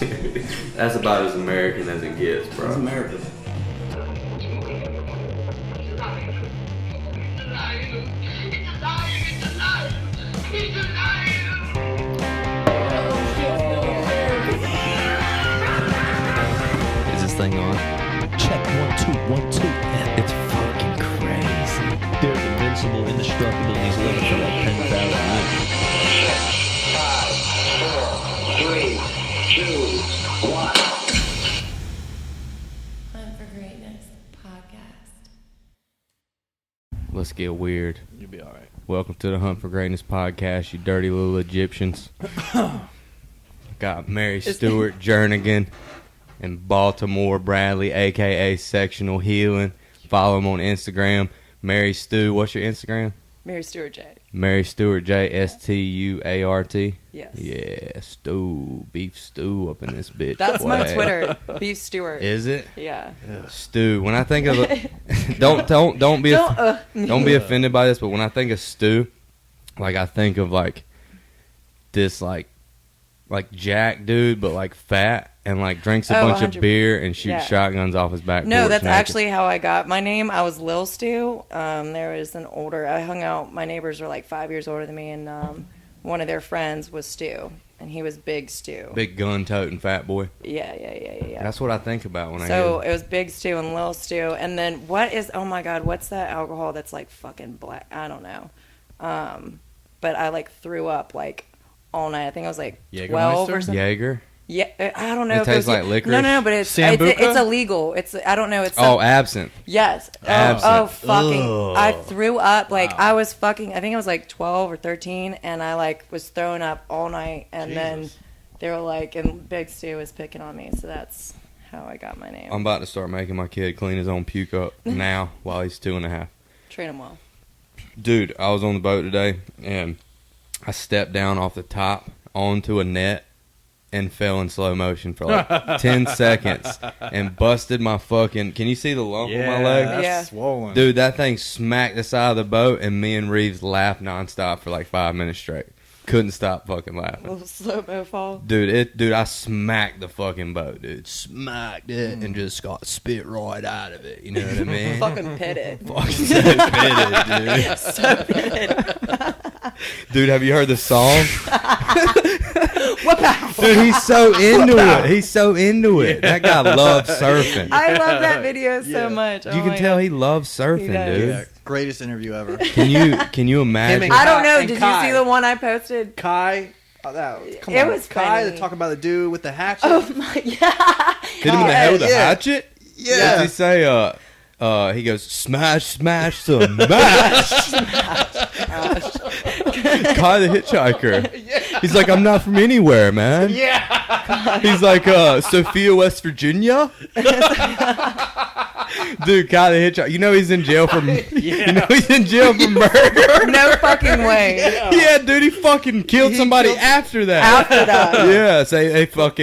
That's about as American as it gets, bro. It's American. Is this thing on? Check 1 2 1 2. It's fucking crazy. They're invincible, indestructible, and he's living for like 10,000 years. 5, 4, 3, 2, 1. Hunt for Greatness podcast. Let's get weird. You'll be all right. Welcome to the Hunt for Greatness podcast, you dirty little Egyptians. Got Mary Stuart, Jernigan, and Baltimore Bradley, a.k.a. Sectional Healing. Follow him on Instagram. Mary Stu, what's your Instagram? Mary Stuart J. Mary Stuart J, Stuart. Yes. Yeah, stew, beef stew up in this bitch. That's my Boy. Twitter. Beef Stuart. Is it? Yeah. Stew. When I think of don't be offended by this, but when I think of stew, like I think of like this like Jack dude, but like fat and like drinks a bunch of beer and shoots shotguns off his back. No, that's naked. actually how I got my name. I was Lil Stu. There was an older. I hung out. My neighbors were like 5 years older than me, and one of their friends was Stu, and he was Big Stu. Big gun toting fat boy. Yeah. That's what I think about when I hear. So it was Big Stu and Lil Stu, and then what is? Oh my God, what's that alcohol that's like fucking black? I don't know. But I like threw up like all night. I think I was like 12 or something. Jaeger. Yeah, I don't know. It if tastes was, like licorice? No, but it's illegal. It's I don't know. It's Absinthe. Yes. Absinthe. Oh, fucking! Ugh. I threw up. Like I was fucking. I think I was like 12 or 13, and I like was throwing up all night. And then they were like, and Big Stu was picking on me. So that's how I got my name. I'm about to start making my kid clean his own puke up now while he's 2.5. Train him well. Dude, I was on the boat today and I stepped down off the top onto a net and fell in slow motion for like 10 seconds and busted my fucking... Can you see the lump on my leg? That's Yeah. swollen. Dude, that thing smacked the side of the boat and me and Reeves laughed nonstop for like 5 minutes straight. Couldn't stop fucking laughing. Little slow mo fall. Dude, I smacked the fucking boat, dude. Smacked it and just got spit right out of it. You know what I mean? Fucking pit it. Fucking so pitted, dude. So pitted. Dude, have you heard the song? What out? Dude, he's so into it. He's so into it. That guy loves surfing. I love that video so much. You can tell he loves surfing, does. dude. Yeah, greatest interview ever. Can you imagine? I don't know. And Did Kai. you see the one I posted? Kai. Come It on. was Kai funny. to talk about the dude with the hatchet. Oh my yeah. Hit him in the head with a Yeah. hatchet? Yeah. What's he say? He goes, smash, some mash. Kai the hitchhiker. He's like, I'm not from anywhere, man. Yeah. He's like, Sophia, West Virginia? Dude, Kai the hitchhiker. You know he's in jail for he's in jail for murder. No fucking way. Yeah, dude, he fucking killed somebody after that. After that. Yeah, so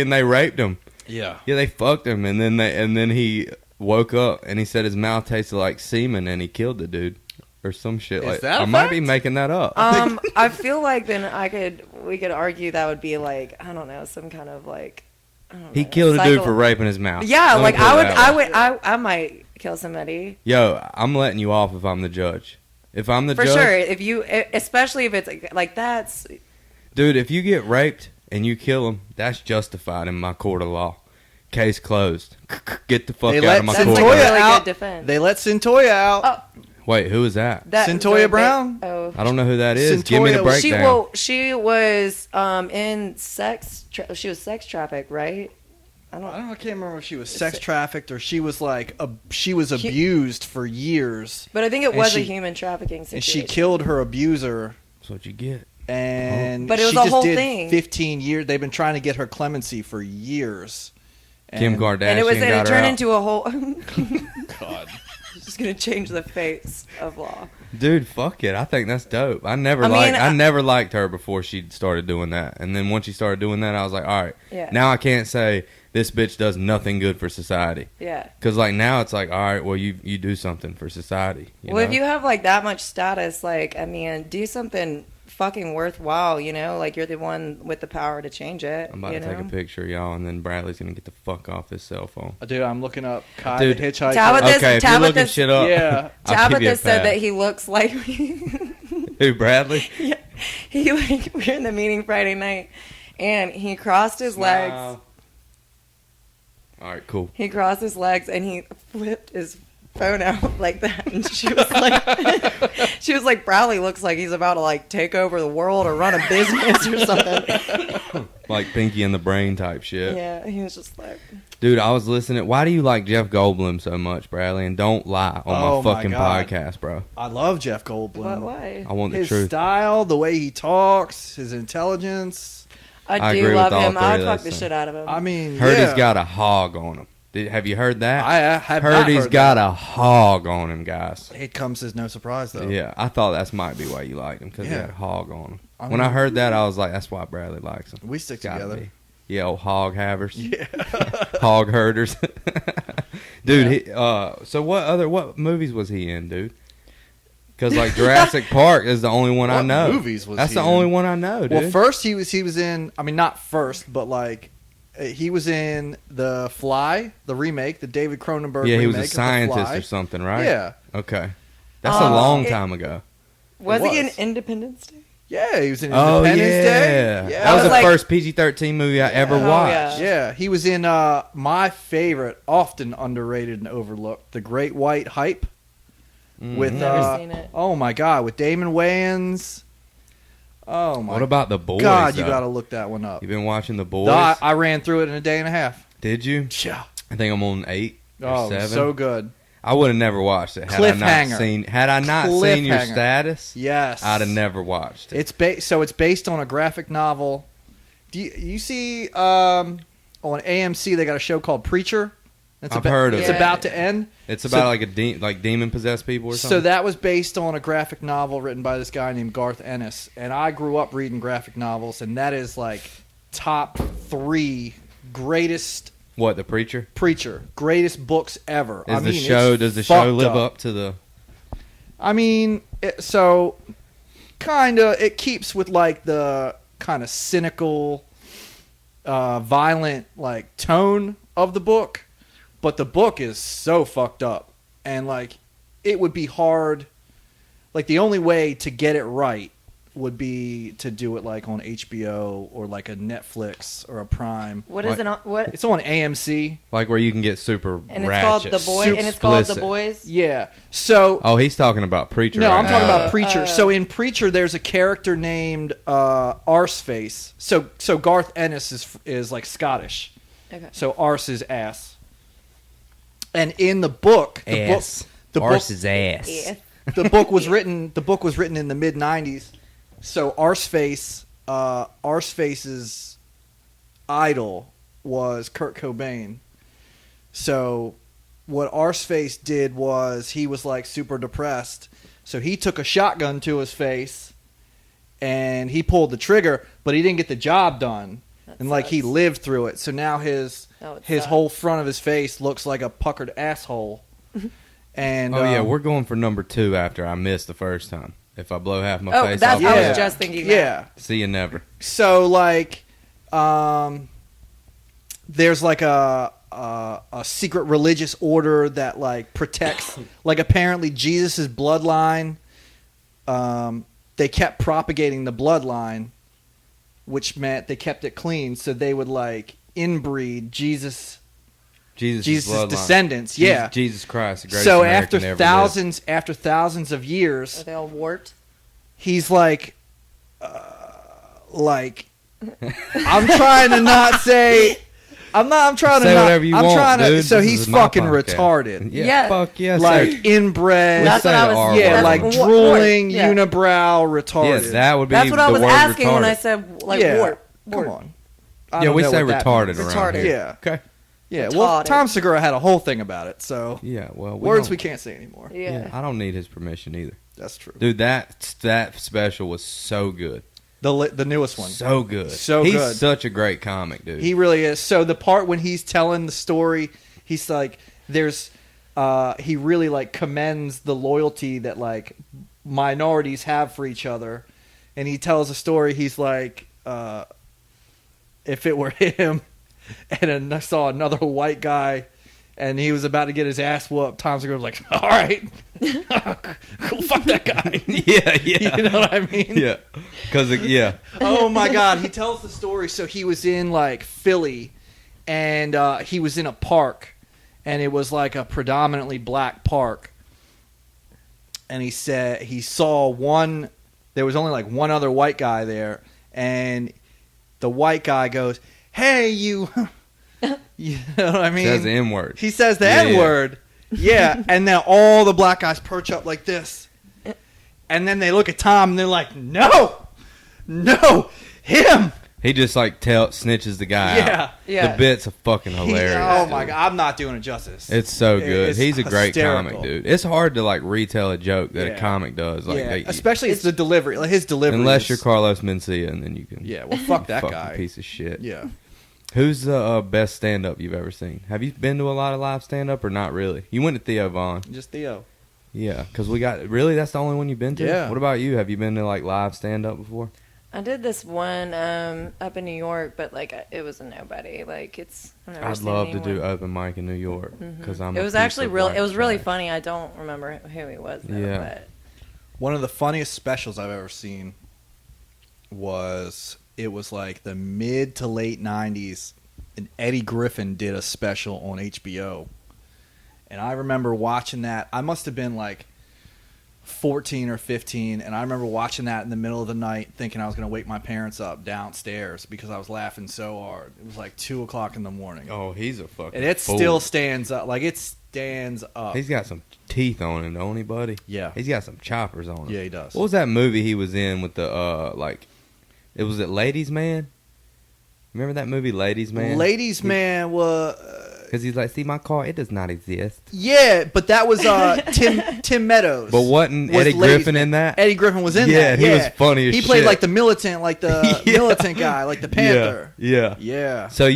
they raped him. Yeah. Yeah, they fucked him, and then he woke up and he said his mouth tasted like semen, and he killed the dude or some shit. Is Like that a I might be fact? making that up. I feel like then we could argue that would be like I don't know some kind of like I don't know, He killed a dude for raping his mouth. Yeah, Let me like put it that way. I might kill somebody Yo, I'm letting you off if I'm the judge. If I'm the for judge, sure. If you especially if it's like that's dude, if you get raped and you kill him, that's justified in my court of law. Case closed. Get the fuck They out let of my that's court. like a Centoya really out. good defense. They let Centoya out. Wait, who is that? Centoya Brown? Oh. I don't know who that is. Give me the Centoya- breakdown. She was in she was sex trafficked, right? I can't remember if she was sex trafficked or she was like she was abused for years, But I think it And was she- a human trafficking situation. and she killed her abuser. That's what you get. And But it was she a just whole did thing. 15 years. They've been trying to get her clemency for years. Kim And- Kardashian and it got her turned out. into a whole. God. It's just gonna change the face of law. Dude, fuck it. I think that's dope. I never liked her before she started doing that. And then once she started doing that, I was like, all right. Yeah. Now I can't say this bitch does nothing good for society. Yeah. Because like now it's like, all right, well you do something for society. Well, if you have like that much status, like I mean, do something fucking worthwhile, you know? Like, you're the one with the power to change it. I'm about to take a picture, y'all, and then Bradley's gonna get the fuck off his cell phone. Dude, I'm looking up Kai Dude, the Hitchhiker. Okay, if you're looking shit up, yeah. Tabitha said that he looks like me. Who, Bradley? Yeah. He, like, we were in the meeting Friday night, and he crossed his legs. All right, cool. He crossed his legs, and he flipped his phone out like that, and she was like, Bradley looks like he's about to like take over the world or run a business or something. Like Pinky and the Brain type shit. Yeah, he was just like, dude, I was listening. Why do you like Jeff Goldblum so much, Bradley? And don't lie on my fucking podcast, bro. I love Jeff Goldblum. what way? I want the His truth. style, the way he talks, his intelligence. I agree do with love all him. three I'd of fuck those the things. shit out of him. I mean, Heard yeah. he's got a hog on him. Have you heard that? I have heard not he's heard got that. a hog on him, guys. It comes as no surprise, though. Yeah, I thought that might be why you liked him, because he Yeah. had a hog on him. I When mean- I heard that, I was like, that's why Bradley likes him. We stick Gotta together. be. Yeah, old hog havers. Yeah. Hog herders. Dude, Yeah. so what movies was he in, dude? Because like Jurassic Park is the only one I What know. movies was That's he the in? only one I know, dude. Well, first he was in. I mean, not first, but like he was in The Fly, the remake, the David Cronenberg. yeah, he remake was a scientist of The Fly. or something, right? Yeah, Okay. That's a long time ago. was it he in was. Independence Day? yeah, he was in Oh yeah, Independence Day. Yeah, that was the like- first PG-13 movie I ever Oh, watched. yeah. Yeah, he was in my favorite, often underrated and overlooked, The Great White Hype. With Never seen it. oh my god, with Damon Wayans. Oh my What about The Boys? god, you though? got to look that one up. You been watching The Boys? I ran through it in a day and a half. Did you? Yeah. I think I'm on 8 or Oh, 7. so good. I would have never watched it had I not Cliffhanger. seen your Cliffhanger. status. Yes. I'd have never watched it. It's based on a graphic novel. Do you see on AMC they got a show called Preacher? I've heard of It's it. about to end. It's so- about like demon possessed people or something. So that was based on a graphic novel written by this guy named Garth Ennis, and I grew up reading graphic novels, and that is like top 3 greatest What, The Preacher? Preacher, greatest books ever. Does the it's show fucked live up to the? I mean, so kind of it keeps with like the kind of cynical, violent like tone of the book, but the book is so fucked up, and like it would be hard. Like the only way to get it right would be to do it like on HBO or like a Netflix or a Prime. What is it on? What? It's on AMC. Like where you can get super And it's ratchet. called The Boy. super And it's called The explicit. Boys. Yeah. So Oh, he's talking about Preacher. no, right I'm talking now. about Preacher. So in Preacher, there's a character named Arseface. So Garth Ennis is like Scottish. Okay. So Arse is ass. And in the book, ass. the Arse book, is ass. Yeah. the book was written. The book was written in the mid '90s. So Arseface's idol was Kurt Cobain. So what Arseface did was he was like super depressed. So he took a shotgun to his face and he pulled the trigger, but he didn't get the job done. That And like he sucks. lived through it. So now his That would his suck. whole front of his face looks like a puckered asshole. And Oh yeah, we're going for number 2 after I missed the first time. If I blow half my Oh, face that's off, Yeah. I yeah. was just thinking. yeah. See you never. So like there's like a secret religious order that like protects like apparently Jesus's bloodline. They kept propagating the bloodline, which meant they kept it clean, so they would like inbreed Jesus' bloodline. descendants. Yeah. Jesus Christ, the greatest So American ever lived. after thousands of years, Are they all warped? he's like I'm trying to not say I'm trying Say to not whatever you I'm want, trying to dude. so This he's is my fucking podcast. retarded. Yeah, Yeah. fuck yes. Like sir. inbred. That's what say I the was. R yeah, word. like That's drooling, yeah. unibrow, retarded. Yes, that would be That's what I the was word asking when I retarded. said like Yeah. warp. Come Warp. on. I Yeah, don't we know say what that retarded means. around Retarded. here. Yeah. Okay. Yeah. Well, Retarded. Tom Segura had a whole thing about it, so Yeah, well, words don't- we can't say anymore. Yeah. I don't need his permission either. That's true. Dude, that special was so good. The newest one. So good. So he's good. such a great comic, dude. He really is. So the part when he's telling the story, he's like, there's, he really like commends the loyalty that like minorities have for each other. and he tells a story. He's like, if it were him, and then I saw another white guy, and he was about to get his ass whooped, Tom Segura was like, all right, cool, fuck that guy. Yeah. You know what I mean? Yeah. Because, Oh my God, he tells the story. So he was in like Philly, and he was in a park, and it was like a predominantly black park. And he said he saw one. There was only like one other white guy there, and the white guy goes, "Hey, you." You know what I mean? Says the N-word. He says the N-word. Yeah, and then all the black guys perch up like this, and then they look at Tom and they're like, "No, him." He just like snitches the guy out. Yeah. The bit's fucking hilarious. Oh my God, I'm not doing it justice. It's so good. It's He's a great hysterical. comic, dude. It's hard to like retell a joke that a Yeah. comic does. Like, especially it's the delivery. Like his delivery. unless you're Carlos Mencia, and then you can. Yeah, well, fuck that fucking guy. piece of shit. Yeah. Who's the best stand-up you've ever seen? Have you been to a lot of live stand-up or not really? You went to Theo Vaughn. Just Theo. Yeah, because that's the only one you've been to? Yeah. What about you? Have you been to like live stand-up before? I did this one up in New York, but like it was a nobody. Like I'd love to do open mic in New York because It was actually really. It was really funny. I don't remember who he was. Though, Yeah. But One of the funniest specials I've ever seen was like the mid to late 90s, and Eddie Griffin did a special on HBO. And I remember watching that. I must have been like 14 or 15, and I remember watching that in the middle of the night thinking I was going to wake my parents up downstairs because I was laughing so hard. It was like 2 o'clock in the morning. Oh, he's a fucking And it fool. still stands up. Like, it stands up. He's got some teeth on him, don't he, buddy? Yeah. He's got some choppers on him. Yeah, he does. What was that movie he was in with the, it was Ladies Man? Remember that movie, Ladies Man? Ladies Man was... Because he's like, see, my car, it does not exist. Yeah, but that was Tim Meadows. But wasn't Was Eddie Ladies Griffin Man. in that? Eddie Griffin was in Yeah, that. he was funny as He played shit. like the militant, militant guy, like the Panther. Yeah. Yeah. So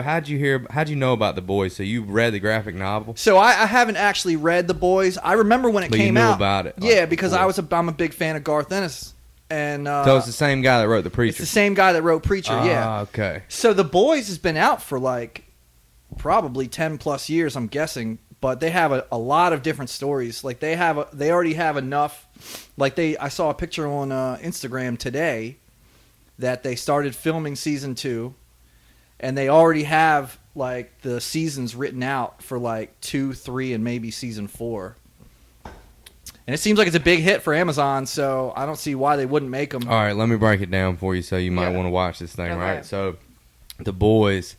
how'd you know about The Boys? So you read the graphic novel? So I haven't actually read The Boys. I remember when it But you came knew out. about it, Yeah, like, because before. I'm a big fan of Garth Ennis. And So it's the same guy that wrote The it's Preacher? the same guy that wrote Preacher, yeah. Ah, okay. So The Boys has been out for like probably 10 plus years, I'm guessing, but they have a lot of different stories. Like they already have enough. Like I saw a picture on Instagram today that they started filming season 2, and they already have like the seasons written out for like 2, 3, and maybe season 4. And it seems like it's a big hit for Amazon, so I don't see why they wouldn't make them. All right, let me break it down for you so you might Yeah. want to watch this thing, Okay. right? So, The Boys,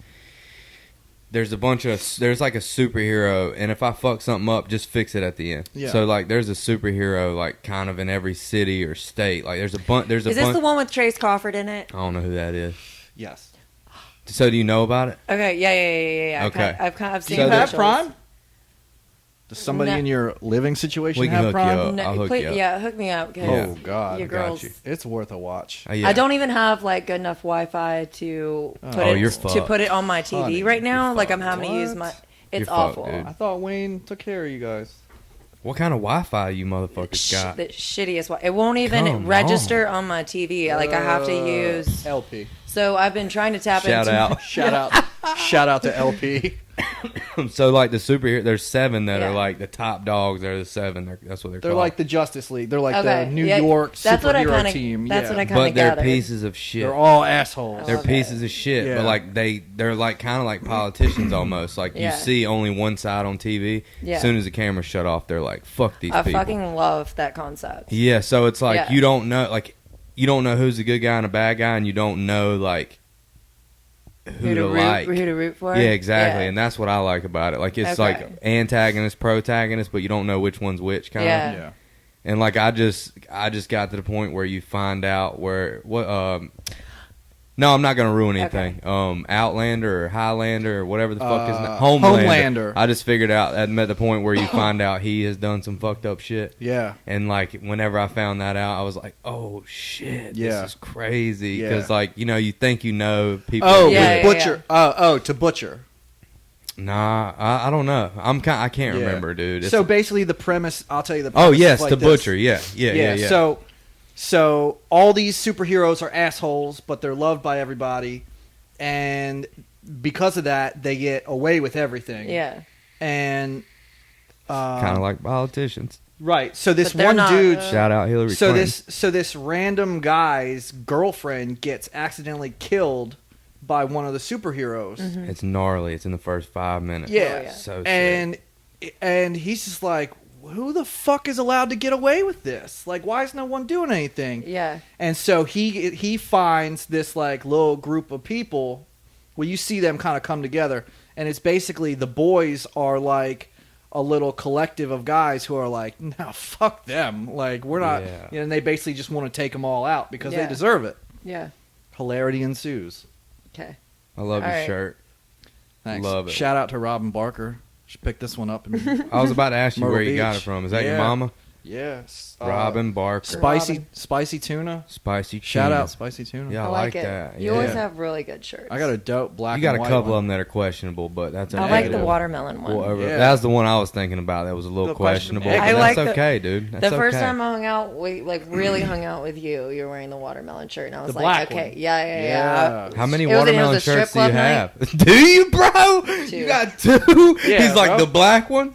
there's like a superhero, and if I fuck something up, just fix it at the end. Yeah. So, like, there's a superhero, like, kind of in every city or state. Like, there's a bunch. is this the one with Trace Crawford in it? I don't know who that is. Yes. So, do you know about it? Okay. Yeah. Okay. I've seen. Do you have commercials. Prime? Does somebody No. in your living situation We can have hook you Prime? up. No, I'll hook please, you up. Yeah, hook me up. 'Cause Oh God, your I got girls. you. it's worth a watch. Yeah. I don't even have like good enough Wi-Fi to put Oh, you're it to fucked. put it on my TV Honey, right now. you're Like I'm fucked. having to use What? my. You're It's fucked, awful. dude. I thought Wayne took care of you guys. What kind of Wi-Fi you motherfuckers got? The shittiest one. It won't even Come register on my TV. Like I have to use. LP. So I've been trying to tap Shout into. out. Shout out to LP. So, like, the superhero, there's 7 that Yeah. are, like, the top dogs. They're the 7. That's what they're They're called. like the Justice League. They're like Okay, the New yeah, York that's what I superhero kinda- team. that's yeah. what I kinda But they're gathered. pieces of shit. They're all assholes. They're Okay. pieces of shit, Yeah. but like they're like kind of like politicians almost. Like you Yeah. see only one side on TV. Yeah. As soon as the camera shut off, they're like, "Fuck these I people." fucking love that concept. Yeah, so it's like Yeah. you don't know who's a good guy and a bad guy, and you don't know like who to like. Who to root for? Yeah, exactly, Yeah. and that's what I like about it. Like it's Okay. like antagonist, protagonist, but you don't know which one's which kind Yeah. of. Yeah. And like I just got to the point where you find out no, I'm not gonna ruin anything. Outlander or Highlander or whatever the fuck his name. Homelander. I just figured out I'm at the point where you find out he has done some fucked up shit. Yeah. And like whenever I found that out, I was like, "Oh shit, Yeah. this is crazy." Yeah. Because like you think you know people. Oh, Yeah, with yeah, Butcher. Oh, to Butcher. Nah, I don't know. I can't Yeah. remember, dude. So basically, the premise. I'll tell you the premise. oh yes, is like to this. Butcher. Yeah. So So all these superheroes are assholes, but they're loved by everybody, and because of that, they get away with everything. Yeah. And Kind of like politicians. right. So this But they're one not, dude. Shout out Hillary So Clinton. this random guy's girlfriend gets accidentally killed by one of the superheroes. It's gnarly. It's in the first 5 minutes. Yeah. Oh, yeah. So And he's just like, who the fuck is allowed to get away with this? Like, why is no one doing anything? Yeah. And so he finds this like little group of people. Well, you see them kind of come together, and it's basically the boys are like a little collective of guys who are like, no, fuck them. Like, we're not. Yeah. You know, and they basically just want to take them all out because Yeah. they deserve it. Yeah. Hilarity ensues. Okay. I love All your right. shirt. Thanks. Love it. Shout out to Robin Barker. She picked this one up. And I was about to ask you Myrtle where you got it Beach. from. Is that your Yeah. mama? yes, Robin Barker. spicy tuna. Spicy Shout tuna. out spicy tuna. Yeah, I I like it. that. You yeah. always have really good shirts. I got a dope black. You got a and white couple one. of them that are questionable, but that's I okay. like the dude. watermelon one. Whatever. Yeah. That's the one I was thinking about. That was a little The questionable. questionable. But I like that's the- okay, dude. That's The first okay. time I hung out, we like really hung out with you. You were wearing the watermelon shirt, and I was The like, black okay, one. yeah. How many It was watermelon a strip shirts do you club night. have? Do you, bro? Two. You got two? Yeah, He's like bro. the black one.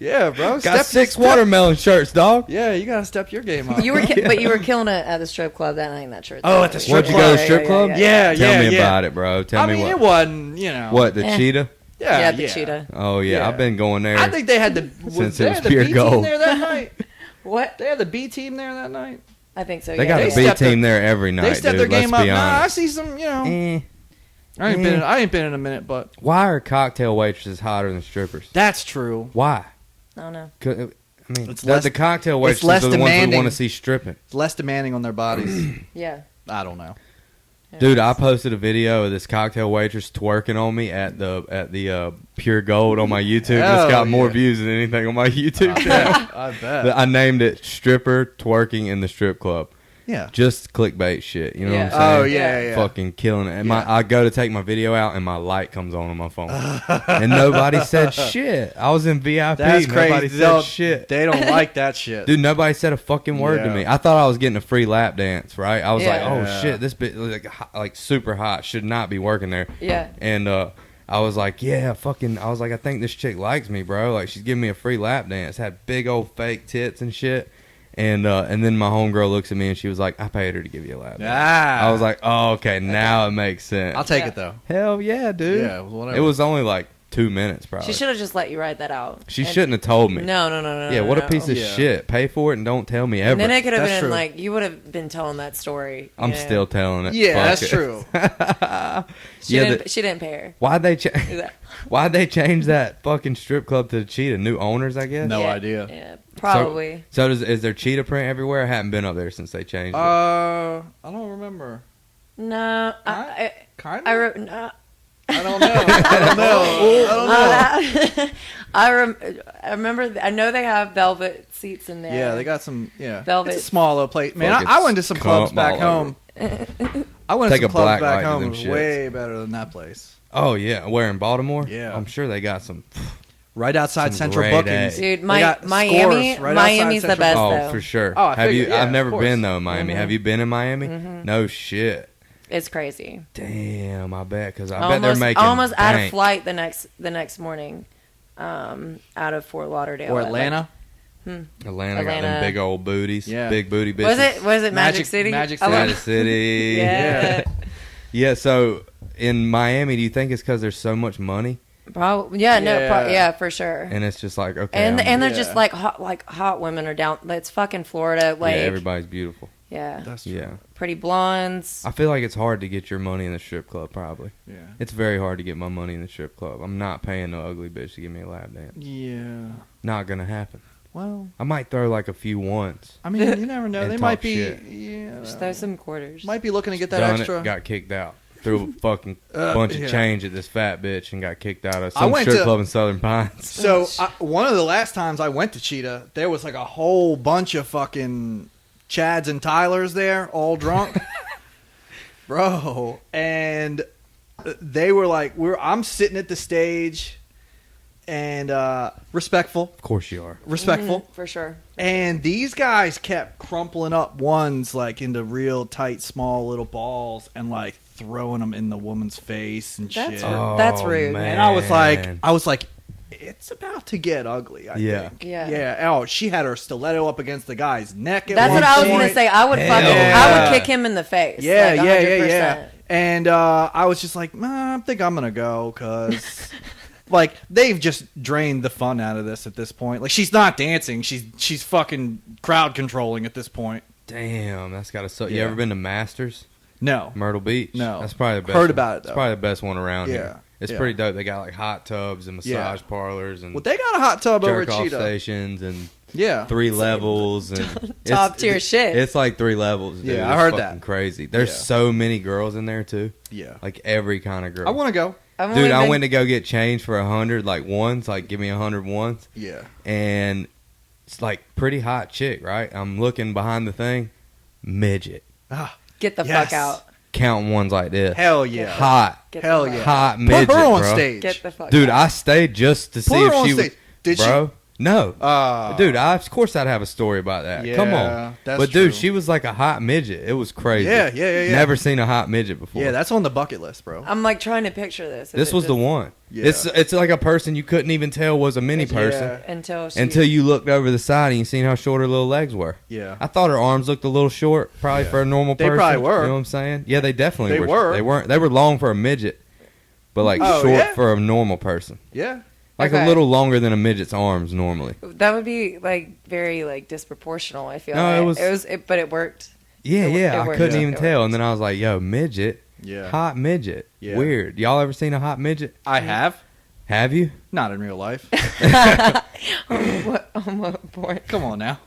Yeah, bro. Got six watermelon shirts, dog. Yeah, you gotta step your game up. You were, but you were killing it at the strip club that night in that shirt. Oh, at the strip Where'd you go to club? strip club? Yeah, Tell me yeah. about it, bro. Tell I me mean, what. it wasn't, you know. What, the Eh. cheetah? Yeah, the cheetah. Oh yeah, Yeah. I've been going there. I think they had the Since they it was had the pure B gold. team there that night. What? They had the B team there that night. I think so. They yeah. got They a B stepped team there every night, They stepped dude. their game Let's up. be Nah, I honest. see some. You know, Eh. I ain't been in a minute, but Why are cocktail waitresses hotter than strippers? that's true. Why? I don't know. I mean, It's the, less- the cocktail it's waitresses less are the ones we demanding. want to see stripping. It's less demanding on their bodies. Yeah. I don't know. Yeah. Dude, I posted a video of this cocktail waitress twerking on me at the Pure Gold on my YouTube. And Hell it's got more yeah. views than anything on my YouTube channel. I bet. I named it "Stripper Twerking in the Strip Club." Yeah. Just clickbait shit. You know Yeah. what I'm saying? Oh yeah, yeah. Fucking killing it. And Yeah. I go to take my video out, and my light comes on my phone, and nobody said shit. I was in VIP. That's Nobody crazy. said shit. They don't like that shit. Dude, nobody said a fucking word to Yeah. me. I thought I was getting a free lap dance, right? I was Yeah. like, oh Yeah. shit, this bit like super hot, should not be working there. Yeah. And I was like, yeah, fucking. I was like, I think this chick likes me, bro. Like she's giving me a free lap dance. Had big old fake tits and shit. And then my homegirl looks at me and she was like, I paid her to give you a lap dance. Ah. I was like, oh, okay, now it makes sense. I'll take Yeah. it though. Hell yeah, dude. Yeah, whatever. It was only like 2 minutes, probably. She should have just let you ride that out. She And- shouldn't have told me. No. Yeah, what a no. piece of Yeah. shit. Pay for it and don't tell me ever. And then it could have That's been true. like you would have been telling that story. I'm you know? still telling it. Yeah, Fuck that's it. true. She Yeah, didn't. She didn't pay her. Why'd they That- Why'd they change that fucking strip club to the cheetah? New owners, I guess. No yeah, idea. Yeah, probably. So is there cheetah print everywhere? I haven't been up there since they changed it. I don't remember. No, Kind of. I wrote no. I don't know. I don't know. I remember. I know they have velvet seats in there. Yeah, they got some. Yeah, Velvet. It's a small little place. Man, Fucking I went to some clubs cum back all home. I went to Take some a clubs black back light to home. them It was shits. way better than that place. Oh yeah, where in Baltimore? Yeah. I'm sure they got some. Right outside Some Central great Bookings. A. Dude, They got Miami. scores right outside Miami's the Central best Oh, though. for sure. Oh, I have you? figured, yeah, I've never of course. been though in Miami. Have you been in Miami? No shit. It's crazy. Damn, I bet because I bet they're making almost out of bank. flight the next morning, out of Fort Lauderdale Or at, like, Atlanta. Atlanta got them Atlanta. big old booties. Yeah. Big booty bitches. Was it Magic City? Magic I City. love- Magic City. Yeah. Yeah. So in Miami, do you think it's because there's so much money Probably. Yeah. No. Yeah. Yeah. For sure. and it's just like okay, And I'm- they're Yeah. just like hot women are down. It's fucking Florida. Like yeah, everybody's beautiful. yeah, That's true. Yeah. pretty blondes. I feel like it's hard to get your money in the strip club. Probably. Yeah. It's very hard to get my money in the strip club. I'm not paying no ugly bitch to give me a lap dance. Yeah. Not gonna happen. Well, I might throw like a few once. I mean, you never know. And They talk might be. shit. Yeah. Just throw some quarters. Might be looking to get that Done extra. it, got kicked out. Threw a fucking bunch yeah. of change at this fat bitch and got kicked out of I some went strip to- club in Southern Pines. So one of the last times I went to Cheetah, there was like a whole bunch of fucking Chads and Tylers there, all drunk, bro. And they were like, I'm sitting at the stage, and respectful. Of course you are. Respectful. For sure. And these guys kept crumpling up ones like into real tight, small little balls and like throwing them in the woman's face and That's shit. that's rude. man. And I was like, it's about to get ugly. I think. Yeah. Oh, she had her stiletto up against the guy's neck. At That's one what I was point. gonna say. I would Yeah. kick him in the face. Yeah, like, yeah. 100%. And I was just like, I think I'm gonna go because, like, they've just drained the fun out of this at this point. Like, she's not dancing; she's fucking crowd controlling at this point. Damn, that's gotta suck. You Yeah. ever been to Masters? No, Myrtle Beach? No. That's probably the best. Heard one. about it, It's though. probably the best one around Yeah. here. It's Yeah. pretty dope. They got like hot tubs and massage parlors and well, they got a hot tub over jerk at off Cheetah. stations and Yeah, 3 levels and Top tier shit. It's like 3 levels. Dude. Yeah, I It's heard fucking that. crazy. There's Yeah. so many girls in there too. yeah. Like every kind of girl. I want to go. I've Dude, only I been- went to go get changed for 100 like ones. Like give me 100 ones. Yeah, And it's like pretty hot chick, right? I'm looking behind the thing, midget. Get the Yes. fuck out. Counting ones like this. hell yeah, Hot. Get the hell fuck yeah. out. Hot Put midget, her on bro. stage, Get the fuck Dude, out. I stayed just to see Put her if on she stage. Did bro. No. she? Dude, of course I'd have a story about that. Yeah, Come on. that's but dude, true. she was like a hot midget. It was crazy. Yeah. Never seen a hot midget before. Yeah, that's on the bucket list, bro. I'm like trying to picture this. This was the one. Yeah. It's like a person you couldn't even tell was a mini person until you looked over the side and you seen how short her little legs were. Yeah. I thought her arms looked a little short, probably Yeah. for a normal They person. probably were. You know what I'm saying? Yeah, they definitely They were. were. They weren't. They were long for a midget, but like Oh, short yeah? for a normal person. Yeah. Like Okay. a little longer than a midget's arms normally. That would be like very like disproportional. I feel. No, like. it was- but it worked. Yeah, It I worked. couldn't Yeah. even It tell. worked. And then I was like, yo, midget. Yeah. Hot midget. Yeah. Weird. Y'all ever seen a hot midget? I have. Have you? Not in real life. What point? Come on now.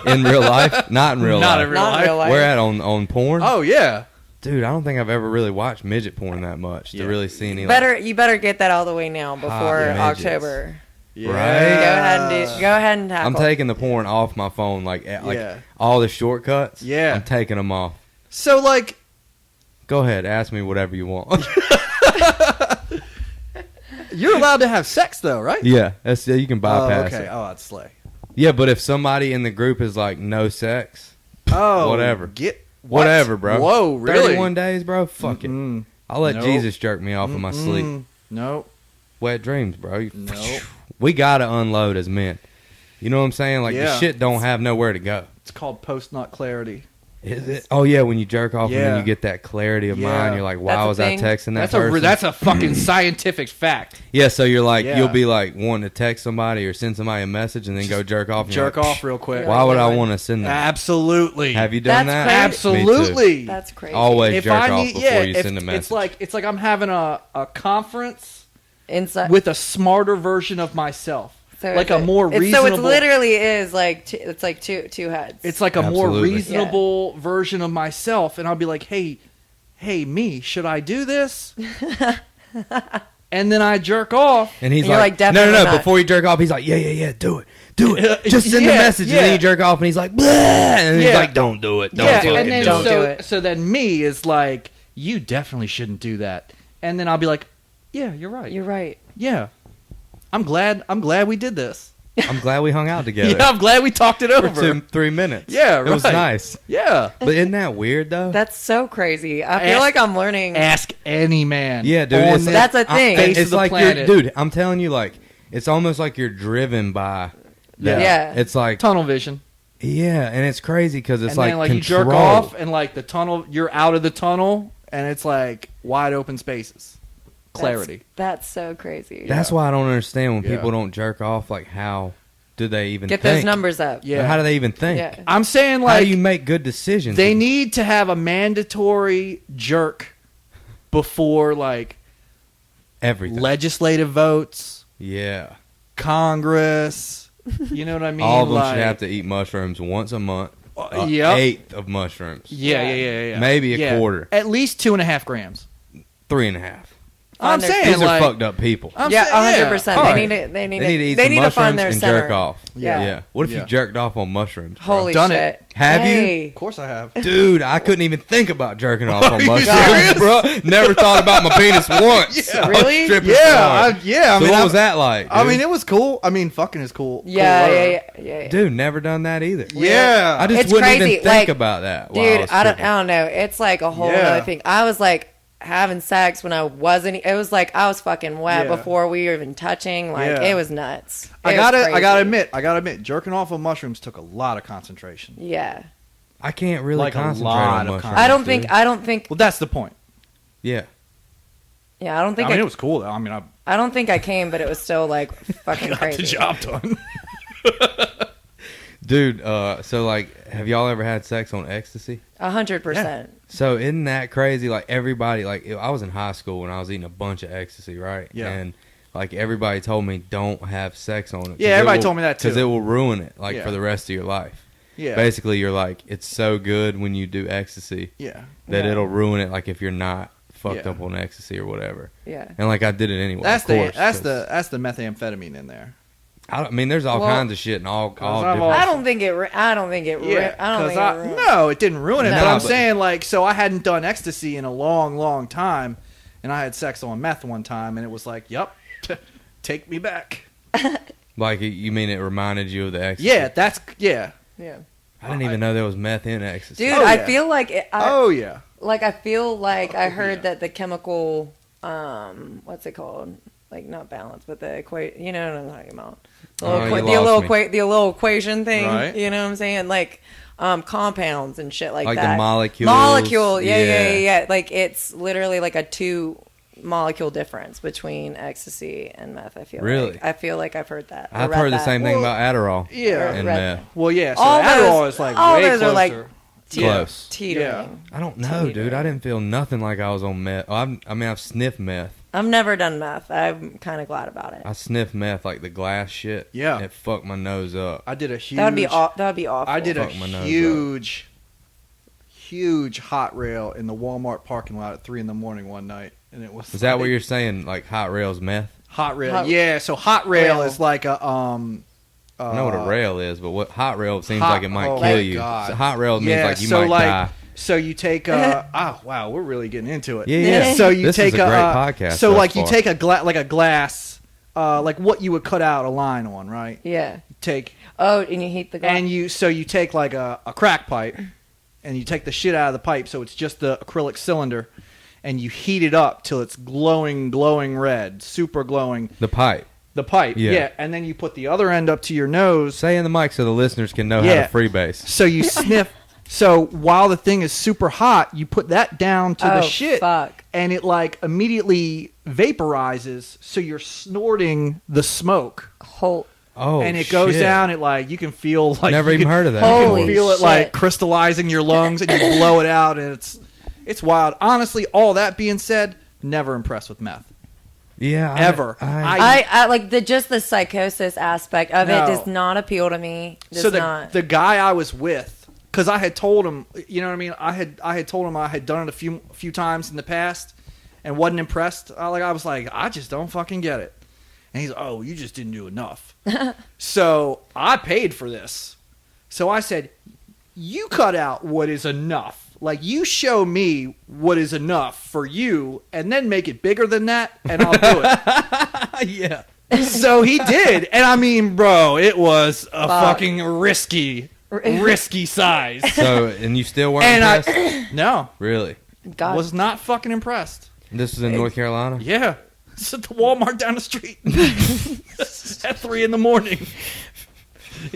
In real life? Not in real Not life. in real Not life. in real life. Where at on porn? Oh yeah. Dude, I don't think I've ever really watched midget porn that much to Yeah. really see any. Like, You better get that all the way now before midgets. October. Yeah. Right? Go ahead and tackle. I'm taking the porn off my phone, like Yeah. all the shortcuts. Yeah. I'm taking them off. So like, Go ahead, ask me whatever you want. you're allowed to have sex though, right? Yeah, you can bypass okay. it. Oh, that's slay. Yeah, but if somebody in the group is like no sex, Oh, Whatever. Get what? whatever, bro. Whoa, really? 31 days, bro. Fuck it. Mm-mm. I'll let Nope. Jesus jerk me off in my sleep. Mm-mm. Nope. Wet dreams, bro. Nope. We gotta unload as men. You know what I'm saying? Like the Yeah. shit don't have nowhere to go. It's called post-nut clarity. Is it? Oh yeah, when you jerk off and Yeah. then you get that clarity of Yeah. mind, you're like, That's "Wow, a was I thing. texting that That's person?" that's a fucking scientific fact. Yeah, so you're like, Yeah. you'll be like wanting to text somebody or send somebody a message and then go jerk off. And you're Jerk like, off real quick. Why would I Yeah. want to send that? Absolutely. Have you done That's that? crazy. Me too. Absolutely. That's crazy. Always jerk off before you if send a message. it's like I'm having a conference Inside with a smarter version of myself. so like it's a more So reasonable. it literally is like it's like two heads. It's like a more Absolutely. reasonable version of myself, and I'll be like, "Hey, me, should I do this?" And then I jerk off. And he's And you're like, like, definitely no. not. Before you jerk off, he's like, yeah, do it. Just send the Yeah, message. And yeah. then you jerk off, and he's like, Bleh! And he's Yeah. like, don't do it. Don't yeah, fucking and then do Don't it. so, do it. so then me is like, "You definitely shouldn't do that." And then I'll be like, "Yeah, you're right. You're right. Yeah, I'm glad we did this. I'm glad we hung out together Yeah, I'm glad we talked it for over. 3 minutes. Yeah, It was right. nice. Yeah." But isn't that weird, though? That's so crazy. I feel Ask- like I'm learning. Ask any man. Yeah, dude. on It's, this That's a thing. face It's of the like planet. dude. I'm telling you, like, it's almost like you're driven by. That. Yeah. It's like, Tunnel vision. yeah, and it's crazy because it's And like then like control. you jerk off and like the tunnel, you're out of the tunnel and it's like wide open spaces. Clarity. That's so crazy. That's why I don't understand when Yeah. people don't jerk off. Like, how do they even Get think? those numbers up. Yeah. How do they even think? Yeah. I'm saying How like do you make good decisions? they need to have a mandatory jerk before like everything. legislative votes, Yeah. Congress. You know what I mean? All of them like, should have to eat mushrooms once a month. yep. Eighth of mushrooms. Yeah. Maybe a quarter. At least 2.5 grams. 3.5. I'm their- saying, These are like, fucked up people. I'm Yeah, saying, 100%. All They right. need They need to eat they some need to find mushrooms their and center. jerk off. Yeah. What if Yeah. you jerked off on mushrooms? bro? Holy Done shit. it. Have you? Hey. Of course I have. Dude, I couldn't even think about jerking off on you mushrooms, serious? bro. Never thought about my penis once. Yeah. I was Really? stripping Yeah, so hard. I So mean, what was that like? I dude? mean, it was cool. I mean, fucking is cool. Yeah. Dude, never done that either. Yeah. I just It's wouldn't crazy, even think like, about that. while Dude, was I stripping. don't know. It's like a whole Yeah. other thing. I was like having sex when I wasn't. It was like I was fucking wet Yeah. before we were even touching. Like Yeah. it was nuts. I It was gotta crazy. admit, jerking off on mushrooms took a lot of concentration. Yeah. I can't really Like a concentrate lot on of mushrooms. I don't dude. think. I don't think. Well, that's the point. Yeah. Yeah. I don't think. I mean, it was cool though. I mean, I I don't think I came, but it was still like fucking got crazy. the job done. Dude, so like, have y'all ever had sex on ecstasy? 100%. So isn't that crazy? Like everybody, like I was in high school when I was eating a bunch of ecstasy, right? Yeah. And like everybody told me don't have sex on it. Yeah, everybody told me that, too. Because it will ruin it, like Yeah. for the rest of your life. Yeah. Basically, you're like, it's so good when you do ecstasy Yeah. that Yeah. it'll ruin it. Like if you're not fucked Yeah. up on ecstasy or whatever. Yeah. And like I did it anyway. That's of course, that's 'cause that's the methamphetamine in there. I mean, there's all Well, kinds of shit and all I've different. I don't think it. I don't think it. Yeah, I don't think it. ruined- no, it didn't ruin it. No. But I'm but- saying, like, so I hadn't done ecstasy in a long, long time, and I had sex on meth one time, and it was like, "Yup, take me back." Like you mean it reminded you of the ecstasy? Yeah, that's yeah. Yeah. I didn't even know there was meth in ecstasy. Dude, Oh, I yeah. feel like it, Oh yeah. like I feel like I heard yeah. that the chemical what's it called? Like not balance, but the you know what I'm talking about. The Oh, little, you lost me. the little equation thing, Right. you know what I'm saying? Like compounds and shit like Like that. the molecules. Molecule, yeah, yeah, Yeah. yeah, yeah. Like it's literally like a 2 molecule difference between ecstasy and meth. I feel Really? like. I feel like I've heard that. or I've read heard the that. same thing Well, about Adderall. Yeah. And Read meth. Well, yeah. So All Adderall those- is like all way those closer. are like Close. teetering. I don't know, dude. I didn't feel nothing like I was on meth. I mean, I've sniffed meth. I've never done meth. I'm kind of glad about it. I sniffed meth, like the glass shit. Yeah. It fucked my nose up. I did a huge. That would be that would be awful. I did a Fuck my nose up. huge hot rail in the Walmart parking lot at 3 a.m. one night, and it was. Is that what like- you're saying? Like hot rails meth? Hot rail? Hot- Yeah. So hot rail Rail. is like a I know what a rail is, but what hot rail seems hot- like it might oh kill my you. God. So hot rail means Yeah, like you so might like- die. So you take oh wow, we're really getting into it. Yeah, yeah. So you This take is a great podcast. So thus like you far. take a glass, like what you would cut out a line on, right? Yeah. Take Oh, and you heat the glass. and you take like a crack pipe, and you take the shit out of the pipe, so it's just the acrylic cylinder, and you heat it up till it's glowing red, super glowing. the pipe. The pipe, Yeah. yeah, and then you put the other end up to your nose. Say in the mic so the listeners can know Yeah. how to freebase. So you sniff. So while the thing is super hot, you put that down to the shit, Fuck. and it like immediately vaporizes. So you're snorting the smoke, Whole. Oh, and it goes shit. down. It like you can feel like Never you even can- heard of that. You Holy can feel it shit. like crystallizing your lungs, and you blow it out, and it's wild. Honestly, all that being said, never impressed with meth. Yeah, Ever. I like just the psychosis aspect of No. it does not appeal to me. Does So not. the guy I was with, because I had told him, you know what I mean. I had told him I had done it a few times in the past, and wasn't impressed. I was like, I just don't fucking get it. And he's, oh, you just didn't do enough. So I paid for this. So I said, you cut out what is enough. Like, you show me what is enough for you, and then make it bigger than that, and I'll do it. yeah. So he did, and I mean, bro, it was a Fuck. fucking risky size. So, and you still weren't And impressed? No, Really? God. was not fucking impressed. This was in North Carolina? Yeah, it's at the Walmart down the street at 3 a.m.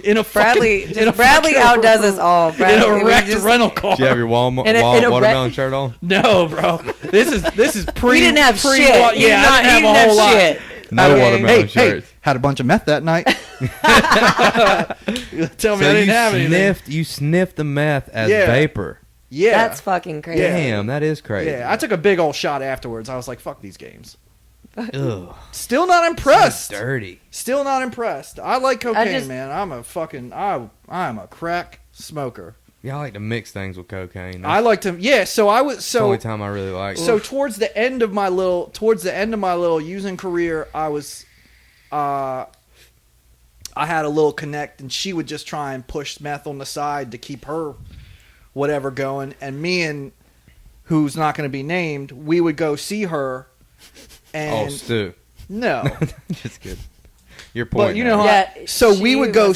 In a Bradley fucking, in a Bradley fucking- outdoes us all. in Bradley, a we wrecked just- rental car. Did you have your In a watermelon red- shirt on? No, bro. This is pre. We didn't have pre- shit. Yeah, I You didn't have a didn't whole lot. shit. No Okay. watermelon Hey, shirts. had a bunch of meth that night. Tell me So I didn't you have anything. you sniffed the meth as Yeah. vapor. Yeah, That's fucking crazy. Yeah. Damn, that is crazy. yeah. I took a big old shot afterwards. I was like, "Fuck these games." Ugh. Still not impressed. Dirty. Still not impressed. I like cocaine, just- man. I'm a fucking I'm a crack smoker. Yeah, I like to mix things with cocaine. I like to. Yeah, so I was It's the only time I really like. So towards the end of my little using career, I was, I had a little connect, and she would just try and push meth on the side to keep her whatever going, and me and who's not going to be named, we would go see her. And Stu. No, just kidding. Your point. But you know, so we would go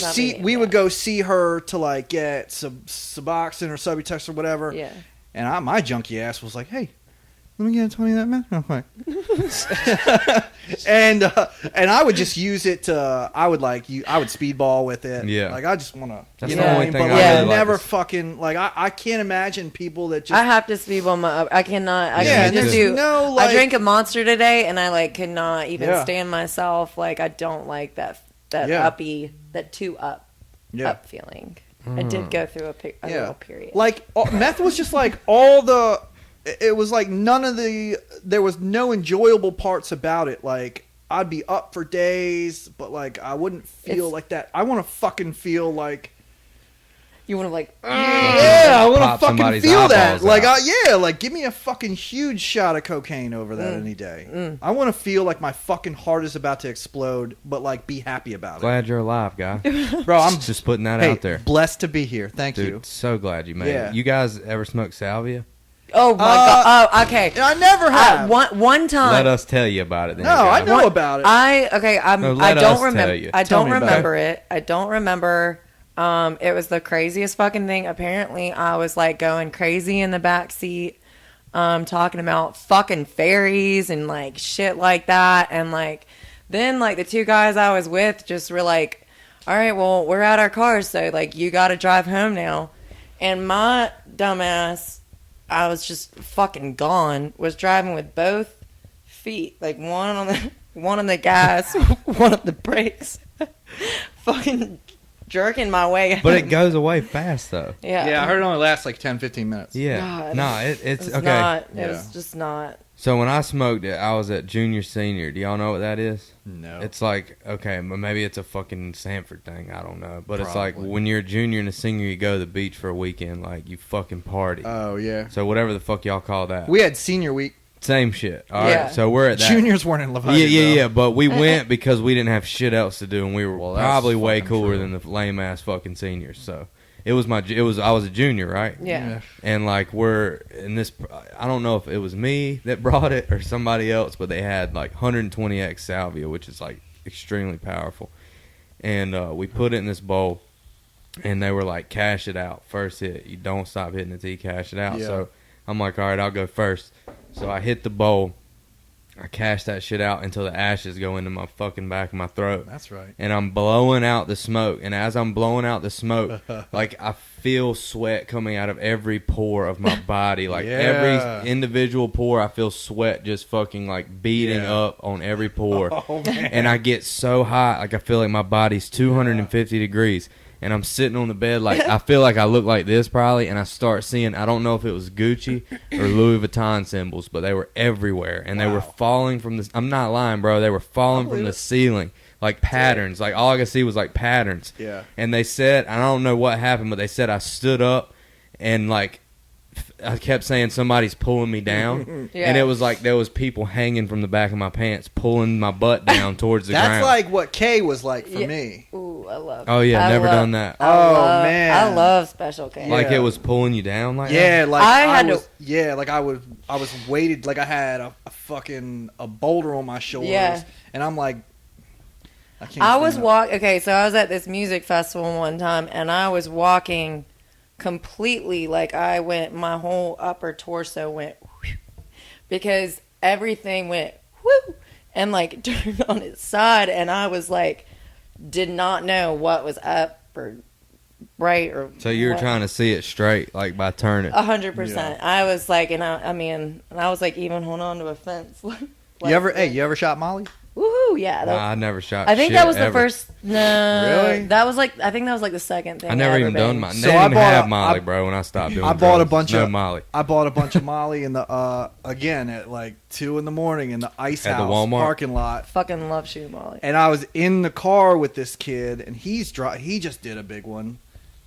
see her to like get some Suboxone or Subutex or whatever. Yeah. And my junkie ass was like, "Hey, let me get 20 of that meth real quick." and I would just use it to. I would speedball with it. Yeah. Like I just want to. That's you the know, only thing but I really never like fucking like. I can't imagine people that just. I have to speedball my. I cannot. I Yeah, can just there's do. no, like- I drank a Monster today, and I like could not even Yeah. stand myself. Like I don't like that Yeah. uppy, that too up feeling. I did go through a little period. Like meth was just like all the. It was like there was no enjoyable parts about it. Like I'd be up for days, but like I wouldn't feel like that. I want to fucking feel like. You want to like. Yeah, I want Pop to fucking somebody's feel that. eyeballs Like, out. like give me a fucking huge shot of cocaine over that any day. I want to feel like my fucking heart is about to explode, but like be happy about Glad you're alive, guy. it, bro. I'm Just putting that hey, out there. blessed to be here. Thank Dude, you. so glad you made Yeah. it. You guys ever smoke salvia? Oh my god! Oh, okay. I never have. One time. Let us tell you about it. Then, no, you I guys. know about it. No, let I us don't remember. tell you. I Tell don't me about remember it. I don't remember. It was the craziest fucking thing. Apparently, I was like going crazy in the back seat, talking about fucking fairies and like shit like that. And like, then like the two guys I was with just were like, "All right, well, we're at our cars, so like you got to drive home now." And my dumbass, I was just fucking gone. Was driving with both feet, like one on the gas, one on the brakes, fucking jerking my way. But it goes away fast, though. Yeah, I heard it only lasts like 10, 15 minutes. Yeah. God. No, it's It was okay. not. It Yeah. was just not. So when I smoked it, I was at junior, senior. Do y'all know what that is? No. It's like, okay, maybe it's a fucking Sanford thing. I don't know. But it's like Probably. when you're a junior and a senior, you go to the beach for a weekend. Like, you fucking party. Oh yeah. So whatever the fuck y'all call that. We had senior week. Same shit. All right. Yeah. So we're at that. Juniors weren't in Leviton. Yeah. But we went because we didn't have shit else to do, and we were Well, that's probably way fucking cooler true. than the lame ass fucking seniors. So I was a junior, right? Yeah. And like we're in this, I don't know if it was me that brought it or somebody else, but they had like 120x salvia, which is like extremely powerful. And we put it in this bowl, and they were like, cash it out. First hit. You don't stop hitting it till you cash it out. Yeah. So I'm like, all right, I'll go first. So I hit the bowl. I cash that shit out until the ashes go into my fucking back of my throat. That's right. And I'm blowing out the smoke. And as I'm blowing out the smoke, like I feel sweat coming out of every pore of my body. Like Yeah. every individual pore, I feel sweat just fucking like beating Yeah. up on every pore. Oh man. And I get so hot, like I feel like my body's 250 degrees. And I'm sitting on the bed, like I feel like I look like this probably, and I start seeing, I don't know if it was Gucci or Louis Vuitton symbols, but they were everywhere, and they were falling from the, I'm not lying, bro, they were falling from the ceiling, like patterns, like all I could see was like patterns. Yeah. And they said, I don't know what happened, but they said I stood up, and like, I kept saying somebody's pulling me down, Yeah. and it was like there was people hanging from the back of my pants, pulling my butt down towards the That's ground. like what K was like for Yeah. me. Ooh, I love. Oh yeah, I never love- done that. Man. I love Special K. Like Yeah. it was pulling you down like that? Yeah, like I had was, to- Yeah, like I was weighted, like I had a fucking a boulder on my shoulders. Yeah. And I'm like, I can't. I was stand up. Okay, so I was at this music festival one time, and I was walking completely like my whole upper torso went whew, because everything went whoo and like turned on its side, and I was like, did not know what was up or right or. So you were what. trying to see it straight, like by turning. 100%. I was like, and I was like even holding on to a fence. like, You ever shot Molly? Woohoo! Yeah, Nah, I never shot. I think shit that was the ever. first. No, Really? that was like I think that was like the second thing. I never even ever done banged. Molly. So They I didn't bought have a- Molly, I- bro. When I stopped doing I bought a drugs. bunch no of Molly I bought a bunch of Molly in the again at like 2 a.m. in the Ice At the House Walmart? parking lot. Fucking love shooting Molly. And I was in the car with this kid, and he just did a big one,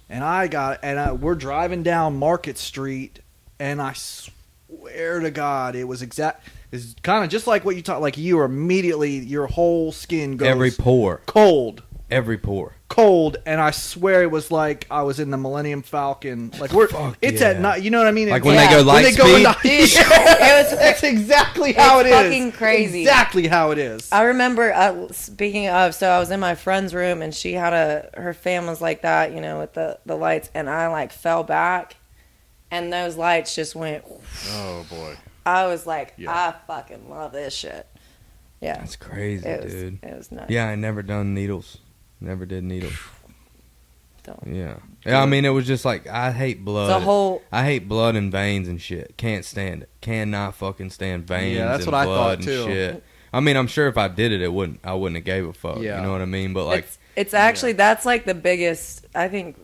And we're driving down Market Street, and I swear to God, it was it's kind of just like what you talk. Like you are immediately, your whole skin goes Every pore. cold. Every pore. Cold, and I swear it was like I was in the Millennium Falcon. Like it's at night. You know what I mean? Like when they go light speed. That's exactly how it is. Fucking crazy. Exactly how it is. I remember, speaking of, so I was in my friend's room and she had her fan was like that, you know, with the lights, and I like fell back and those lights just went. Oh boy. I was like, I fucking love this shit. Yeah. That's crazy, dude. It was nuts. Yeah, I never done needles. Never did needles. Don't. Yeah. I mean, it was just like, I hate blood. I hate blood and veins and shit. Can't stand it. Cannot fucking stand veins that's and what I blood thought, and too. shit. I mean, I'm sure if I did it, I wouldn't have gave a fuck. Yeah. You know what I mean? But like, it's actually, that's like the biggest, I think,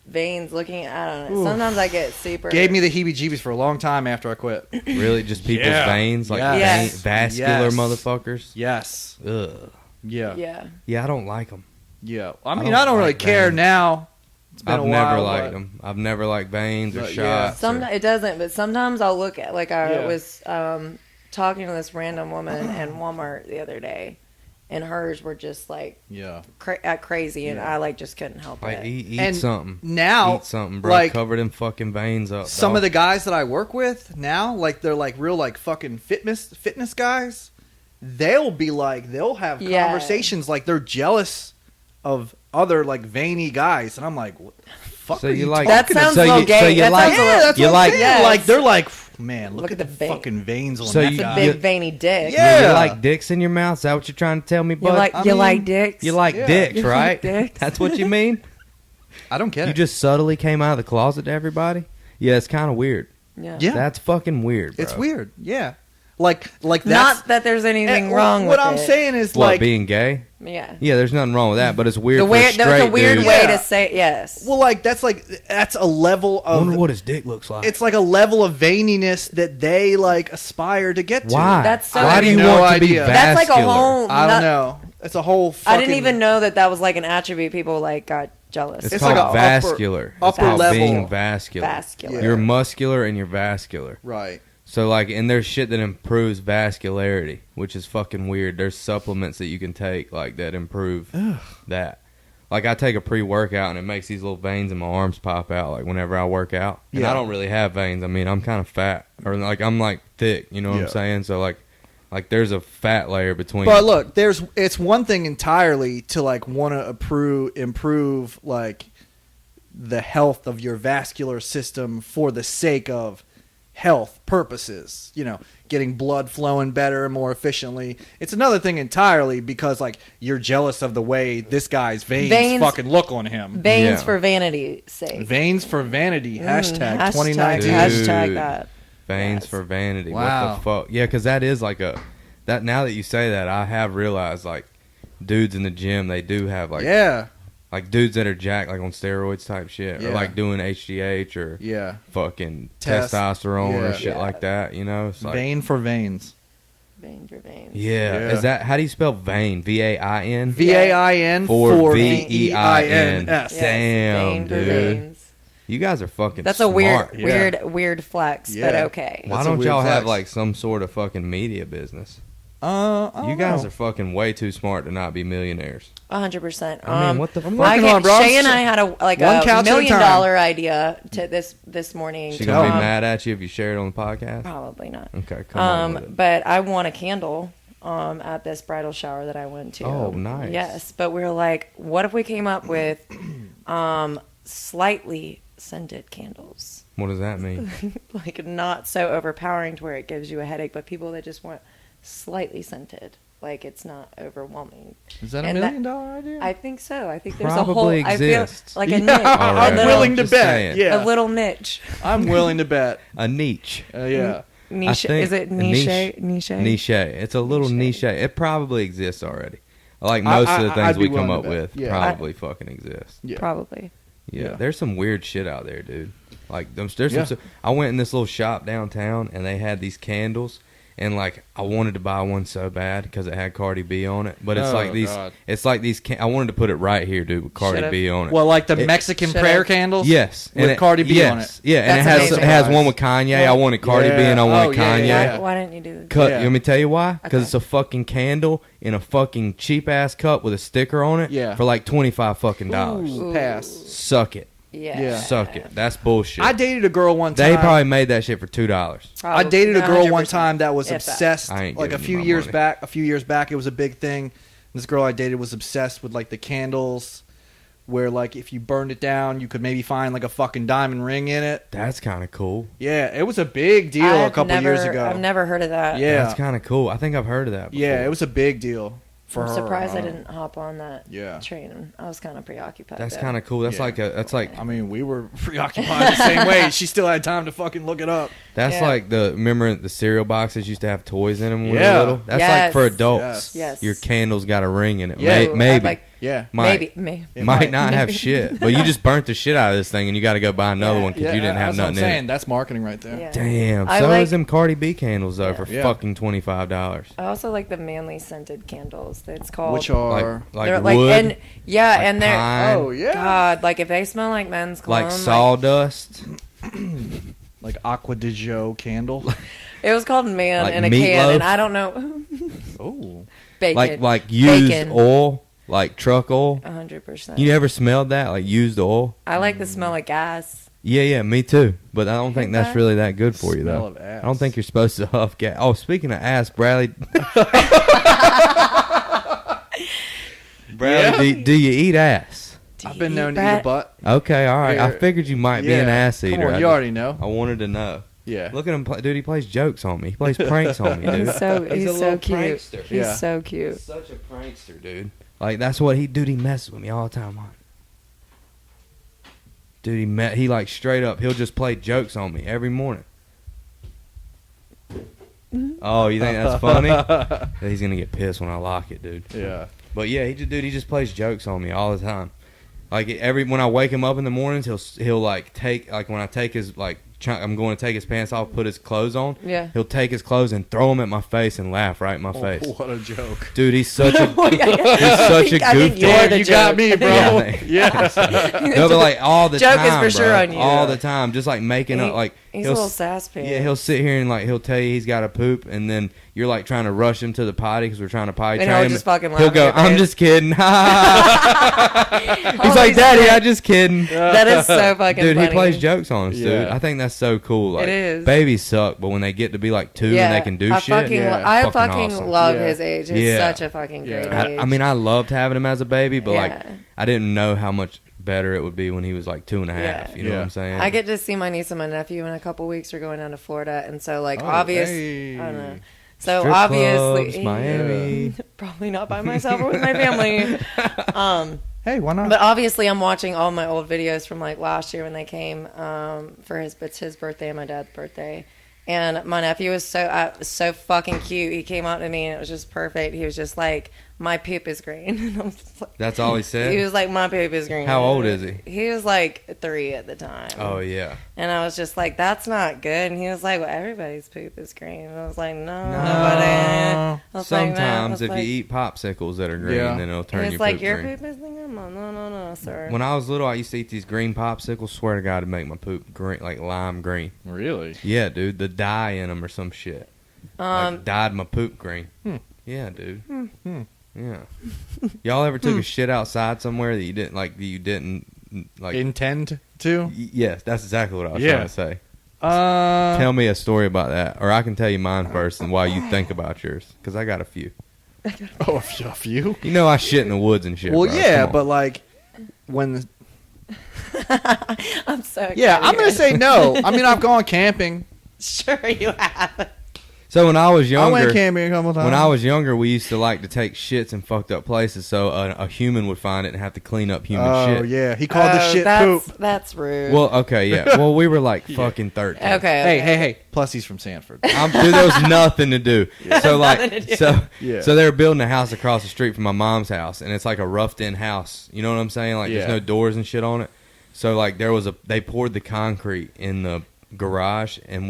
veins looking at, I don't know. Sometimes I get super. Gave me the heebie-jeebies for a long time after I quit. really just people's veins? Like Yes. vascular Yes. motherfuckers? Yes. Ugh. Yeah. Yeah. Yeah, I don't like them. Yeah. I mean, I don't really like care veins. now. It's been I've a never while, liked but- them. I've never liked veins or But, yeah. shots. It doesn't, but sometimes I'll look at, like I Yeah. was talking to this random woman in Walmart the other day, and hers were just like crazy, and I like just couldn't help Like, it. eat And something. now, Eat something, bro. like, Cover them fucking veins up. Some dog. of the guys that I work with now, like they're like real like fucking fitness guys. They'll have Yeah. conversations like they're jealous of other like veiny guys, and I'm like, what the fuck So are you you like- talking That sounds so a little you- gay. so you That like- sounds a Yeah, little, that's You what like- I'm saying. Yes. Like they're like, man, look Look at at the the vein. fucking veins on So that you- guy. big veiny dick. Yeah. You like dicks in your mouth? Is that what you're trying to tell me, You bud? like I you mean, like dicks? You like Yeah. dicks, You like right? dicks? That's what you mean? I don't get You it. just subtly came out of the closet to everybody? Yeah, it's kind of weird. Yeah. Yeah. That's fucking weird, bro. It's weird. Yeah. Like that's Not that there's anything and wrong what with I'm it. saying is What, like being gay? Yeah. Yeah, there's nothing wrong with that, but it's weird The for weird, straight that's a weird dudes. way Yeah. to say yes. well, like that's a level I of wonder what his dick looks like. it's like a level of veininess that they like aspire to get to. Why? That's so- Why do you No want to be idea. vascular? That's like a whole. I don't know. It's a whole. Fucking, I didn't even know that was like an attribute people like got jealous. It's It's called like a upper- vascular. It's upper called level. being vascular. Vascular. Yeah. You're muscular and you're vascular. Right. So like, and there's shit that improves vascularity, which is fucking weird. There's supplements that you can take like that improve that. Like I take a pre-workout and it makes these little veins in my arms pop out like whenever I work out. And Yeah. I don't really have veins. I mean, I'm kind of fat or like I'm like thick, you know what Yeah. I'm saying? So like there's a fat layer between. But look, it's one thing entirely to like want to improve like the health of your vascular system for the sake of health purposes, you know, getting blood flowing better and more efficiently. It's another thing entirely because like you're jealous of the way this guy's veins fucking look on him. Veins Yeah. for vanity's sake. Veins for vanity. Hashtag 2019. Dude. Hashtag that. Veins Yes. for vanity. Wow. What the fuck? Yeah, because that is like that. Now that you say that, I have realized like dudes in the gym, they do have like like dudes that are jacked like on steroids type shit, or Yeah. like doing HGH or Yeah. fucking Test. testosterone or Yeah. shit Yeah. like that. You know, it's like Vein for veins. Vein for veins. yeah. Yeah. Is that how do you spell vein? VAIN. VAIN For for VEIN. VEINS. Yes, Damn, vein for dude. veins. You guys are fucking. That's a smart. weird flex, but Yeah. okay. Why That's a don't weird y'all have flex. like some sort of fucking media business? I You don't guys know. are fucking way too smart to not be millionaires. 100%. I mean, what the fuck? working on it, bro. Shay and I had a One $1 couch at a million time. idea to this morning. She gonna be Um, mad at you if you share it on the podcast? Probably not. Okay, come on with it. But I won a candle at this bridal shower that I went to. Oh, nice. Yes, but we were like, what if we came up with slightly scented candles? What does that mean? Like not so overpowering to where it gives you a headache, but people that just want slightly scented. Like it's not overwhelming. Is that a And $1 million idea? I think so. I think there's Probably a whole. I feel exists. like a Yeah, niche. All I'm right. willing to Just bet. saying. Yeah, A little niche. I'm willing to bet. A niche. Yeah. Niche. think Is it a niche? niche. Niche. Niche. It's a little Niche. niche. It probably exists already. Like most of the I'd things be we come willing up to bet. with Yeah. probably fucking exist. Yeah. Probably. Yeah. Yeah. There's some weird shit out there, dude. Like there's Yeah. some. I went in this little shop downtown and they had these candles, And like I wanted to buy one so bad because it had Cardi B on it, but it's like these. God. It's like these. I wanted to put it right here, dude, with Cardi B on it. Well, like the Mexican prayer candles. Yes, with Cardi B on it. Yeah, and That's it has one with Kanye. I wanted Cardi B and I wanted Kanye. Yeah. Why didn't you do that? Cut. Yeah. Let me tell you why. Because Okay. it's a fucking candle in a fucking cheap ass cup with a sticker on it. Yeah. For like $25 fucking dollars. Ooh, pass. Suck it. Yeah. Suck it. That's bullshit. I dated a girl one time. They probably made that shit for $2. I dated a girl one 100%. time that was If that. obsessed. I ain't Like a giving few you my years money. back. A few years back, it was a big thing. This girl I dated was obsessed with like the candles, where like if you burned it down, you could maybe find like a fucking diamond ring in it. That's kind of cool. Yeah, it was a big deal a couple years ago. I've never heard of that. Yeah. That's kind of cool. I think I've heard of that before. Yeah, it was a big deal for I'm her. surprised I didn't hop on that Yeah. train. I was kind of preoccupied. That's though. kind of cool. That's Yeah. like I mean, we were preoccupied the same way. She still had time to fucking look it up. that's Yeah. like remember the cereal boxes used to have toys in them when we Yeah. were little? That's like Yes. for adults. Yes. Your candle's got a ring in it. Yeah. Maybe. Like, Yeah. Might. maybe. It Might not have shit. But you just burnt the shit out of this thing and you got to go buy another Yeah. one because Yeah, you didn't have that's what I'm nothing in saying. it. That's marketing right there. Yeah. Damn. I So like- is them Cardi B candles though Yeah. for Yeah. fucking $25. I also like the manly scented candles. It's called. Which are They're Like wood, and yeah, like and they're pine, oh yeah, God, like if they smell like men's cologne, like sawdust. like Aqua di Gio candle. it was called man Like in a can, meatloaf? and I don't know Oh, bacon. Like used Bacon. oil, like truck oil. 100%. You ever smelled that? Like used oil? I like the smell of gas. Yeah, me too. But I don't think that's Okay. really that good for you Smell though. of ass. I don't think you're supposed to huff gas. Oh, speaking of ass, Bradley. Bradley, Yeah. do you eat ass? Do I've you been eat known to eat a rat? butt. Okay, all right. I Here. figured you might be an ass Come eater. on, I you just- already know. I wanted to know. Yeah. Look at him, dude. He plays jokes on me. He plays pranks on me, dude. He's so He's a so little cute. prankster. He's Yeah. so cute. Such a prankster, dude. Like that's what he messes with me all the time. Dude, he like straight up. He'll just play jokes on me every morning. Oh, you think that's funny? He's gonna get pissed when I lock it, dude. Yeah. But yeah, he just plays jokes on me all the time. Like when I wake him up in the mornings, he'll like take like when I take his like I'm going to take his pants off, put his clothes on. Yeah. He'll take his clothes and throw them at my face and laugh right in my face. What a joke. Dude, he's such a Oh, yeah. he's such a I think goofy. you're the You got joke. me, bro. Yeah. Yeah. No, but like all the Joke time, is for bro. sure on you. All the time, just like making up like He's a he'll little s- sass pants. Yeah, he'll sit here and like he'll tell you he's got to poop, and then you're like trying to rush him to the potty because we're trying to potty And train he'll him. just fucking laugh He'll in go, your "I'm face." just kidding." He's Holy like, "Daddy, shit. I'm just kidding." That is so fucking Dude, funny. he plays jokes on us, dude. Yeah. I think that's so cool. Like, It is. babies suck, but when they get to be like 2 and they can do I shit, Fucking, Yeah. I fucking fucking awesome. love Yeah. his age. It's Yeah. such a fucking great Yeah. age. I mean, I loved having him as a baby, but like, Yeah. I didn't know how much better it would be when he was like 2 and a half. Yeah. You know what Yeah. I'm saying? I get to see my niece and my nephew in a couple weeks. We're going down to Florida, and so like Oh, obvious. hey. I don't know. So Strip obviously, clubs, Miami. probably not by myself or with my family. Hey, why not? But obviously, I'm watching all my old videos from like last year when they came for his birthday and my dad's birthday. And my nephew was so fucking cute. He came up to me and it was just perfect. He was just like, "My poop is green." And I was just like, That's all he said. he was like, "My poop is green." How old is he? He was like 3 at the time. Oh yeah. And I was just like, "That's not good." And he was like, "Well, everybody's poop is green." And I was like, "No, nobody." I was like, "No." I Sometimes was if like- you eat popsicles that are green, Yeah. then it'll turn It's your like poop your green. poop is green. I'm like, no, sir. When I was little, I used to eat these green popsicles. Swear to God, it'd make my poop green, like lime green. Really? Yeah, dude, the dye in them or some shit. Like dyed my poop green. Yeah, dude. Yeah. Y'all ever took a shit outside somewhere that you didn't like? Intend to? Yes, that's exactly what I was Yeah. trying to say. Uh, Tell me a story about that, or I can tell you mine first, and while you think about yours, because I got a few. oh, a few? You know, I shit in the woods and shit. Well, bro. yeah, Come on. but like when the, I'm so yeah, excited I'm gonna here. say no. I mean, I've gone camping. Sure you have. So when I was I went younger, camping a couple times. when I was younger, we used to like to take shits in fucked up places, so a human would find it and have to clean up human oh shit. yeah, he called the shit that's, poop. That's rude. Well, okay, yeah. Well, we were like fucking 13. okay. Hey. Plus, he's from Sanford. Dude, there was nothing to do. So like, Yeah. so they were building a house across the street from my mom's house, and it's like a roughed-in house. You know what I'm saying? Like, Yeah. there's no doors and shit on it. So like, they poured the concrete in the garage, and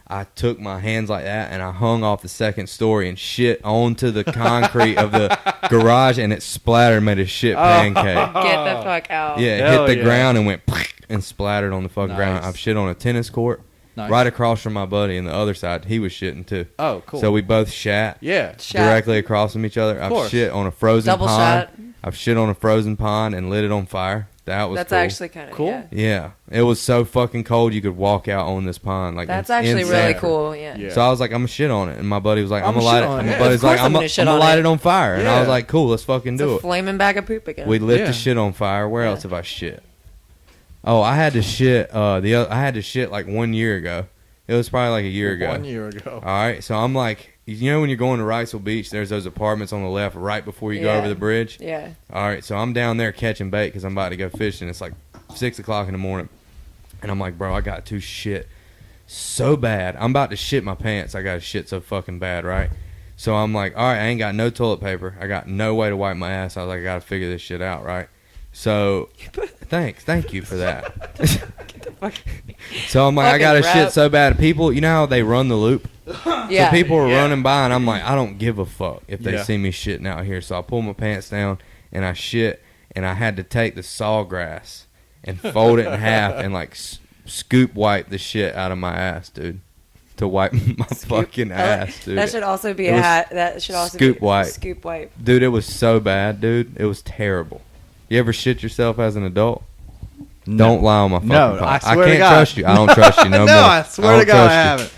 I took my hands like that and I hung off the second story and shit onto the concrete of the garage, and it splattered and made a shit pancake. Get the fuck out. Yeah, it hit the ground and went and splattered on the fucking ground. I've shit on a tennis court right across from my buddy, and the other side he was shitting too. Oh, cool. So we both shat directly across from each other. I've shit on a frozen Double pond. shot. I've shit on a frozen pond and lit it on fire. That's cool. Actually kind of cool. Yeah, it was so fucking cold you could walk out on this pond. Like that's actually really cool. Yeah. So I was like, I'm gonna shit on it, and my buddy was like, I'm gonna light it. And my buddy's like, I'm gonna light it on fire, and I was like, cool, let's fucking do it. Flaming bag of poop again. We lit the shit on fire. Where else have I shit? Oh, I had to shit. I had to shit like 1 year ago. It was probably like a year ago. 1 year ago. All right, so I'm like, you know when you're going to Wrightsville Beach, there's those apartments on the left right before you go over the bridge? Yeah. All right, so I'm down there catching bait because I'm about to go fishing. It's like 6 o'clock in the morning. And I'm like, bro, I got to shit so bad. I'm about to shit my pants. I got to shit so fucking bad, right? So I'm like, all right, I ain't got no toilet paper. I got no way to wipe my ass. I was like, I got to figure this shit out, right? So, thank you for that. So I'm like, I got to shit so bad. People, you know how they run the loop? So people are running by, and I'm like, I don't give a fuck if they see me shitting out here. So I pull my pants down, and I shit, and I had to take the sawgrass and fold it in half and like scoop wipe the shit out of my ass, dude. To wipe my fucking ass, dude. That should also be a hat. That should also scoop be wipe. Scoop wipe. Dude, it was so bad, dude. It was terrible. You ever shit yourself as an adult? No. Don't lie on my fucking podcast. I can't trust you. I don't trust you no more. No, I swear to God I haven't.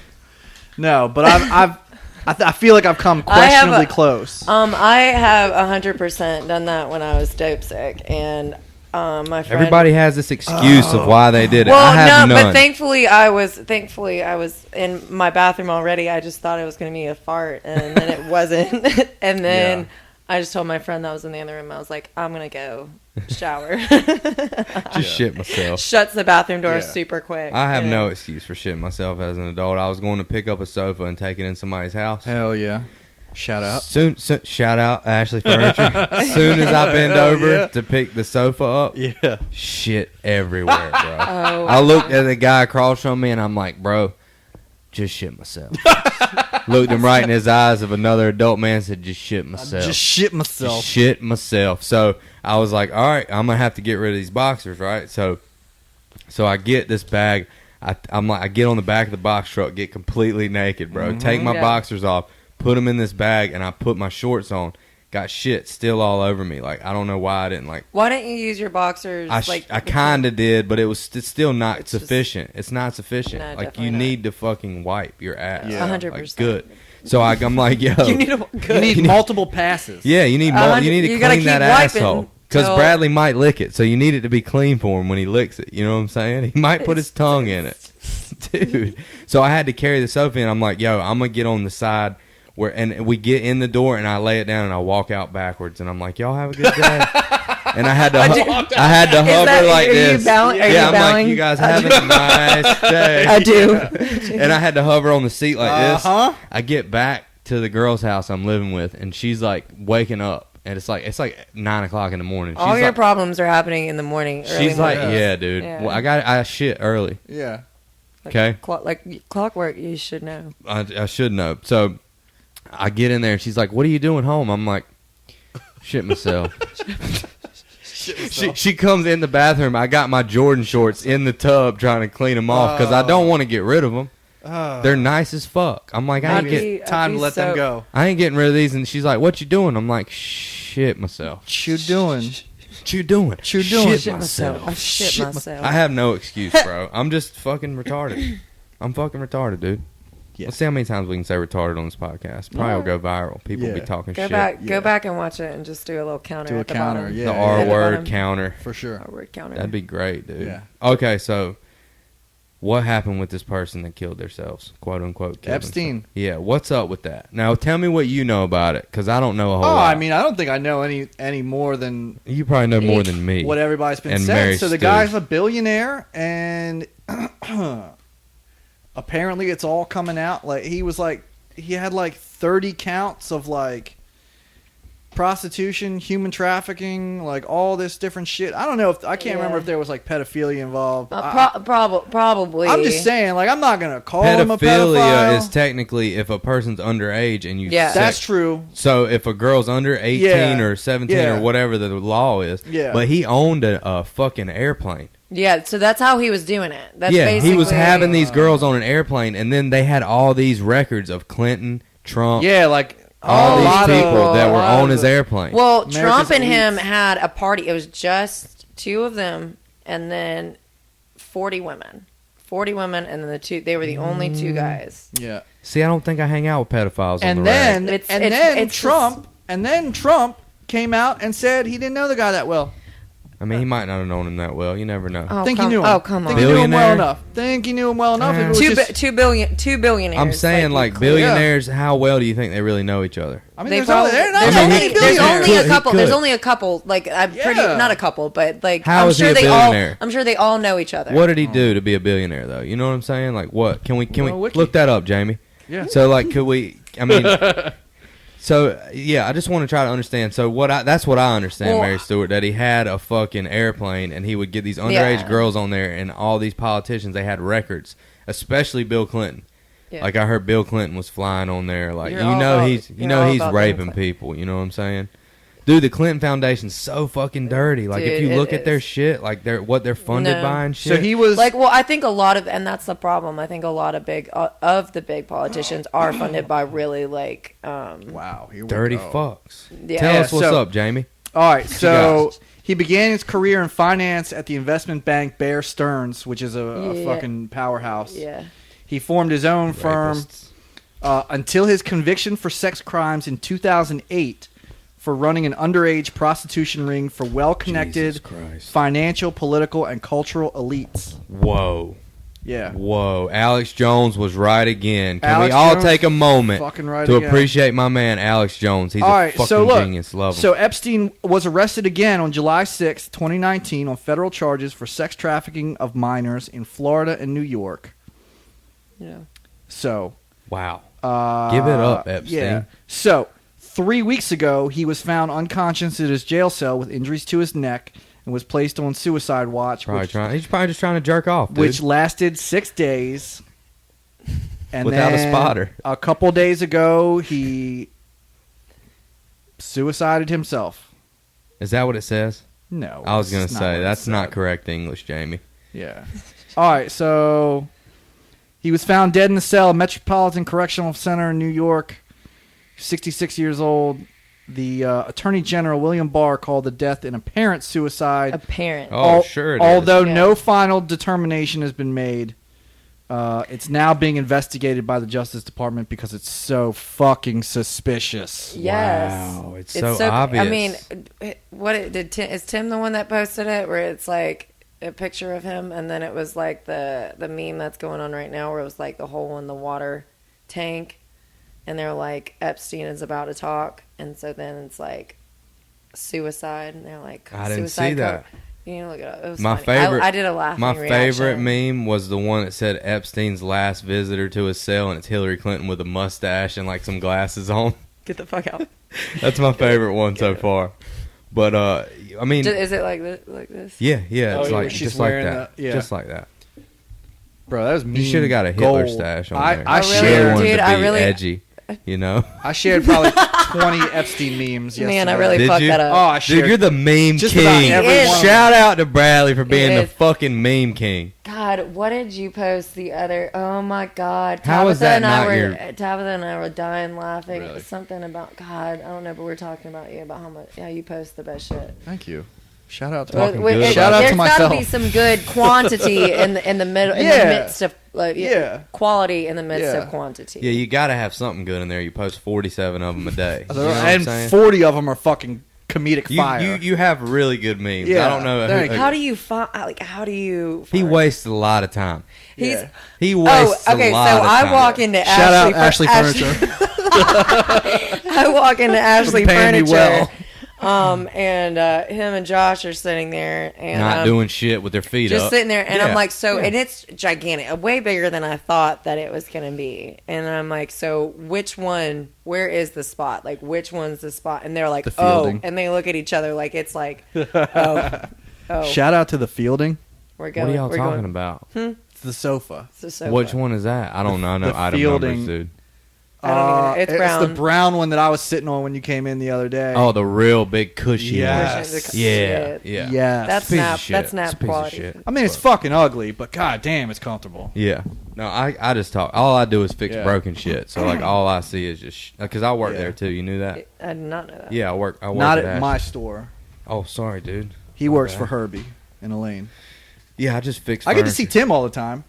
No, but I feel like I've come questionably close. I have 100% done that when I was dope sick, and my friend. Everybody has this excuse of why they did it. Well, I have none. But thankfully I was in my bathroom already. I just thought it was going to be a fart, and then it wasn't. And then I just told my friend that was in the other room. I was like, I'm going to go shower. Just shit myself. Shuts the bathroom door super quick. I have no excuse for shitting myself as an adult. I was going to pick up a sofa and take it in somebody's house. Hell yeah. Shout out. Shout out Ashley Furniture. As soon as I bend over to pick the sofa up, shit everywhere, bro. I looked at the guy across from me and I'm like, bro, just shit myself. Looked him right in his eyes of another adult man, said, just shit myself. Just shit myself. Just shit myself. So I was like, all right, I'm gonna have to get rid of these boxers, right? So I get this bag. I'm like, I get on the back of the box truck, get completely naked, bro. Take my boxers off. Put them in this bag, and I put my shorts on. Got shit still all over me. Like, I don't know why I didn't like. Why didn't you use your boxers? I kind of did, but it's still not sufficient. It's not sufficient. No, like, you need to fucking wipe your ass. 100%. Like, good. So I'm like, yo. You need multiple passes. Yeah, you need to clean that asshole. Because Bradley might lick it, so you need it to be clean for him when he licks it. You know what I'm saying? He might put his tongue in it. Dude. So I had to carry the sofa in. I'm like, yo, I'm going to get on the side. And we get in the door, and I lay it down, and I walk out backwards, and I'm like, "Y'all have a good day." And I had to hover like this. I'm like, "You guys have a nice day." I do. And I had to hover on the seat like this. I get back to the girl's house I'm living with, and she's like waking up, and it's like 9 o'clock in the morning. All your problems are happening in the morning. She's like, "Yeah, dude. Yeah. Well, I shit early." Yeah. Okay. Like clockwork, you should know. I should know. So. I get in there and she's like, "What are you doing home?" I'm like, "Shit myself." She comes in the bathroom. I got my Jordan shorts in the tub trying to clean them off because I don't want to get rid of them. They're nice as fuck. I'm like, I ain't getting time to let them go. I ain't getting rid of these. And she's like, "What you doing?" I'm like, "Shit myself." What you doing? Shit myself. I shit myself. I have no excuse, bro. I'm just fucking retarded. I'm fucking retarded, dude. Yeah. Let's see how many times we can say retarded on this podcast. Probably will go viral. People will be talking shit. Go back and watch it and just do a little counter at the bottom. The R word counter. For sure. R word counter. That'd be great, dude. Yeah. Okay, so what happened with this person that killed themselves, quote unquote? Epstein. Yeah, what's up with that? Now tell me what you know about it, because I don't know a whole lot. I mean, I don't think I know any more than... You probably know more than me. What everybody's been saying. So the guy's a billionaire, and... apparently it's all coming out. Like he had like 30 counts of like prostitution, human trafficking, like all this different shit. I don't know if I can't remember if there was like pedophilia involved. Probably. I'm just saying, like, I'm not gonna call him a pedophile. Pedophilia is technically if a person's underage and you. Yeah. That's true. So if a girl's under 18 or 17 Yeah. or whatever the law is, Yeah. but he owned a fucking airplane. Yeah, so that's how he was doing it. That's Yeah, basically, he was having these girls on an airplane, and then they had all these records of Clinton, Trump, Yeah, like all a lot these people of- that a were lot on of his the- airplane. Well, America's Trump and him elites. had a party. It was just 2 of them, and then 40 women. 40 women, and then they were the only 2 guys. Yeah. See, I don't think I hang out with pedophiles. And on the then reg. Trump came out and said he didn't know the guy that well. I mean, he might not have known him that well. You never know. Oh, Think he come, knew him. oh, come on. Think he knew him well Billionaire? enough. Think he knew him well enough. If it was Two, just, two billionaires. I'm saying, like, clearly. billionaires, how well do you think they really know each other? I mean, They there's probably, only, there's, not I mean, many he- there's billionaires. only a He couple. could. There's only a couple. Like I'm pretty Yeah. not a couple, but like How I'm is he sure a they all. billionaire? I'm sure they all know each other. What did he do to be a billionaire, though? You know what I'm saying? Like, what? Can we Well, wiki. look that up, Jamie? Yeah. So, like, could we? I mean, so yeah, I just want to try to understand. So that's what I understand, Well, Mary Stuart, that he had a fucking airplane and he would get these underage Yeah. girls on there, and all these politicians, they had records, especially Bill Clinton. Yeah. Like I heard Bill Clinton was flying on there. Like You're all about- he's you're all about Bill raping Clinton. people. You know what I'm saying? Dude, the Clinton Foundation's so fucking dirty. Like if Dude, you look it at their is. shit, like what they're funded No. by and shit. So he was Like, well, I think a lot of, and that's the problem. I think a lot of the big politicians are funded by really like, wow. Here we dirty go. fucks. yeah. Tell us what's so- up, Jamie. All right, so guys. he began his career in finance at the investment bank Bear Stearns, which is a Yeah. fucking powerhouse. Yeah. He formed his own firm Rapists. until his conviction for sex crimes in 2008 for running an underage prostitution ring for Jesus well-connected Christ. financial, political, and cultural elites. Whoa. Yeah. Whoa. Alex Jones was right again. Can Alex we all Jones take a moment fucking right to again. appreciate my man, Alex Jones? He's All a right, fucking so look, genius. Love him. So Epstein was arrested again on July 6, 2019 on federal charges for sex trafficking of minors in Florida and New York. Yeah. So, wow. Give it up, Epstein. Yeah. So, 3 weeks ago, he was found unconscious in his jail cell with injuries to his neck and was placed on suicide watch, He's probably just trying to jerk off, dude. which lasted 6 days. And Without a then spotter. A couple days ago, he suicided himself. Is that what it says? No. I was going it's to not say, what it that's not said. correct English, Jamie. Yeah. All right, so he was found dead in the cell at Metropolitan Correctional Center in New York. 66 years old. The Attorney General, William Barr, called the death an apparent suicide. Apparent. Oh, sure it is. Although Yeah. no final determination has been made. It's now being investigated by the Justice Department because it's so fucking suspicious. Yes. Wow, it's so obvious. I mean, is Tim the one that posted it? Where it's like a picture of him, and then it was like the meme that's going on right now, where it was like the hole in the water tank, and they're like Epstein is about to talk, and so then it's like suicide, and they're like I didn't suicide see that. You can look it up. It was My funny. favorite- I did a laughing My favorite reaction. meme was the one that said Epstein's last visitor to his cell, and it's Hillary Clinton with a mustache and like some glasses on. Get the fuck out. That's my favorite one so far. But I mean, Is it like this? Like this? yeah, Oh, it's yeah, like she's just like wearing that, the- yeah. just like that. Bro, that was mean. You should have got a Hitler gold. stash on I, there. I Oh, really? Really shared. wanted Dude, to I be really- edgy, you know. I shared probably 20 Epstein memes. Man, I yesterday. really Did fucked you? that up. Oh, I Dude, shared. you're the meme just about king. every He is. one of them. Shout out to Bradley for being the is. fucking meme king. God, what did you post the other? Oh my God, How is that not Tabitha and I were dying laughing. Really? Something about God, I don't know, but we were talking about you about how you post the best shit. Thank you. Shout out to Talking Wait, good Shout out to there's myself. gotta be some good quantity in the middle, in Yeah. the midst of like Yeah. quality in the midst Yeah. of quantity. Yeah, you got to have something good in there. You post 47 of them a day. You know what I'm saying? and 40 of them are fucking comedic fire. You have really good memes. Yeah, I don't know. thank you. How do you find? Like, how do you? He find- wastes a lot of time. He's Yeah. He wastes okay. a So lot of time. I walk into Shout out Ashley Ashley Furniture. I walk into Ashley Paying me Furniture well. And him and Josh are sitting there and Not doing shit with their feet just up. sitting there, and Yeah. I'm like, so, Yeah. and it's gigantic, way bigger than I thought that it was gonna be. And I'm like, so which one? Where is the spot? Like, which one's the spot? And they're like, The oh, fielding. and they look at each other like it's like, oh, Shout out to the fielding. we're going. What are y'all we're talking going. about? It's the sofa. It's the sofa. Which one is that? I don't know. I know the item fielding. numbers, dude. I don't even know. It's brown. the brown one that I was sitting on when you came in the other day. Oh, the real big cushy Yes. one. Shit. Yeah, yeah. Yes. That's Piece of nap. shit. That's It's a nap piece of quality. shit. I mean, it's fucking ugly, but god damn, it's comfortable. Yeah. No, I just talk. All I do is fix Yeah. broken shit. So like, all I see is just because I work Yeah. there too. You knew that? I did not know that. Yeah, I work. Not at Ash. my store. Oh, sorry, dude. He My works bad. for Herbie in Elaine. Yeah, I just fix. I get to see furniture. Tim all the time.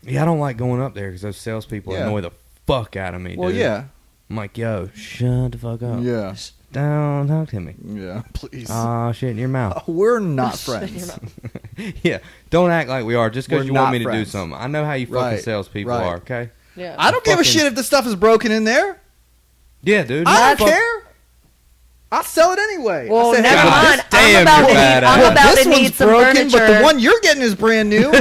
Yeah, I don't like going up there because those salespeople Yeah. annoy the fuck out of me. Well, dude. yeah. I'm like, yo, shut the fuck up. Yeah. Don't talk to me. Yeah, please. Oh shit in your mouth. We're not Shut your friends. mouth. Yeah, don't act like we are just because We're you want not me to do friends. something. I know how you fucking Right, salespeople right. are. Okay. Yeah. I don't give a Fucking- shit if the stuff is broken in there. Yeah, dude. I don't Fuck- care. I'll sell it anyway. Well, I say, never hey, God mind. damn, I'm about you're to need. bad I'm ass. about this to one's need some broken, furniture. but the one you're getting is brand new.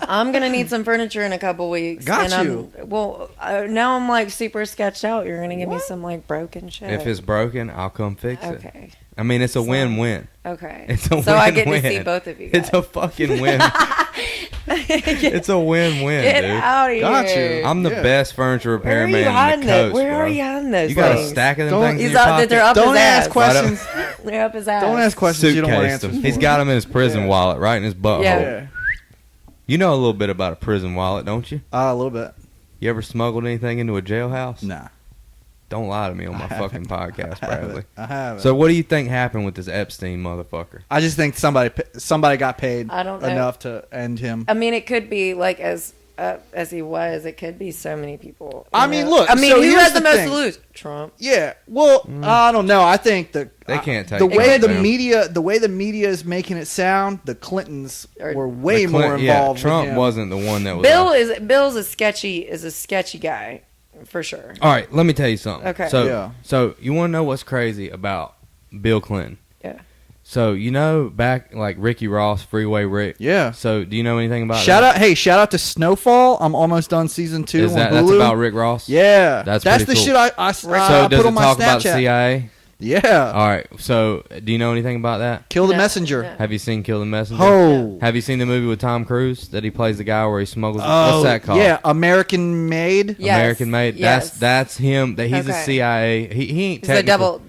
I'm gonna need some furniture in a couple weeks. Got and you. Well, now I'm like super sketched out. You're gonna give me What? some like broken shit. If it's broken, I'll come fix it. okay. I mean, it's a So- win-win. Okay. It's a so I get to win-win. see both of you. It's a fucking win. It's a win-win, Get dude. out of here. Got you. I'm the Yeah. best furniture Where are repairman you in hiding the that? coast, Where bro. are you hiding those You got a things? stack of them Don't- things in He's your up, pocket? they're up Don't his ask ass. questions. They're up his ass. Don't ask questions you don't want Suitcased answers them. for. He's got them in his prison Yeah. wallet, right in his butthole. Yeah. Yeah. You know a little bit about a prison wallet, don't you? A little bit. You ever smuggled anything into a jailhouse? Nah. Don't lie to me on my I fucking haven't. podcast, I Bradley. haven't. I haven't. So what do you think happened with this Epstein motherfucker? I just think somebody got paid I don't know. enough to end him. I mean, it could be like as he was. It could be so many people. you I mean, know? look, I mean, so who here's has the the most thing. to lose? Trump. Yeah. Well, I don't know. I think They can't take the it. way It the could be. media is making it sound. The Clintons Or- were way The more Clin- involved. Yeah, Trump with him. wasn't the one that was. Bill's a sketchy guy for sure. All right, let me tell you something. Okay. So, Yeah. so you want to know what's crazy about Bill Clinton? Yeah. So you know back like Ricky Ross, Freeway Rick. Yeah. So do you know anything about Shout that? out! Hey, shout out to Snowfall. I'm almost done season 2 Is on that Hulu. that's about Rick Ross? Yeah, That's the pretty cool. shit I So put does on it my talk Snapchat. about the CIA? Yeah, All right. So do you know anything about that? Kill the No, messenger. no. Have you seen Kill the Messenger? Oh, Have you seen the movie with Tom Cruise that he plays the guy where he smuggles? oh, what's that called? Yeah, American Made. Yes, American Made. yes. That's him. That he's a Okay. CIA. He ain't He's a technical.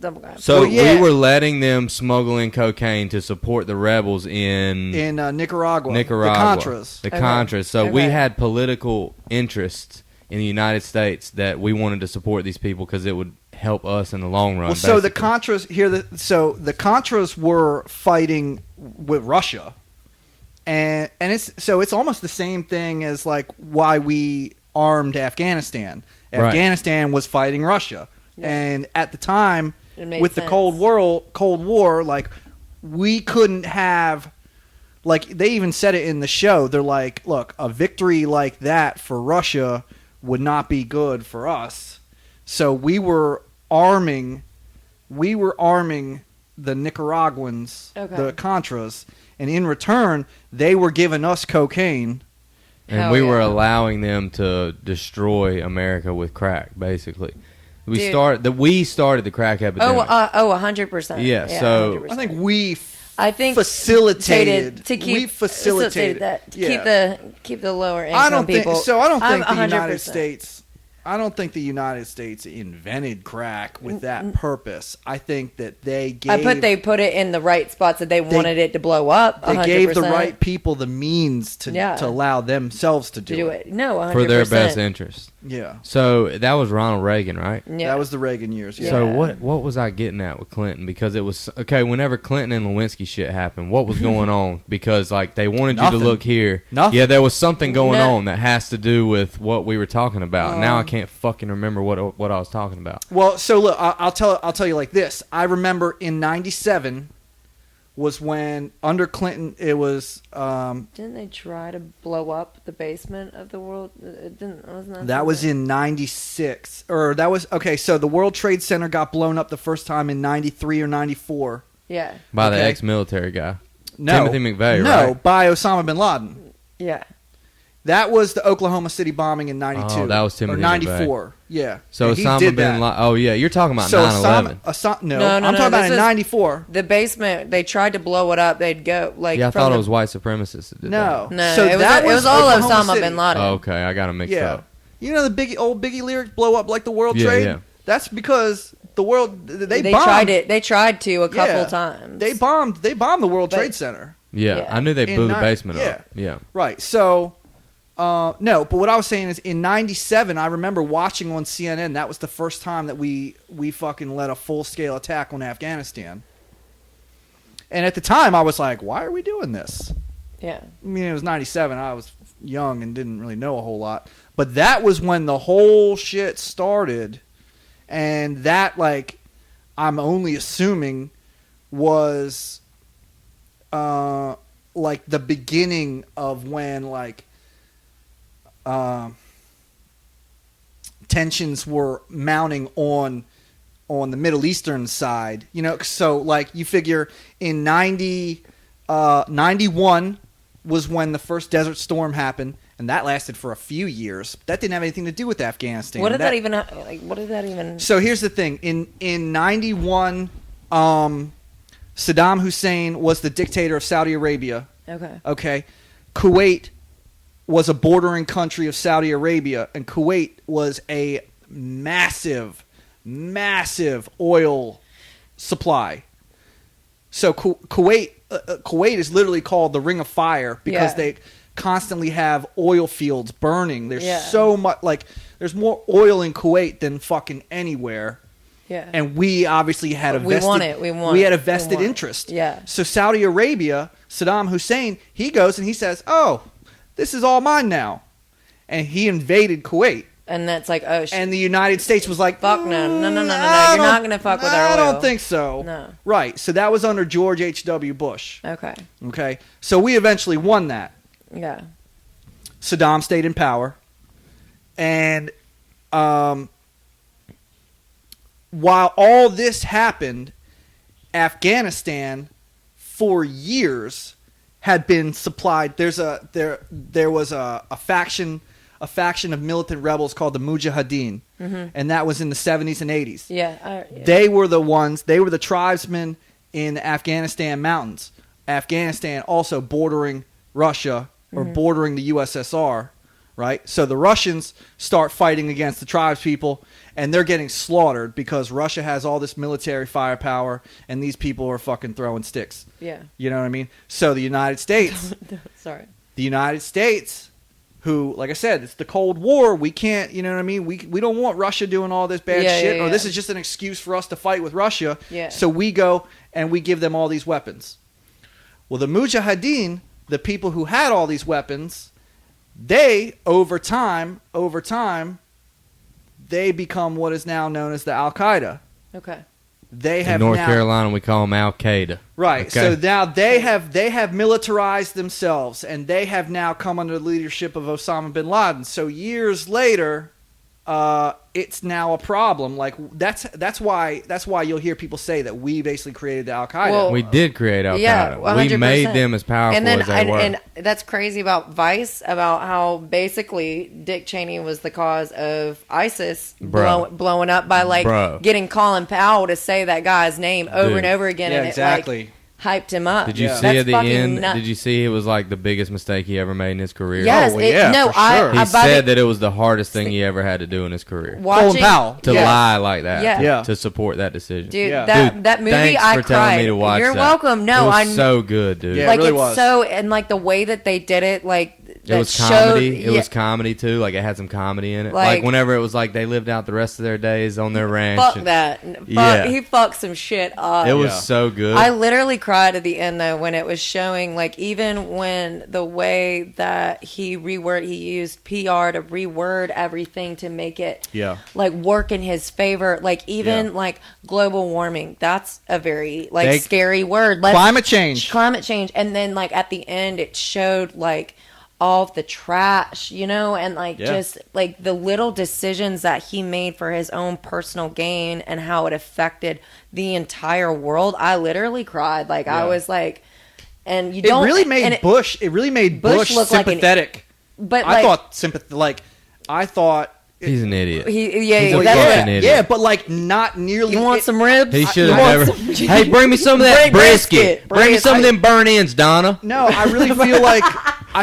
double guy. So Well, yeah. we were letting them smuggle in cocaine to support the rebels in Nicaragua. Nicaragua. The Contras. The Okay. Contras. So we Okay. had political interests in the United States that we wanted to support these people because it would help us in the long run. Well, so the basically. Contras here. The Contras were fighting with Russia, and it's almost the same thing as like why we armed Afghanistan. Right. Afghanistan was fighting Russia, Yeah. and at the time It made with the sense. Cold War, like we couldn't have. Like they even said it in the show. They're like, look, a victory like that for Russia would not be good for us. So we were arming the Nicaraguans, Okay. the Contras, and in return they were giving us cocaine. and Hell we were yeah. allowing them to destroy America with crack. Basically, we Dude. started the crack epidemic. 100%. Yeah, so- 100%. I think we I think facilitated to keep we facilitated that to yeah. keep the lower income I don't people. think so. I don't I'm think the United 100%. States. I don't think the United States invented crack with that purpose. I think that they gave. They put it in the right spots that they wanted it to blow up. They 100%. gave the right people the means to Yeah. to allow themselves to to do do it. it. No, 100%. for their best interest. Yeah, So that was Ronald Reagan, right? Yeah. that was the Reagan years. Yeah. So Yeah. what was I getting at with Clinton? Because it was okay whenever Clinton and Lewinsky shit happened. What was going on? Because like they wanted you Nothing. to look here. Nothing. Yeah, there was something going No. on that has to do with what we were talking about. Now I can't fucking remember what I was talking about. Well, so look, I'll tell you like this. I remember in '97 was when under Clinton it was. Didn't they try to blow up the basement of the world? It didn't. Wasn't that was in '96, or that was okay. So the World Trade Center got blown up the first time in '93 or '94. Yeah. By the ex-military guy. No, Timothy McVeigh, no, right? by Osama bin Laden. Yeah. That was the Oklahoma City bombing in '92. Oh, that was Timothy or '94. McVeigh. Yeah. So And he Osama did bin that. Laden. Oh yeah, you're talking about So 9/11. No, I'm talking about this in is- '94. The basement. They tried to blow it up. They'd go like. Yeah, I from thought the- it was white supremacists that did No, No, So it that was all Oklahoma Osama City. bin that. Laden. Oh, okay, I got them mixed Yeah. up. You know the old Biggie lyric, "Blow up like the World Yeah, Trade." yeah. That's because the world they They bombed. tried it. They tried to a couple Yeah. times. They bombed the World But- Trade Center. Yeah, Yeah. I knew they In blew the nine- basement yeah. up. Yeah. Right. So, no. But what I was saying is, in '97, I remember watching on CNN. That was the first time that we fucking led a full scale attack on Afghanistan. And at the time, I was like, "Why are we doing this?" Yeah. I mean, it was '97. I was young and didn't really know a whole lot. But that was when the whole shit started, and that, like, I'm only assuming was like the beginning of when, like, tensions were mounting on the Middle Eastern side. You know, so like you figure in 91 was when the first Desert Storm happened, and that lasted for a few years. That didn't have anything to do with Afghanistan. What did that even? Like, what did that even? So here's the thing: in '91, Saddam Hussein was the dictator of Saudi Arabia. Okay. Okay, Kuwait was a bordering country of Saudi Arabia, and Kuwait was a massive oil supply. So Kuwait is literally called the Ring of Fire because Yeah. they constantly have oil fields burning. There's Yeah. so much, like, there's more oil in Kuwait than fucking anywhere. Yeah. And we obviously had a We vested, want it. We want had it. a vested We want it. interest. Yeah. So Saudi Arabia, Saddam Hussein, he goes and he says, "Oh, this is all mine now," and he invaded Kuwait. And that's like, oh, And the United States was like, Fuck no. No. You're I not don't- gonna fuck with our I oil." don't think so. No. Right. So that was under George H.W. Bush. Okay. Okay. So we eventually won that. Yeah. Saddam stayed in power. And while all this happened, Afghanistan for years had been supplied. There was a faction of militant rebels called the Mujahideen, and that was in the 70s and 80s. Yeah. They were the tribesmen in the Afghanistan mountains. Afghanistan also bordering Russia or bordering the USSR, right? So the Russians start fighting against the tribes people, and they're getting slaughtered because Russia has all this military firepower, and these people are fucking throwing sticks. Yeah. You know what I mean? So the United States, who, like I said, it's the Cold War. We can't, you know what I mean? We don't want Russia doing all this bad shit, or this is just an excuse for us to fight with Russia. Yeah. So we go and we give them all these weapons. Well, the Mujahideen, the people who had all these weapons, they, over time, they become what is now known as the Al-Qaeda. Okay. They In have North now, Carolina, we call them Al Qaeda. right. Okay. So now they have militarized themselves, and they have now come under the leadership of Osama bin Laden. So years later, it's now a problem. Like that's why you'll hear people say that we basically created the Al Qaeda. Well, We did create Al Qaeda. Yeah, we 100%. made them as powerful And then, as they were. and that's crazy about Vice, about how basically Dick Cheney was the cause of ISIS Bro. blowing up by Bro. getting Colin Powell to say that guy's name over Dude. and over again, yeah, and exactly. it like hyped him up. Did you Yeah. see That's at the fucking end? nuts. Did you see it was like the biggest mistake he ever made in his career? Yes, Oh, well, yeah, no, for sure. He by said the- that it was the hardest thing he ever had to do in his career. watching, Colin Powell. To Yes. lie like that. Yeah. Yeah. To support that decision. Dude, Yeah. that movie, thanks I for cried. telling me to watch You're that. welcome. No, it was I so good, dude. Yeah. it like really it's was. so, and like the way that they did it, like It was comedy. It was comedy too. Like it had some comedy in it. Like whenever it was like they lived out the rest of their days on their ranch. Fuck that. He fucked some shit up. It was so good. I literally cried at the end though when it was showing like even when the way that he used PR to reword everything to make it like work in his favor. Like even like global warming. That's a very like scary word. Climate change. And then like at the end it showed like all of the trash, you know, and like just like the little decisions that he made for his own personal gain and how it affected the entire world. I literally cried. Like I was like, and you don't. It really made Bush. It really made Bush look sympathetic. But I thought I thought. He's an idiot. He's a fucking idiot. Yeah, but like not nearly. You want some ribs? He should have never. Hey, bring me some of that brisket. Bring me some of them burn ends, Donna. No, I really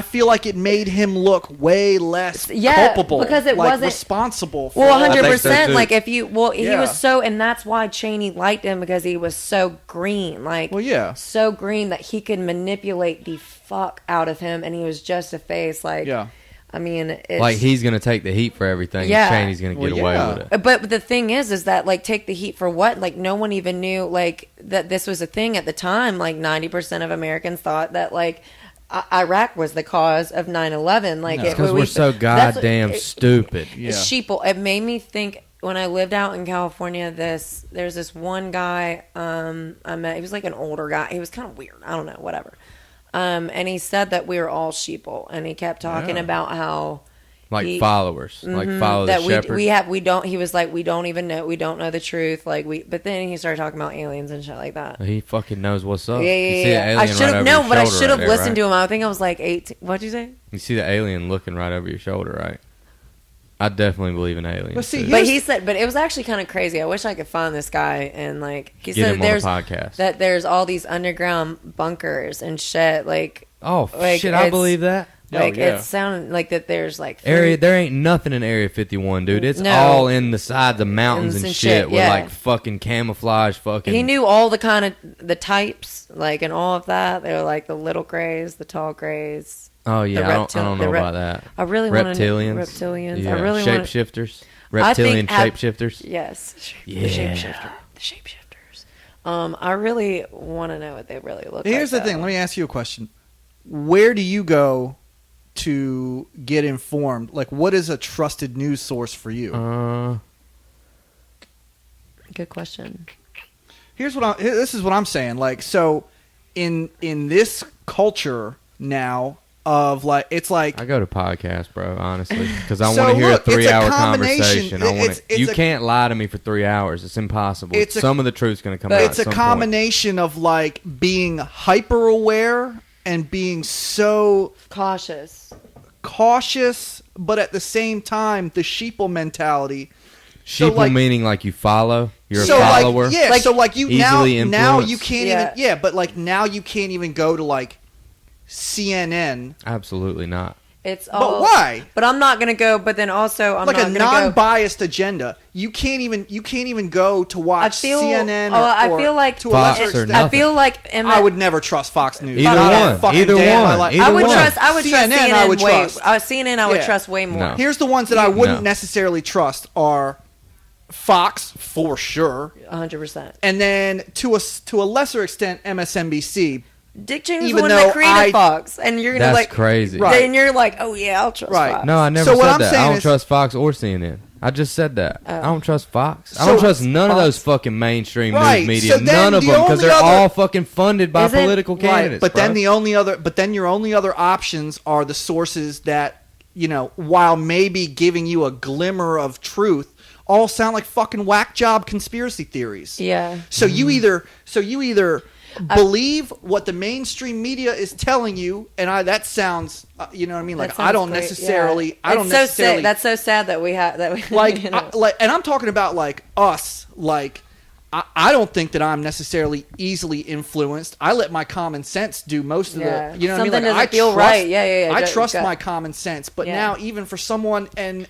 feel like it made him look way less culpable because it wasn't responsible. For 100%. Like if you, he was so, and that's why Cheney liked him because he was so green. Like, so green that he could manipulate the fuck out of him, and he was just a face. Like, I mean, it's, like he's gonna take the heat for everything. Yeah, Cheney's gonna get away with it. But the thing is that like take the heat for what? Like no one even knew like that this was a thing at the time. Like 90% of Americans thought that like Iraq was the cause of 9/11. Like because we're so goddamn stupid. Sheeple. It made me think when I lived out in California. There's this one guy I met. He was like an older guy. He was kind of weird. I don't know. Whatever. And he said that we were all sheeple, and he kept talking about how followers, like follow the shepherd. He was like, we don't even know, we don't know the truth. Like but then he started talking about aliens and shit like that. He fucking knows what's up. Yeah. I should have known, but I should have listened to him. I think I was like 18. What'd you say? You see the alien looking right over your shoulder, right? I definitely believe in aliens. But he said, but it was actually kind of crazy. I wish I could find this guy and like he said there's that there's all these underground bunkers and shit. Like shit, I believe that. Like it sounded like that. There's like there ain't nothing in Area 51, dude. It's all in the sides of mountains and shit with like fucking camouflage. Fucking. He knew all the kind of the types, like and all of that. They were like the little grays, the tall grays. Oh yeah, I don't know about that. I really want reptilians. Yeah. I really shapeshifters. Reptilian shapeshifters. Yes. The shapeshifters. I really want to know what they really look like. Here's the thing. Let me ask you a question. Where do you go to get informed? Like, what is a trusted news source for you? Good question. This is what I'm saying. Like, so in this culture now. Of like, it's like I go to podcasts, bro. Honestly, because I want to hear a 3-hour conversation. You can't lie to me for 3 hours. It's impossible. Some of the truth's going to come out. It's a combination of like being hyper aware and being so cautious, but at the same time, the sheeple mentality. Sheeple meaning like you follow. You're a follower. So like you now you can't even. Yeah, but like now you can't even go to like CNN. Absolutely not. It's all. But why? But I'm not gonna go. But then also, I'm like not a non-biased agenda. You can't even go to watch CNN. I feel like to Fox a lesser extent. I feel like I would never trust Fox News. Either one. I would trust CNN. I would trust CNN. I would trust way more. No. Here's the ones that I wouldn't necessarily trust are Fox for sure, 100%, and then to a lesser extent MSNBC. Dick Cheney's the one that created Fox, and you're gonna that's crazy. Right. Then you're like, oh yeah, I'll trust Fox. No, I never said that. I don't trust Fox or CNN. I just said that. I don't trust Fox. I don't trust none of those fucking mainstream news media. None of them, because they're all fucking funded by political candidates. But then your only other options are the sources that, you know, while maybe giving you a glimmer of truth, all sound like fucking whack job conspiracy theories. Yeah. So you either believe what the mainstream media is telling you, and that sounds, you know what I mean? Like I don't great. necessarily, That's so sad that we have that. Like, you know. And I'm talking about like us. Like I don't think that I'm necessarily easily influenced. I let my common sense do most of the. You know what I mean? Like, I feel right. Yeah. I trust my common sense, but now even for someone, and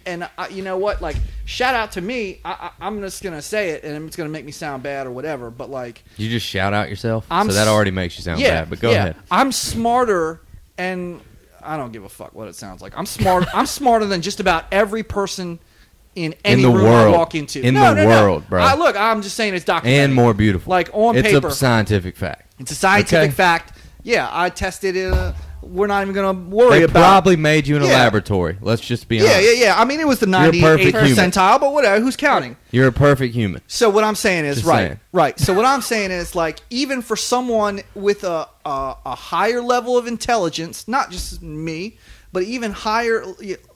you know what? Like, shout out to me. I'm just gonna say it, and it's gonna make me sound bad or whatever. But like, you just shout out yourself, so that already makes you sound bad. But go ahead. I'm smarter, and I don't give a fuck what it sounds like. I'm smart. I'm smarter than just about every person in any the room world. I walk into. In the world, bro. Look, I'm just saying it's documented. And more beautiful. Like on it's paper. It's a scientific fact. It's a scientific Okay. fact. Yeah, I tested it. We're not even going to worry They about. probably made you in a Yeah. laboratory. Let's just be honest. Yeah. I mean, it was the You're a 98th perfect human. percentile, but whatever. Who's counting? You're a perfect human. So what I'm saying is Just right, saying. right. So what I'm saying is like even for someone with a higher level of intelligence, not just me, but even higher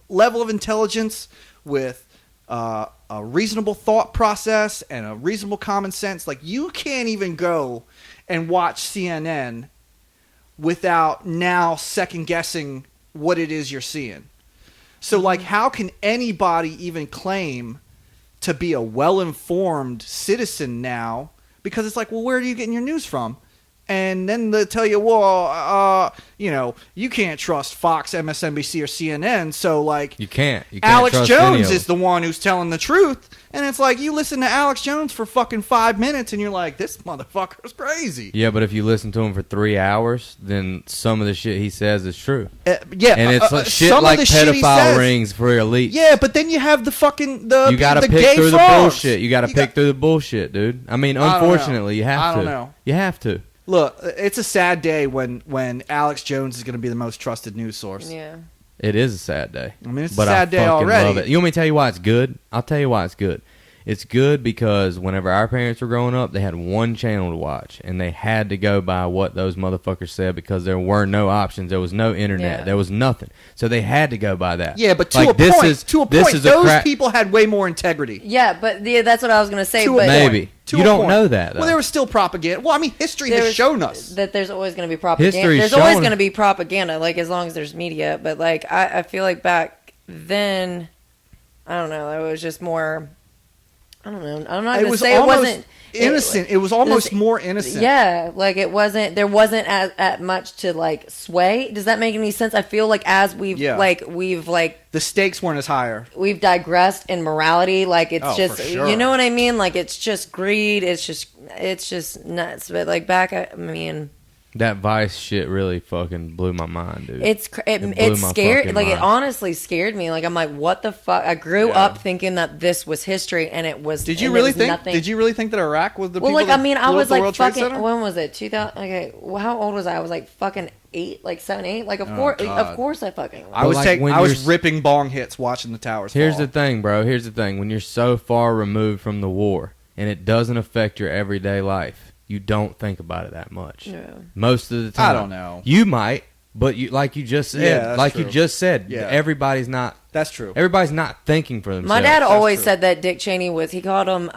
level of intelligence with a reasonable thought process and a reasonable common sense, like you can't even go and watch CNN without now second guessing what it is you're seeing. So like how can anybody even claim to be a well-informed citizen now? Because it's like, well, where are you getting your news from? And then they tell you, well, you can't trust Fox, MSNBC, or CNN. So, like, You can't Alex trust any Jones of is the one who's telling the truth. And it's like, you listen to Alex Jones for fucking 5 minutes, and you're like, this motherfucker's crazy. Yeah, but if you listen to him for 3 hours, then some of the shit he says is true. Yeah, And it's like shit some of like the shit he pedophile says- rings for elites. Yeah, but then you have the fucking You gotta the pick gay through the frogs. bullshit. You gotta pick through the bullshit, dude. I mean, I don't know. unfortunately, you have to. I don't know. You have to. Look, it's a sad day when Alex Jones is going to be the most trusted news source. Yeah. It is a sad day. I mean, it's but a sad day I fucking already. love it. You want me to tell you why it's good? I'll tell you why it's good. It's good because whenever our parents were growing up, they had one channel to watch, and they had to go by what those motherfuckers said because there were no options. There was no internet. Yeah. There was nothing. So they had to go by that. Yeah, but Like, to a point, those people had way more integrity. Yeah, but that's what I was gonna say. To a But point. Maybe. To You a don't point. know that, though. Well, there was still propaganda. Well, I mean, history has there's- shown us. that there's always going to be propaganda. History's There's always shown- going to be propaganda, like as long as there's media. But like I feel like back then, I don't know. It was just more. I don't know. I'm not It going to was say it almost wasn't innocent. It was almost more innocent. Yeah, like it wasn't. There wasn't as much to like sway. Does that make any sense? I feel like as we've Yeah. we've The stakes weren't as higher. we've digressed in morality. Like it's Oh, just for sure. you know what I mean. Like it's just greed. It's just nuts. But like back, I mean. That Vice shit really fucking blew my mind, dude. It blew my scared, fucking like it mind. honestly scared me. Like I'm like, what the fuck? I grew Yeah. up thinking that this was history, and it was. Did you and really there was think? Nothing. Did you really think that Iraq was the Well, people like that I mean, I blew up was the like World Trade fucking. Center? When was it? 2000. Okay, well, how old was I? I was like fucking 8, like 7, 8. Like of God. course, I fucking. I But, was like, when I was you're- ripping bong hits watching the towers Here's fall. the thing, bro. Here's the thing. When you're so far removed from the war and it doesn't affect your everyday life, you don't think about it that much. Yeah. Most of the time. I don't know. You might, but you like you just said, Yeah, that's you true. just said, Yeah. everybody's not true. everybody's not thinking for themselves. My dad always true. said that Dick Cheney was. He called him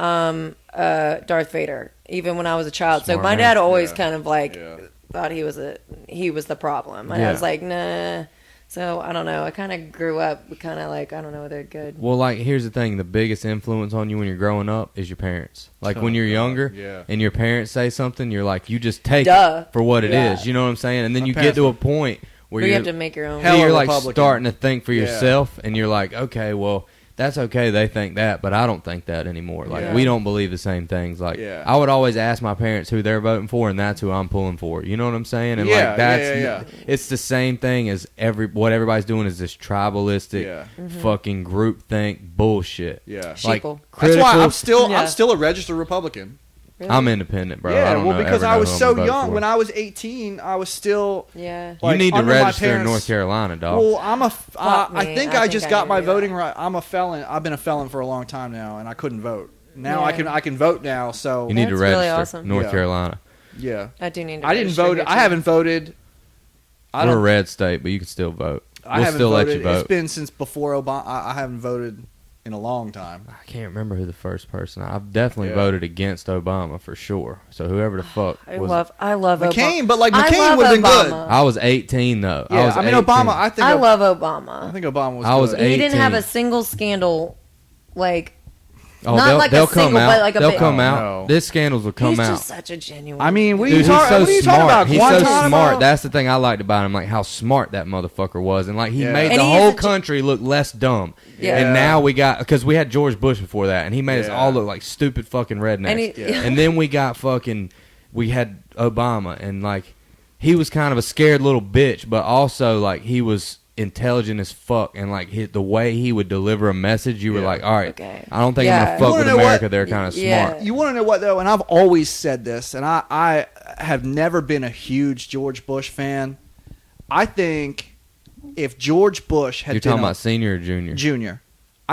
Darth Vader, even when I was a child. So Smart my man. dad always Yeah. kind of like Yeah. thought he was the problem, and Yeah. I was like, nah. So I don't know. I kind of grew up kind of like I don't know. They're good. Well, like here's the thing: the biggest influence on you when you're growing up is your parents. Like Oh, when you're God, younger, yeah. and your parents say something, you're like, you just take Duh. it for what it is. Yeah. You know what I'm saying? And then My you get parents to a were- point where Or you you're have to make your own. Hell, you're like Republican. starting to think for Yeah. yourself, and you're like, okay, well, that's okay. They think that, but I don't think that anymore. Like Yeah. we don't believe the same things. Like Yeah. I would always ask my parents who they're voting for, and that's who I'm pulling for. You know what I'm saying? And Yeah, like that's yeah. it's the same thing as what everybody's doing is this tribalistic Yeah. fucking groupthink bullshit. Yeah. Like Sheeple. That's why I'm Yeah. still a registered Republican. Really? I'm independent, bro. I Yeah, don't well, know, because ever I know was who I'm so gonna vote young. for. When I was 18, I was still. Yeah. Like, you need to under my register in parents- North Carolina, dog. Well, I me. think I I think just I got need my to do voting that. right. I'm a felon. I've been a felon for a long time now, and I couldn't vote. Now Yeah. I can vote now. So you need to That's really register awesome. North Yeah. Carolina. yeah, I do need to. I didn't register vote. here, I too. haven't voted. I We're a don't. red state, but you can still vote. I We'll haven't still voted. let you vote. It's been since before Obama. I haven't voted in a long time. I can't remember who the first person. I've definitely Yeah. voted against Obama for sure. So whoever the fuck I was. love McCain, Obama. but like I McCain love would have been good. Obama. I was 18 though. Yeah, was I mean 18. Obama. I think I Ob- love I Obama. think Obama was. I was good. 18. He didn't have a single scandal, like Oh, not they'll, like a they'll come single, out. but like a they'll big- come Oh, out. no. This scandals will come he's out. just such a genuine. I mean, what are Dude, you talking? he's so What are you smart. talking about? He's so Guantanamo? smart. That's the thing I liked about him, like how smart that motherfucker was, and like he Yeah. made And the he is whole a ge- country look less dumb. Yeah. And now we got because we had George Bush before that, and he made us Yeah. all look like stupid fucking rednecks. And he- Yeah. And then we got fucking we had Obama, and like he was kind of a scared little bitch, but also like he was intelligent as fuck, and like the way he would deliver a message, you were like, all right, I don't think I'm gonna fuck with America. They're kind of smart. You want to know what though? And I've always said this, and I have never been a huge George Bush fan. I think if George Bush had You're talking about senior or junior? Junior.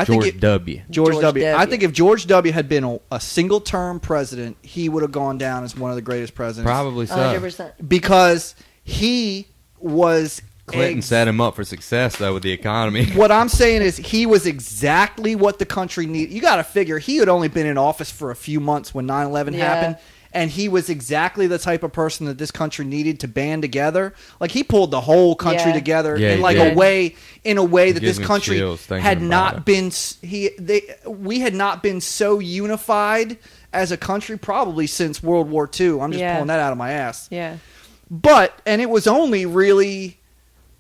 George W. I think if George W. had been a single-term president, he would have gone down as one of the greatest presidents. Probably so. 100%. Because he was... Clinton set him up for success, though, with the economy. What I'm saying is he was exactly what the country needed. You got to figure he had only been in office for a few months when 9/11 happened. And he was exactly the type of person that this country needed to band together. Like he pulled the whole country together in like a way that this country had not been. We had not been so unified as a country probably since World War II. I'm just pulling that out of my ass. Yeah. And it was only really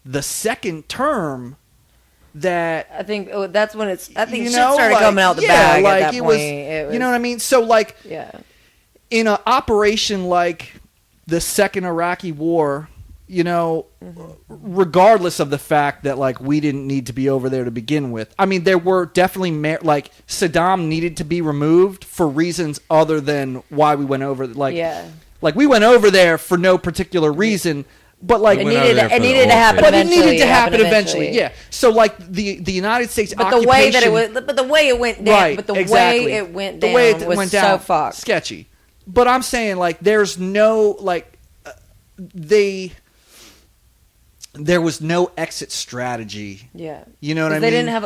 the second term that I think that's when shit started coming out the bag like at that point. It was, you know what I mean? So like in an operation like the second Iraqi war, you know, regardless of the fact that like we didn't need to be over there to begin with. I mean, there were definitely like Saddam needed to be removed for reasons other than why we went over. Like we went over there for no particular reason. But like it needed to happen. But it needed to happen eventually. Yeah. So like the United States occupation. The way that it was, but the way it went down. Right, but the way it went down was so fucked. Sketchy. But I'm saying like there's no like there was no exit strategy. Yeah. You know what I mean? They didn't have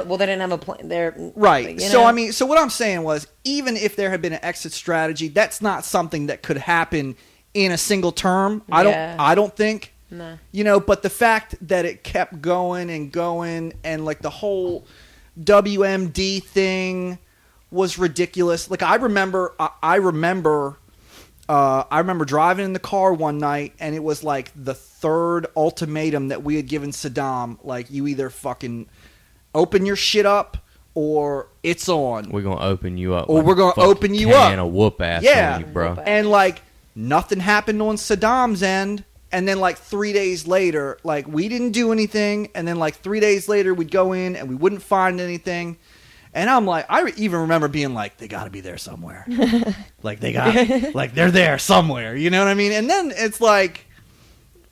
a plan there. Right. Like, so I mean, so what I'm saying was even if there had been an exit strategy, that's not something that could happen in a single term. I don't think. No. You know, but the fact that it kept going and like the whole WMD thing was ridiculous. Like I remember driving in the car one night and it was like the third ultimatum that we had given Saddam. Like you either fucking open your shit up or it's on. We're gonna open you up. Or we're gonna open you up. And a whoop ass on you, bro. And like nothing happened on Saddam's end. And then like 3 days later, like we didn't do anything. And then like 3 days later, we'd go in and we wouldn't find anything. And I'm like, I even remember being like, they got to be there somewhere. Like they're there somewhere. You know what I mean? And then it's like,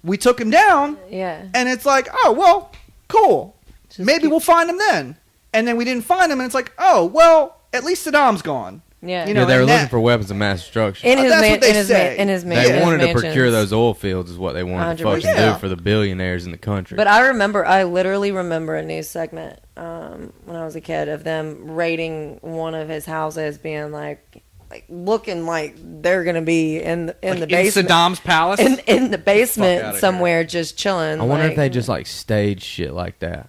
we took him down. Yeah. And it's like, oh, well, cool. Maybe we'll find him then. And then we didn't find him. And it's like, oh, well, at least Saddam's gone. Yeah, you know, they were looking for weapons of mass destruction. That's what they say. They wanted to procure those oil fields, is what they wanted to fucking do for the billionaires in the country. But I literally remember a news segment when I was a kid of them raiding one of his houses, being like looking like they're gonna be in the basement, in Saddam's palace, in the basement somewhere, just chilling. I wonder if they just like staged shit like that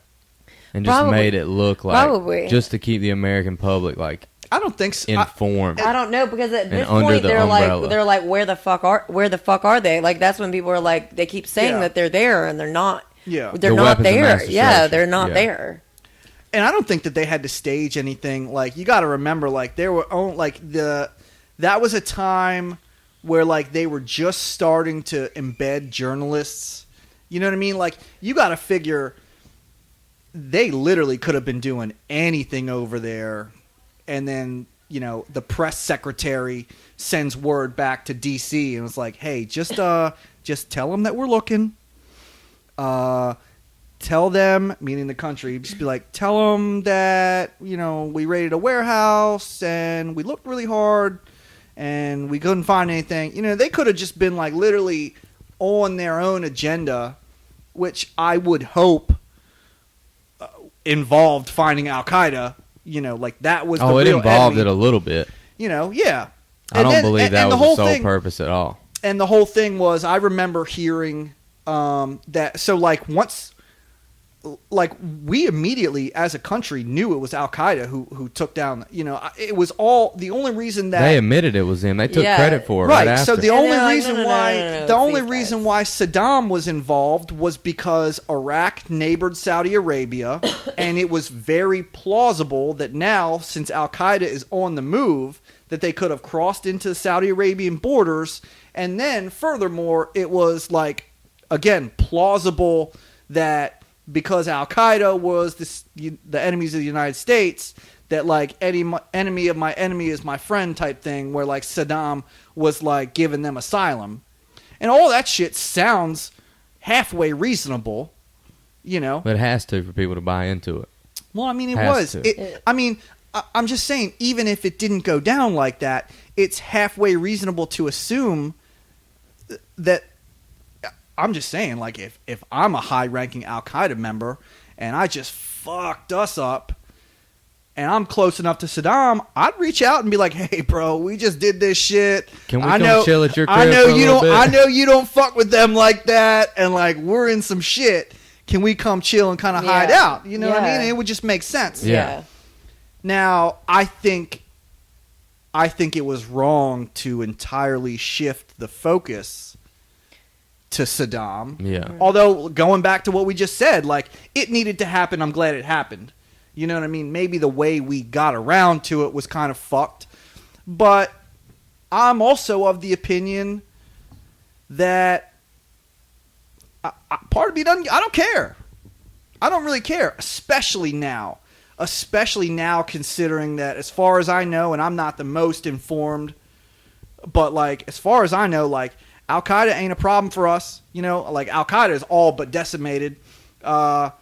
and just made it look like just to keep the American public like. I don't think so. Informed. I don't know, because at this point they're like where the fuck are they? Like that's when people are like, they keep saying that they're there and they're not. Yeah, they're not there. Yeah, they're not there. And I don't think that they had to stage anything. Like you got to remember, like there were that was a time where like they were just starting to embed journalists. You know what I mean? Like you got to figure they literally could have been doing anything over there. And then, you know, the press secretary sends word back to D.C. and was like, hey, just tell them that we're looking. Tell them, meaning the country, just be like, tell them that, you know, we raided a warehouse and we looked really hard and we couldn't find anything. You know, they could have just been like literally on their own agenda, which I would hope involved finding Al-Qaeda. You know, like that was the real it involved enemy. It a little bit. You know, yeah. I don't believe that was the sole purpose at all. And the whole thing was, I remember hearing that. So, like, once, like, we immediately, as a country, knew it was Al Qaeda who took down. You know, it was all the only reason that they admitted it was him. They took credit for it. Right. After. So the only reason why Saddam was involved was because Iraq neighbored Saudi Arabia, and it was very plausible that now, since Al Qaeda is on the move, that they could have crossed into the Saudi Arabian borders. And then, furthermore, it was like again, plausible that because Al Qaeda was the enemies of the United States, that like any enemy of my enemy is my friend type thing, where like Saddam was like giving them asylum, and all that shit sounds halfway reasonable, But it has to for people to buy into it. Well, I mean, it Has was. to. I'm just saying, even if it didn't go down like that, it's halfway reasonable to assume that. I'm just saying, like, if I'm a high-ranking Al Qaeda member and I just fucked us up, and I'm close enough to Saddam, I'd reach out and be like, "Hey, bro, we just did this shit. Can we come chill at your crib I know for a you little don't. bit?" I know you don't fuck with them like that, and like we're in some shit. Can we come chill and kind of hide out? You know what I mean? And it would just make sense. Yeah. Now, I think it was wrong to entirely shift the focus to Saddam. Yeah. Although, going back to what we just said, like, it needed to happen. I'm glad it happened. You know what I mean? Maybe the way we got around to it was kind of fucked. But I'm also of the opinion that part of me doesn't. I don't care. I don't really care, especially now. Especially now, considering that, as far as I know, and I'm not the most informed, but like as far as I know, like Al Qaeda ain't a problem for us. Like Al Qaeda is all but decimated, and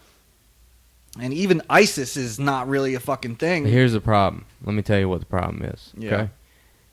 even ISIS is not really a fucking thing. Here's the problem. Let me tell you what the problem is. Yeah. Okay,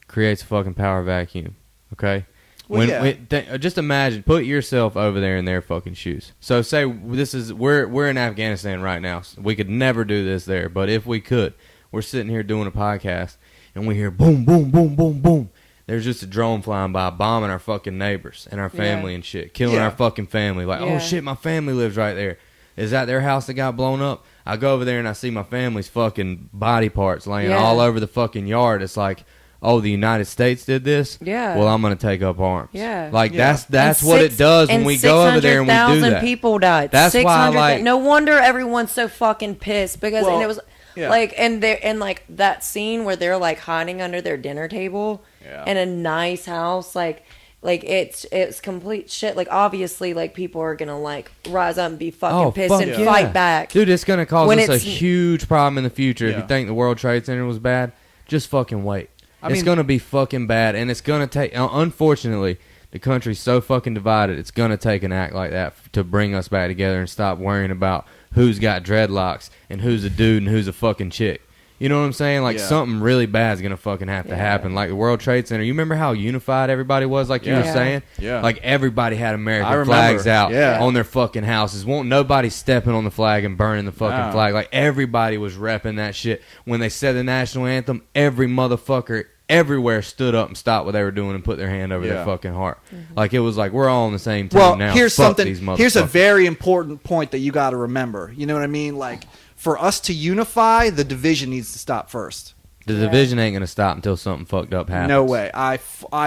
creates a fucking power vacuum. Okay. Well, Just imagine, put yourself over there in their fucking shoes. So say we're in Afghanistan right now. We could never do this there, but if we could, we're sitting here doing a podcast and we hear boom, boom, boom, boom, boom. There's just a drone flying by, bombing our fucking neighbors and our family and shit, killing our fucking family. Like, oh shit, my family lives right there. Is that their house that got blown up? I go over there and I see my family's fucking body parts laying all over the fucking yard. It's like, oh, the United States did this? Yeah. Well, I'm going to take up arms. Yeah. Like, that's what it does when we go over there and we do that. 600,000 people died. That's why, like... No wonder everyone's so fucking pissed. Because and it was... Yeah. Like, and like that scene where they're like hiding under their dinner table in a nice house, like it's complete shit. Like, obviously, like, people are gonna like rise up and be fucking pissed and fight back. Dude, it's gonna cause us a huge problem in the future. If you think the World Trade Center was bad, just fucking wait. It's gonna be fucking bad, and it's gonna take. Unfortunately, the country's so fucking divided. It's gonna take an act like that to bring us back together and stop worrying about who's got dreadlocks and who's a dude and who's a fucking chick. You know what I'm saying? Like, something really bad is going to fucking have to happen. Like the World Trade Center. You remember how unified everybody was, like you were saying? Yeah. Like, everybody had American flags out on their fucking houses. Won't nobody stepping on the flag and burning the fucking flag. Like, everybody was repping that shit. When they said the national anthem, every motherfucker everywhere stood up and stopped what they were doing and put their hand over their fucking heart. Like, it was like, we're all on the same team now. Here's Fuck something. these motherfuckers. Here's a very important point that you got to remember. You know what I mean? Like, for us to unify, the division needs to stop first. The division ain't going to stop until something fucked up happens. No way. I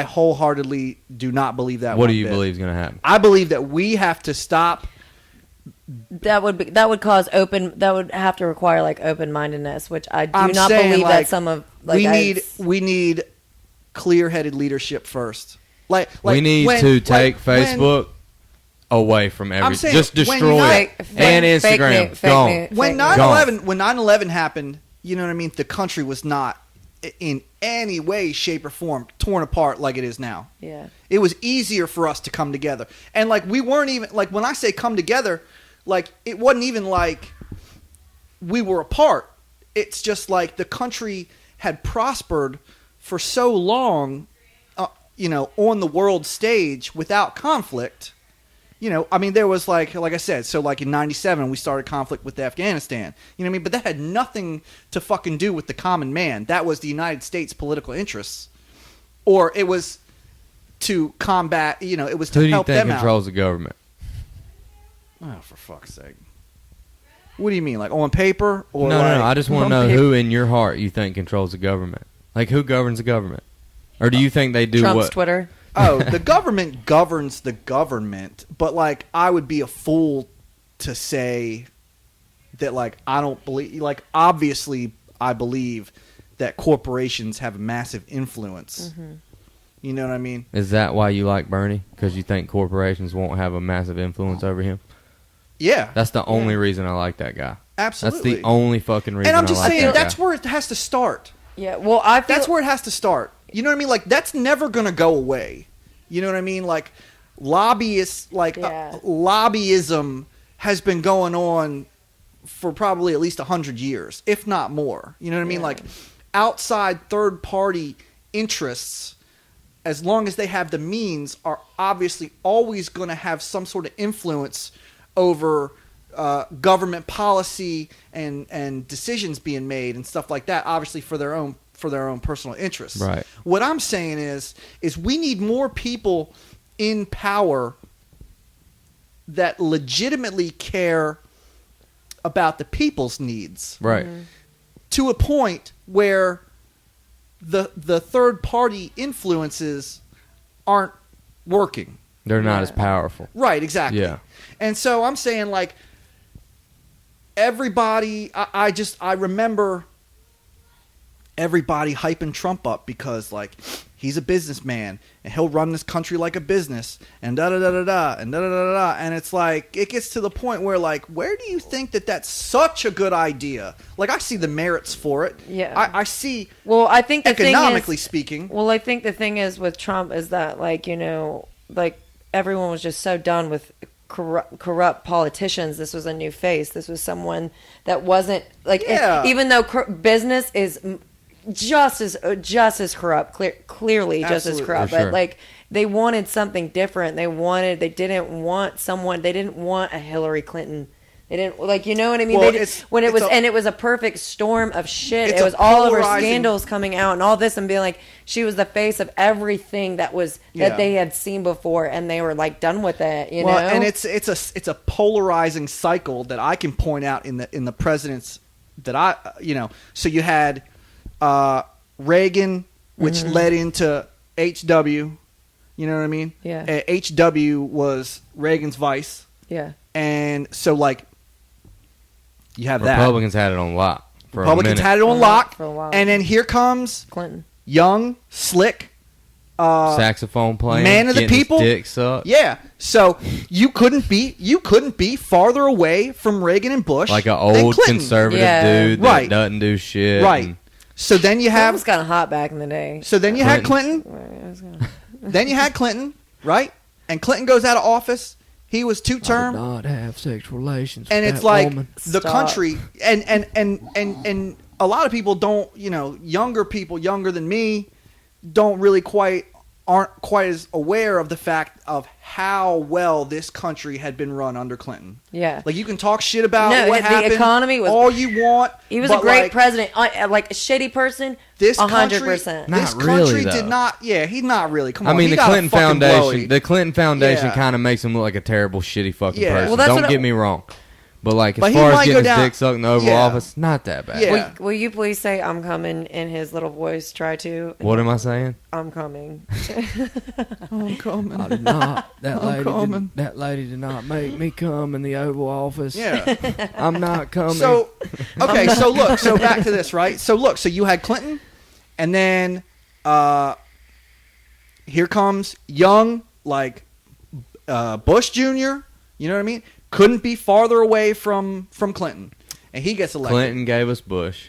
wholeheartedly do not believe that. What do you believe is going to happen? I believe that we have to stop. That would cause that would have to require like open-mindedness, which I do not saying, believe like, that some of like we need clear-headed leadership first. Like we need to take Facebook away from everything. Just destroy it. And Instagram. Gone. When 9/11 happened, you know what I mean? The country was not in any way, shape, or form torn apart like it is now. Yeah. It was easier for us to come together. And like we weren't even like when I say come together, like it wasn't even like we were apart. It's just like the country had prospered for so long, on the world stage without conflict. I mean, there was like I said, so like in 97, we started conflict with Afghanistan. You know what I mean? But that had nothing to fucking do with the common man. That was the United States political interests. Or it was to combat, it was to help them out. Who do you think controls the government? Oh, for fuck's sake. What do you mean? Like on paper? Or No, I just want to know who in your heart you think controls the government. Like, who governs the government? Or do you think they do Trump's what? Twitter. Oh, the government governs the government, but like I would be a fool to say that like I don't believe, like obviously I believe that corporations have a massive influence. You know what I mean? Is that why you like Bernie? Because you think corporations won't have a massive influence over him? Yeah. That's the only reason I like that guy. Absolutely. That's the only fucking reason. And I'm just saying, that that's guy. where it has to start. Yeah, well, I feel... That's where it has to start. You know what I mean? Like, that's never going to go away. You know what I mean? Like, lobbyists, lobbyism has been going on for probably at least 100 years, if not more. You know what I mean? Like, outside third-party interests, as long as they have the means, are obviously always going to have some sort of influence over government policy and decisions being made and stuff like that, obviously for their own personal interests. Right. What I'm saying is we need more people in power that legitimately care about the people's needs. Right. Mm-hmm. To a point where the third party influences aren't working. They're not as powerful. Right, exactly. Yeah. And so I'm saying, like, everybody, I remember everybody hyping Trump up because, like, he's a businessman and he'll run this country like a business and da-da-da-da-da and da-da-da-da-da. And it's like, it gets to the point where, like, where do you think that that's such a good idea? Like, I see the merits for it. Yeah. I see, well, I think the economically thing is, speaking. Well, I think the thing is with Trump is that, like, you know, like, everyone was just so done with corrupt politicians. This was a new face. This was someone that wasn't, like, even though business is just as corrupt, clearly just as corrupt, but like, they wanted something different. They didn't want a Hillary Clinton. They didn't, like, you know what I mean? Well, it was a perfect storm of shit. It was all of her scandals coming out and all this, and being like, she was the face of everything that they had seen before, and they were, like, done with it. You know? And it's a polarizing cycle that I can point out in the presidents that I, you know. So you had Reagan, which led into HW. You know what I mean? Yeah. HW was Reagan's vice. Yeah. And so, like, you have Republicans had it on lock. Republicans had it on lock for a while. And then here comes Clinton, young, slick, saxophone playing, man of the people, dick sucked. Yeah. So you couldn't be farther away from Reagan and Bush, like an old conservative dude that doesn't do shit. Right. So then you have, it was kind of hot back in the day. So then you had Clinton. Then you had Clinton, right? And Clinton goes out of office. He was two-term. I did not have sexual relations and with it's that like woman. The country, and a lot of people don't, you know, younger people, younger than me, aren't quite as aware of the fact of how well this country had been run under Clinton. Yeah. Like, you can talk shit about what the happened, economy was all you want. He was a great president. Like, a shitty person, this 100%. This country did not. Yeah, he's not really. Come on. I mean, the Clinton Foundation. The Clinton Foundation Yeah. kind of makes him look like a terrible, shitty fucking Yeah. person. Well, that's Don't what get me wrong. But, like, as But he far as might go getting his down- dick sucked in the Oval Yeah. Office, not that bad. Yeah. Will you please say "I'm coming" in his little voice? Try to. What am I saying? I'm coming. I'm coming. I did not. That lady did not make me come in the Oval Office. Yeah. I'm not coming. So, okay, so look, so back to this, right? So look, so you had Clinton, and then here comes young, like, Bush Jr., you know what I mean? Couldn't be farther away from Clinton, and he gets elected. Clinton gave us Bush.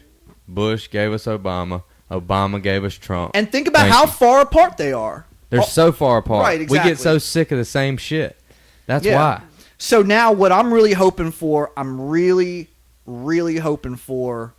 Bush gave us Obama. Obama gave us Trump. And think about how far apart they are. They're so far apart. Right, exactly. We get so sick of the same shit. That's why. So now what I'm really hoping for, I'm really, really hoping for,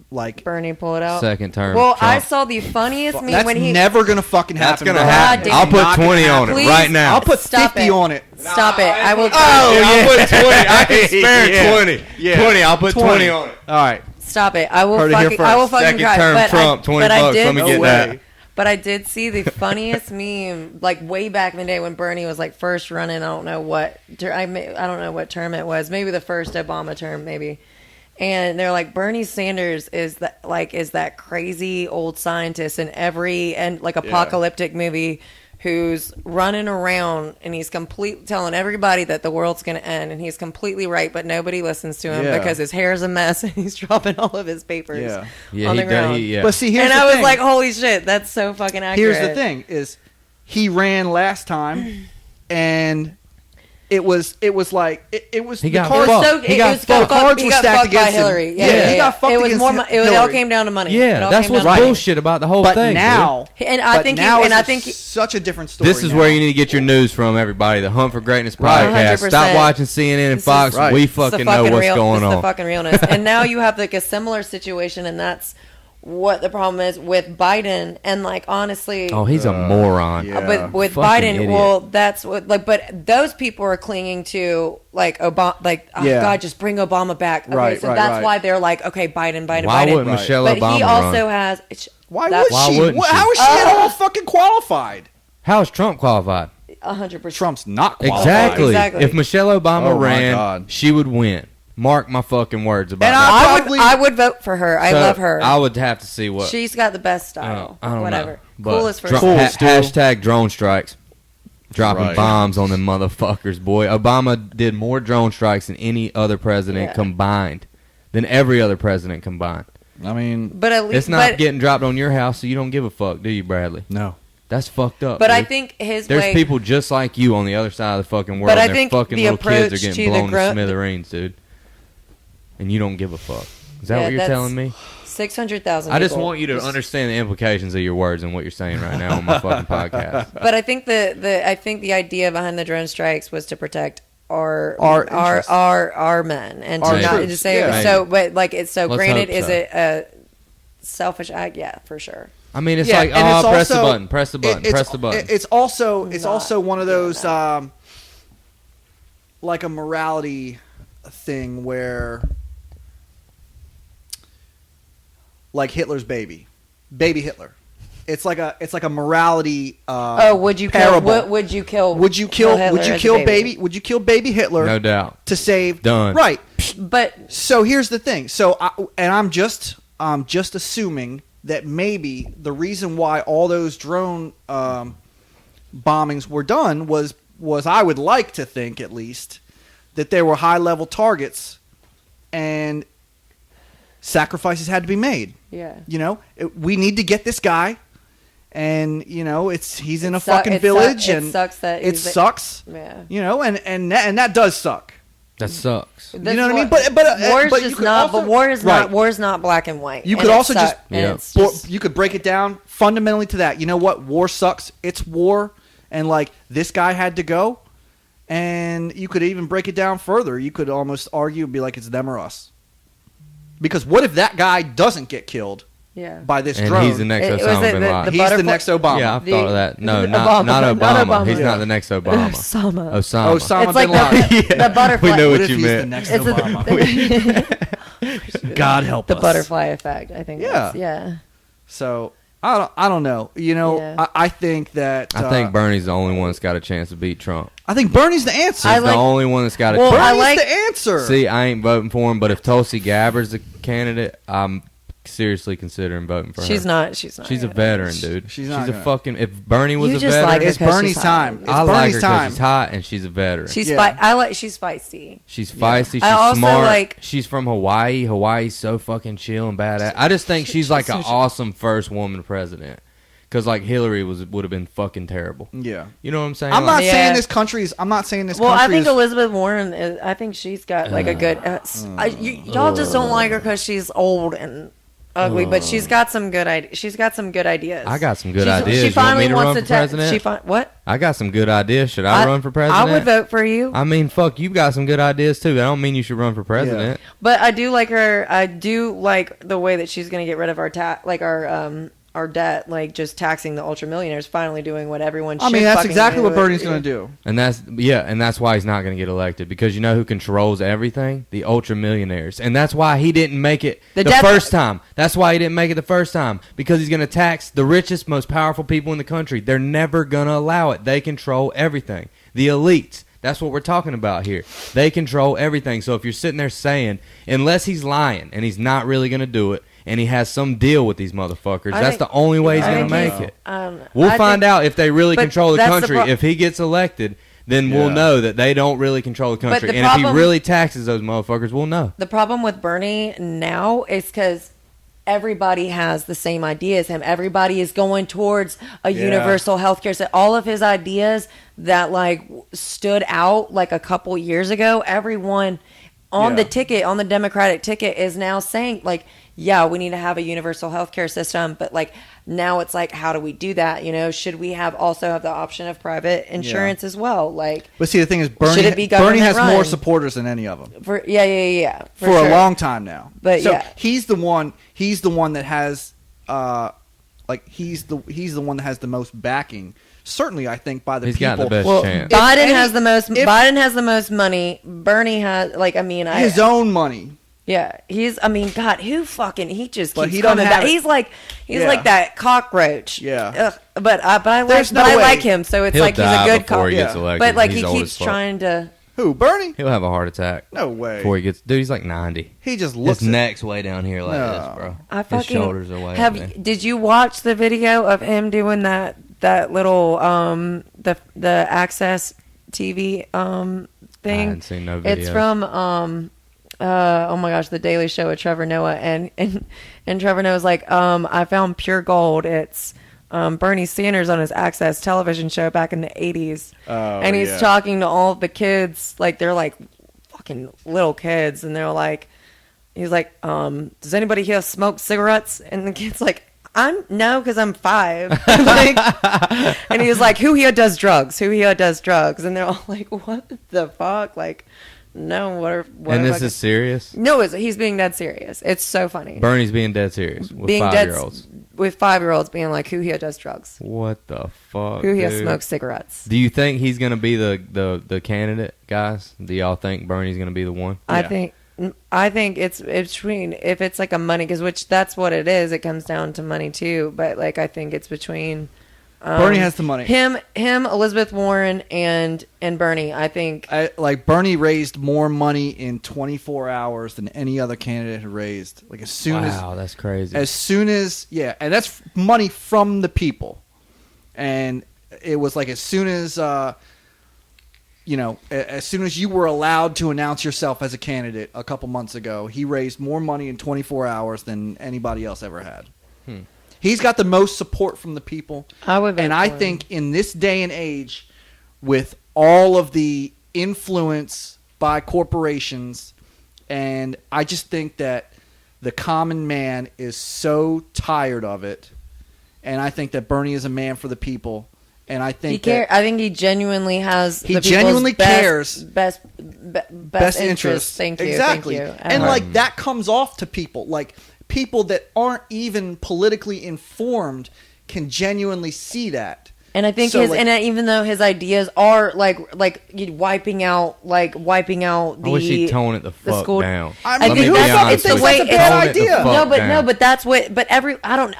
like, Bernie, pull it out. Second term. Well, Trump. I saw the funniest meme that's when he. never gonna fucking happen. That's gonna bro. happen. God I'll damn put Not gonna 20 on happen. it Please right now. I'll put Stop 50 it. on it. Stop it! I will. I'll put 20. I can spare Yeah. 20. Yeah. 20. I'll put 20 on it. All right. Stop it! I will Heard it here fucking. I will first. fucking Second cry. term But Trump, 20 bucks. Let me get that. But I did see the funniest meme, like, way back in the day when Bernie was, like, first running. I don't know what term it was. Maybe the first Obama term, maybe. And they're like, Bernie Sanders is that crazy old scientist in every apocalyptic movie who's running around and he's telling everybody that the world's going to end, and he's completely right, but nobody listens to him because his hair is a mess and he's dropping all of his papers on the ground. But see, here's and the I thing. was like, holy shit, that's so fucking accurate. Here's the thing: is he ran last time, and it was like it was He the got cards. fucked. He got fucked. The cards were stacked against him. Hillary. Yeah, he got fucked it was against more. It all came down to money. Yeah, that's what's bullshit about the whole but thing. Now, dude. And I think, it's such a different story. This is now. where you need to get your news from, everybody. The Hunt for Greatness podcast. 100%. Stop watching CNN and Fox. We fucking know what's going on. It's the fucking realness. And now you have like a similar situation, and that's what the problem is with Biden. And like, honestly, Oh, he's a moron. yeah. but with Fucking Biden, idiot. well, that's what like. But those people are clinging to like Obama, like oh Yeah. God, just bring Obama back. Okay, Right, so right, that's right. why they're like, okay, Biden. Why Biden. wouldn't Michelle But Obama he also run? has. Why that's- would Why she? wouldn't she? How is she at all fucking qualified? How is Trump qualified? 100%. Trump's not qualified. Exactly. If Michelle Obama Oh, my ran, God. she would win. Mark my fucking words about And that. I would vote for her. I So, love her. I would have to see what. She's got the best style. I don't Whatever. know. But Coolest for dro- sure. hashtag drone strikes. Dropping Right. bombs on them motherfuckers, boy. Obama did more drone strikes than any other president Yeah. combined. Than every other president combined. I mean, But at least It's not getting dropped on your house, so you don't give a fuck, do you, Bradley? no. That's fucked up. But I dude. think his There's way. people just like you on the other side of the fucking world. But I and their think fucking the little kids approach are to getting the blown to smithereens, dude. And you don't give a fuck. Is that Yeah, what you're that's- telling me? 600,000. I just people. want you to understand the implications of your words and what you're saying right now on my fucking podcast. But I think the idea behind the drone strikes was to protect our interests. men and Our to not troops, to say yeah. so. But like it's so. Let's Granted, hope is so. it a selfish act? Yeah, for sure. I mean, it's Yeah, like, and it's press the also- button, press the button, press the button. It's also Not also one of those doing like a morality thing where like Hitler's baby Hitler. It's like a morality. Would you parable. kill? Would you kill? Would you kill? Hitler Would you as a kill baby? Would you kill baby Hitler No doubt. to save? Done. Right. But So here's the thing. I'm just assuming that maybe the reason why all those drone bombings were done was I would like to think at least that there were high level targets and sacrifices had to be made. yeah. You know, we need to get this guy, and you know he's in a fucking it village, it and sucks that it he's a- sucks. Yeah. You know, and that does suck. That sucks. You know what I mean? But war is but you just could not. also- But war is Right. not. War is not black and white. You And could it also just- suck- and Yeah. it's just- You could break it down fundamentally to that. You know what? War sucks. It's war, and like this guy had to go. And you could even break it down further. You could almost argue and be like it's them or us. Because what if that guy doesn't get killed yeah. by this And drone? he's the next Was Osama it bin the- Laden. the He's the butterfly- next Obama. Yeah, I've The- thought of that. No, the not Obama. Obama. Not Obama. He's Yeah. not the next Obama. Osama. Osama. Osama It's like bin Laden. the butterfly. We know What what if you he's meant. the next It's Obama? God help the us. butterfly effect. I think. Yeah. that's- Yeah. So I don't know. You know, Yeah. I think that I think Bernie's the only one that's got a chance to beat Trump. I think Bernie's the answer. I He's like- the only one that's got a Well, chance. I Bernie's like- the answer. See, I ain't voting for him, but if Tulsi Gabbard's the candidate, I'm seriously considering voting for her. She's not. She's not. She's a gonna- veteran, dude. She's not a gonna. fucking. If Bernie was You a just veteran, like her It's 'cause Bernie's she's time. hot. It's I like Bernie's her time. she's hot and she's a veteran. She's Yeah. I like. She's feisty. She's feisty. She's I also smart. like- She's from Hawaii. Hawaii's so fucking chill and badass. I just think she's like an awesome first woman president. Because like Hillary would have been fucking terrible. Yeah. You know what I'm saying? I'm not Like, Yeah. saying this country is. I'm not saying this Well, I country think is. Elizabeth Warren. I think she's got like a good. Y'all just don't like her because she's old and ugly, but she's got some good ideas. She's got some good ideas. I got some good She's- ideas. She You want finally me to wants run to for president? What? I got some good ideas. Should I run for president? I would vote for you. I mean, fuck, you got some good ideas too. I don't mean you should run for president. But I do like her. I do like the way that she's going to get rid of our debt, like just taxing the ultra millionaires. Finally doing what everyone. I should mean, that's fucking exactly do. what Bernie's going to do. And that's why he's not going to get elected, because you know who controls everything? The ultra millionaires. And that's why he didn't make it the first time. That's why he didn't make it the first time, because he's going to tax the richest, most powerful people in the country. They're never going to allow it. They control everything. The elites. That's what we're talking about here. They control everything. So if you're sitting there saying, unless he's lying and he's not really going to do it, and he has some deal with these motherfuckers. That's the only way he's going to make it. We'll I find out if they really but control the that's the country. If he gets elected, then Yeah. we'll know that they don't really control the country. the And if he problem- really taxes those motherfuckers, we'll know. The problem with Bernie now is because everybody has the same idea as him. Everybody is going towards a universal health care. So all of his ideas that like stood out like a couple years ago, everyone on the ticket, on the Democratic ticket, is now saying like, yeah, we need to have a universal health care system. But like now it's like, how do we do that? You know, should we also have the option of private insurance as well? Like, But see, the thing is, Should it be Bernie has government more run? supporters than any of them for for sure. a long time now. But so yeah. he's the one. He's the one that has, he's the one that has the most backing. Certainly, I think by the He's people. got the best Well, chance. Biden has the most. Biden has the most money. Bernie has His own money. Yeah, God, who fucking he just But keeps he don't coming have back. it. He's like that cockroach. Yeah. Ugh, but I There's like no way. like him, so it's He'll like he's a die good before cock. he gets Yeah. elected. But like He's he old keeps as fuck. trying to. Who? Bernie? He'll have a heart attack No way. before he gets. Dude, he's like 90. He just looks. His neck's way down here like No. this, bro. I His fucking shoulders are way up there. Did you watch the video of him doing that little the Access TV thing? I hadn't seen no video. It's from oh my gosh, The Daily Show with Trevor Noah, and Trevor Noah's like, I found pure gold. It's Bernie Sanders on his Access television show back in the 80s. And he's talking to all the kids, like they're like fucking little kids, and they're like, he's like, does anybody here smoke cigarettes? And the kid's like, no, because I'm 5. Like, and he's like, who here does drugs? Who here does drugs? And they're all like, what the fuck? Like, no, what And this is serious? No, he's being dead serious. It's so funny. Bernie's being dead serious with Being 5-year-olds. With 5-year-olds being like, who here does drugs? What the fuck? Who here dude? smokes cigarettes? Do you think he's gonna be the candidate, guys? Do y'all think Bernie's gonna be the one? I think it's between, if it's like a money, which that's what it is. It comes down to money too. But like, I think it's between Bernie has the money. Him, Elizabeth Warren, and Bernie. I think. Bernie raised more money in 24 hours than any other candidate had raised. Like as soon that's crazy. And that's money from the people. And it was like as soon as as soon as you were allowed to announce yourself as a candidate a couple months ago, he raised more money in 24 hours than anybody else ever had. He's got the most support from the people. I think in this day and age, with all of the influence by corporations, and I just think that the common man is so tired of it, and I think that Bernie is a man for the people. And I think I think he genuinely has. He genuinely cares. Best interest. Thank you. Exactly. Thank you. And like that comes off to people. Like people that aren't even politically informed can genuinely see that. And I think even though his ideas are like wiping out the. I wish he'd tone it the fuck down. I think it's the way it's a bad idea. But that's what. But I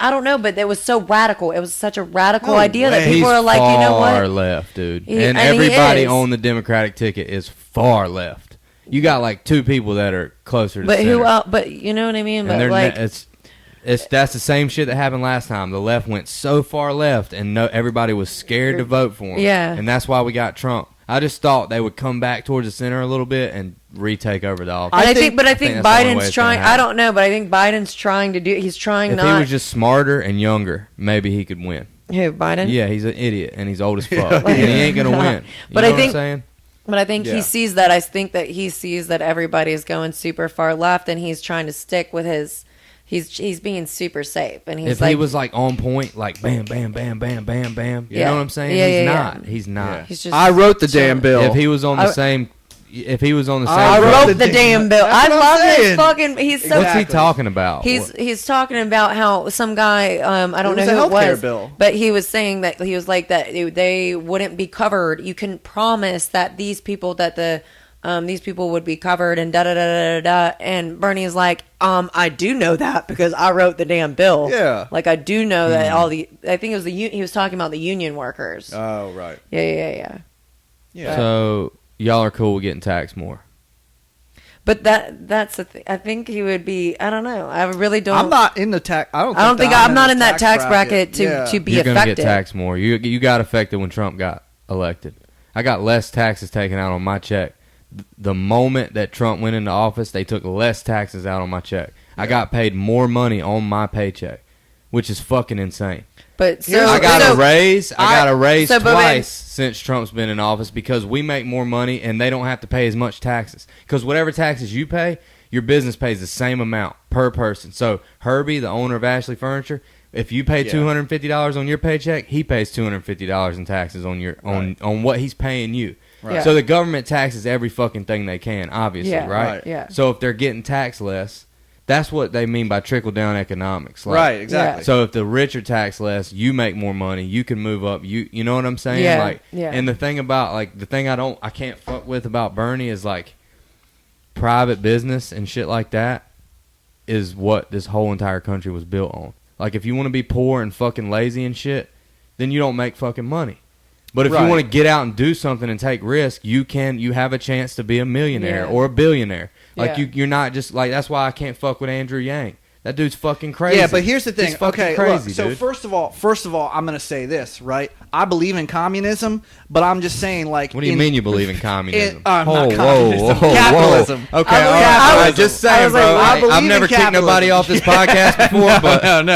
don't know. But it was so radical. It was such a radical idea that He's people are like, you know what? Far left, dude. And everybody he is. on the Democratic ticket is far left. You got like 2 people that are closer to But center. who else? But you know what I mean. And But like, that's the same shit that happened last time. The left went so far left, and everybody was scared to vote for him. Yeah. And that's why we got Trump. I just thought they would come back towards the center a little bit and retake over the office. I think that's the only way Biden's it's trying. gonna happen. I don't know, but I think Biden's trying to do. He's trying If not. he was just smarter and younger, maybe he could win. Who, Biden? Yeah, he's an idiot and he's old as fuck, and he ain't gonna win. But You know I think- what I'm saying? But I think he sees that. I think that he sees that everybody's going super far left, and he's trying to stick with his. He's being super safe, and he's If like, he was like on point, like bam, bam, bam, bam, bam, bam. You Yeah. know what I'm saying? Yeah, he's yeah, not. yeah. He's not. he's just. I wrote the damn bill. If he was on the same, if he was on the same, I I wrote wrote the damn bill. That's I what I'm love his saying. fucking. He's so. What's he talking about? He's talking about how some guy, I don't It was know a who it healthcare was, bill. but he was saying that he was like that they wouldn't be covered. You can promise that these people would be covered and da da da da da. And Bernie's like, I do know that because I wrote the damn bill. Yeah. like I do know that all the. I think it was he was talking about the union workers. Oh, right. Yeah. So y'all are cool with getting taxed more. But that's the thing. I think he would be. I don't know. I really don't. I'm not in the tax. I don't think I'm not in that tax bracket to be affected. You're gonna get taxed more. You got affected when Trump got elected. I got less taxes taken out on my check. The moment that Trump went into office, they took less taxes out on my check. Yeah. I got paid more money on my paycheck, which is fucking insane. But I got a raise. I got a raise twice since Trump's been in office because we make more money and they don't have to pay as much taxes. Because whatever taxes you pay, your business pays the same amount per person. So Herbie, the owner of Ashley Furniture, if you pay $250 on your paycheck, he pays $250 in taxes on your on what he's paying you. Right. Yeah. So the government taxes every fucking thing they can, obviously, right? Yeah. So if they're getting taxed less, that's what they mean by trickle-down economics. Like, right, exactly. So if the rich are taxed less, you make more money, you can move up. You know what I'm saying? Yeah. And the thing about, like, the thing I can't fuck with about Bernie is, like, private business and shit like that is what this whole entire country was built on. Like, if you want to be poor and fucking lazy and shit, then you don't make fucking money. But if you want to get out and do something and take risk, you have a chance to be a millionaire or a billionaire. Like, you're not just, like, that's why I can't fuck with Andrew Yang. That dude's fucking crazy. Yeah, but here's the thing. He's fucking okay, crazy, look, so dude. first of all, I'm going to say this, right? I believe in communism, but I'm just saying, like... What do you mean you believe in communism? Not communism. Whoa. Capitalism. Okay, all right. Just saying, bro. I've never kicked nobody off this podcast before, but...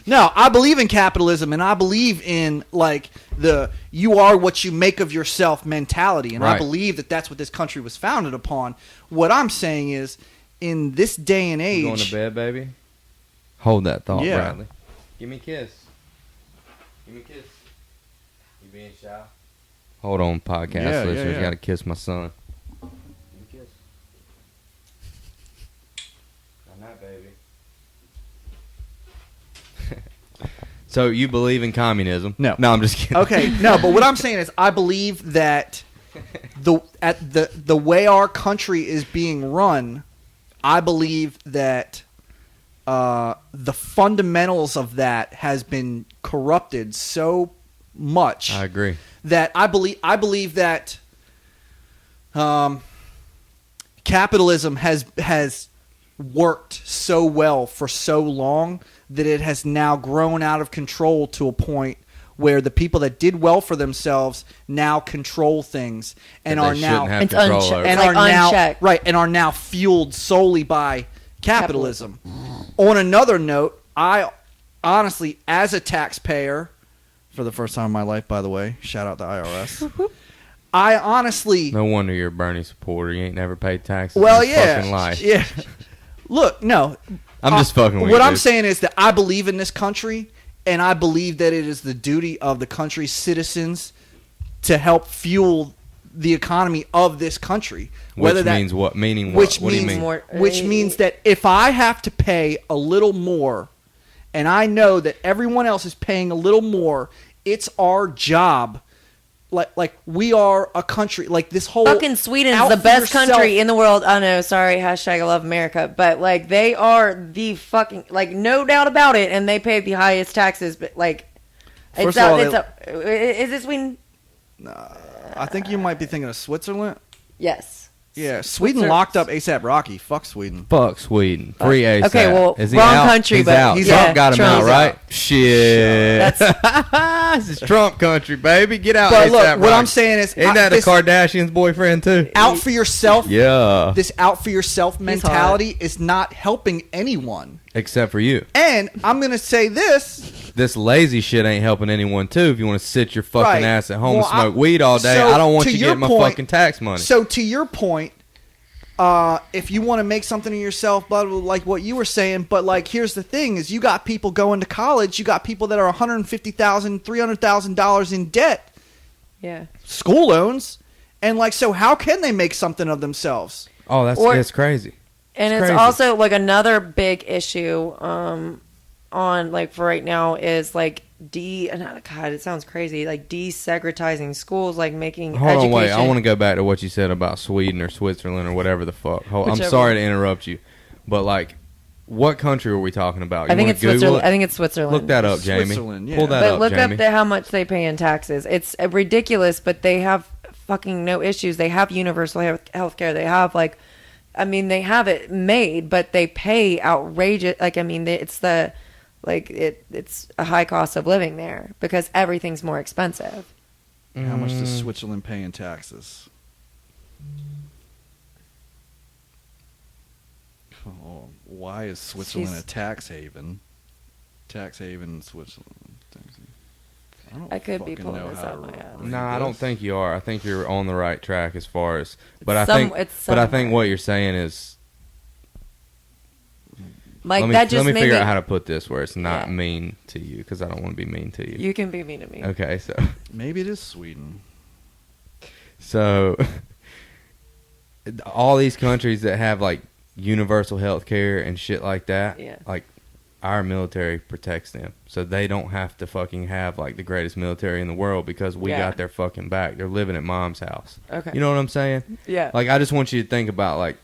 No, I believe in capitalism, and I believe in, like, the you are what you make of yourself mentality, and I believe that that's what this country was founded upon. What I'm saying is, in this day and age... You going to bed, baby? Hold that thought, Bradley. Give me a kiss. You being shy? Hold on, podcast listeners. Got to kiss my son. Give me a kiss. Good night, baby. So you believe in communism? No, I'm just kidding. Okay, no, but what I'm saying is, I believe that the way our country is being run, I believe that the fundamentals of that has been corrupted so much. I agree. That I believe that capitalism has worked so well for so long that it has now grown out of control to a point where the people that did well for themselves now control things and are now fueled solely by capitalism. On another note, I honestly, as a taxpayer, for the first time in my life, by the way, shout out the IRS. I honestly... No wonder you're a Bernie supporter. You ain't never paid taxes in your fucking life. Yeah. Look, no. I'm just fucking with you. What I'm saying is that I believe in this country, and I believe that it is the duty of the country's citizens to help fuel the economy of this country. Which means what? Meaning what? What do you mean? Which means that if I have to pay a little more, and I know that everyone else is paying a little more, it's our job. Like we are a country. Like this whole fucking Sweden's the best country in the world. I know. Sorry. Hashtag I love America. But like they are the fucking no doubt about it, and they pay the highest taxes. But like, is it Sweden? I think you might be thinking of Switzerland. Yes. Yeah, Sweden locked up ASAP Rocky. Fuck Sweden. Fuck Sweden. Free ASAP. Okay, well, is he wrong out? country, He's but out. Trump got him out, right? Shit. This is Trump country, baby. Get out. But look, what I'm saying is, ain't that the Kardashians' boyfriend too? Out for yourself. Yeah. This out for yourself mentality is not helping anyone except for you. And I'm gonna say this. This lazy shit ain't helping anyone too. If you want to sit your fucking ass at home and smoke weed all day, I don't want you getting my fucking tax money. So to your point, if you want to make something of yourself, blah, blah, like what you were saying, but like here's the thing: is you got people going to college, you got people that are $150,000, $300,000 in debt, school loans, and like so, how can they make something of themselves? Oh, that's crazy. And it's also like another big issue on like for right now is like God, it sounds crazy, like desegregating schools, like making Hold education. on, wait. I want to go back to what you said about Sweden or Switzerland or whatever the fuck. I'm sorry to interrupt you, but like, what country are we talking about? I think it's Switzerland. I think it's Switzerland. Look that up, Jamie. Switzerland, yeah. Pull that up, look Jamie. up how much they pay in taxes. It's ridiculous, but they have fucking no issues. They have universal health care. They have like I mean, they have it made, but they pay outrageous. Like, I mean, it's a high cost of living there because everything's more expensive. How much does Switzerland pay in taxes? Oh, why is Switzerland a tax haven? Tax haven in Switzerland. I could be pulling this out of my head. No, I don't think you are. I think you're on the right track as far as. But I think what you're saying is. Like let me figure out how to put this where it's not mean to you, because I don't want to be mean to you. You can be mean to me. Okay, so maybe it is Sweden. So all these countries that have like universal health care and shit like that, like our military protects them, so they don't have to fucking have like the greatest military in the world because we got their fucking back. They're living at mom's house. Okay, you know what I'm saying? Yeah. Like, I just want you to think about like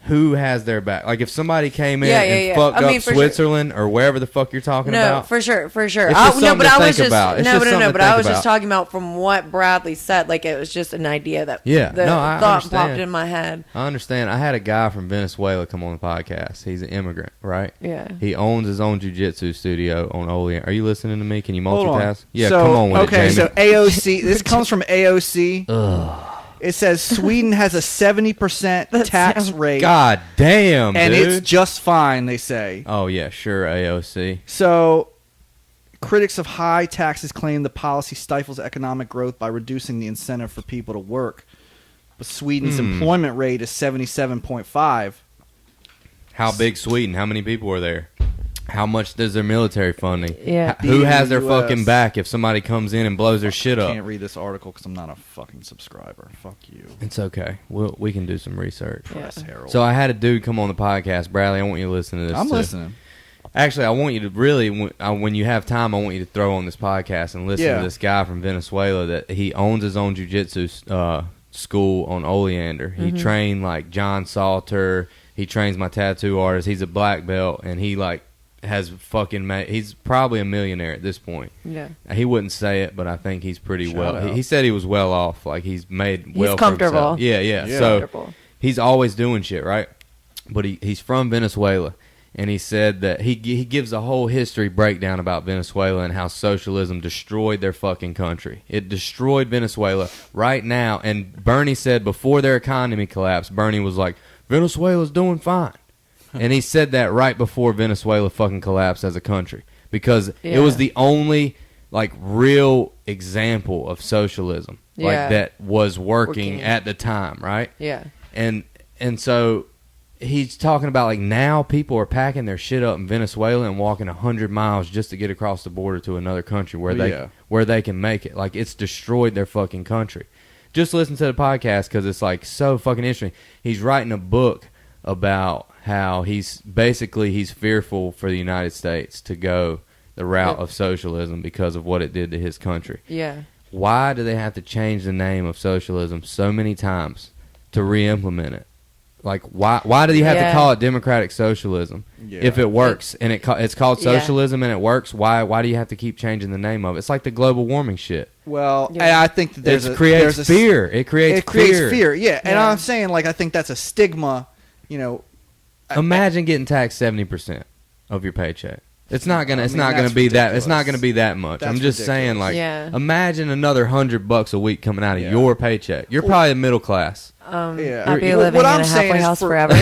who has their back. Like, if somebody came in and fucked up Switzerland or wherever the fuck you're talking about. For sure. It's just something to think about. But I was just talking about from what Bradley said. Like, it was just an idea that I thought popped in my head. I understand. I had a guy from Venezuela come on the podcast. He's an immigrant, right? Yeah. He owns his own jiu-jitsu studio on Olean. Are you listening to me? Can you multitask? Yeah, so, come on with it, Jamie. So AOC, this comes from AOC. Ugh. It says Sweden has a 70% tax rate. God damn, and dude. it's just fine, they say. Oh, yeah, sure, AOC. So, critics of high taxes claim the policy stifles economic growth by reducing the incentive for people to work. But Sweden's employment rate is 77.5. How big Sweden? How many people are there? How much does their military funding? Yeah. Who has their fucking back if somebody comes in and blows their shit up? I can't read this article because I'm not a fucking subscriber. Fuck you. It's okay. We can do some research. Press Herald. So I had a dude come on the podcast. Bradley, I want you to listen to this. I'm listening. Actually, I want you to really, when you have time, I want you to throw on this podcast and listen to this guy from Venezuela that he owns his own jiu-jitsu school on Oleander. He trained like John Salter. He trains my tattoo artist. He's a black belt, and he like has fucking made. He's probably a millionaire at this point. Yeah, he wouldn't say it, but I think he's pretty well. He said he was well off. Like, he's made well. He's comfortable. Yeah. So he's always doing shit, right? But he's from Venezuela, and he said that he gives a whole history breakdown about Venezuela and how socialism destroyed their fucking country. It destroyed Venezuela right now. And Bernie said before their economy collapsed, Bernie was like, Venezuela's doing fine. And he said that right before Venezuela fucking collapsed as a country, because it was the only like real example of socialism like that was working at the time, right? Yeah. And so he's talking about like now people are packing their shit up in Venezuela and walking 100 miles just to get across the border to another country where they can make it. Like, it's destroyed their fucking country. Just listen to the podcast because it's like so fucking interesting. He's writing a book about how he's fearful for the United States to go the route of socialism because of what it did to his country. Yeah. Why do they have to change the name of socialism so many times to re-implement it? Like, why do you have to call it democratic socialism if it works and it's called socialism and it works? Why do you have to keep changing the name of it? It's like the global warming shit. Well, I think that It creates fear. It creates fear. Yeah, and I'm saying, like, I think that's a stigma. You know, imagine getting taxed 70% of your paycheck. It's not gonna be that. It's not gonna be that much. I'm just saying, like, imagine another $100 a week coming out of your paycheck. You're probably a middle class. I'd be living in a halfway house forever.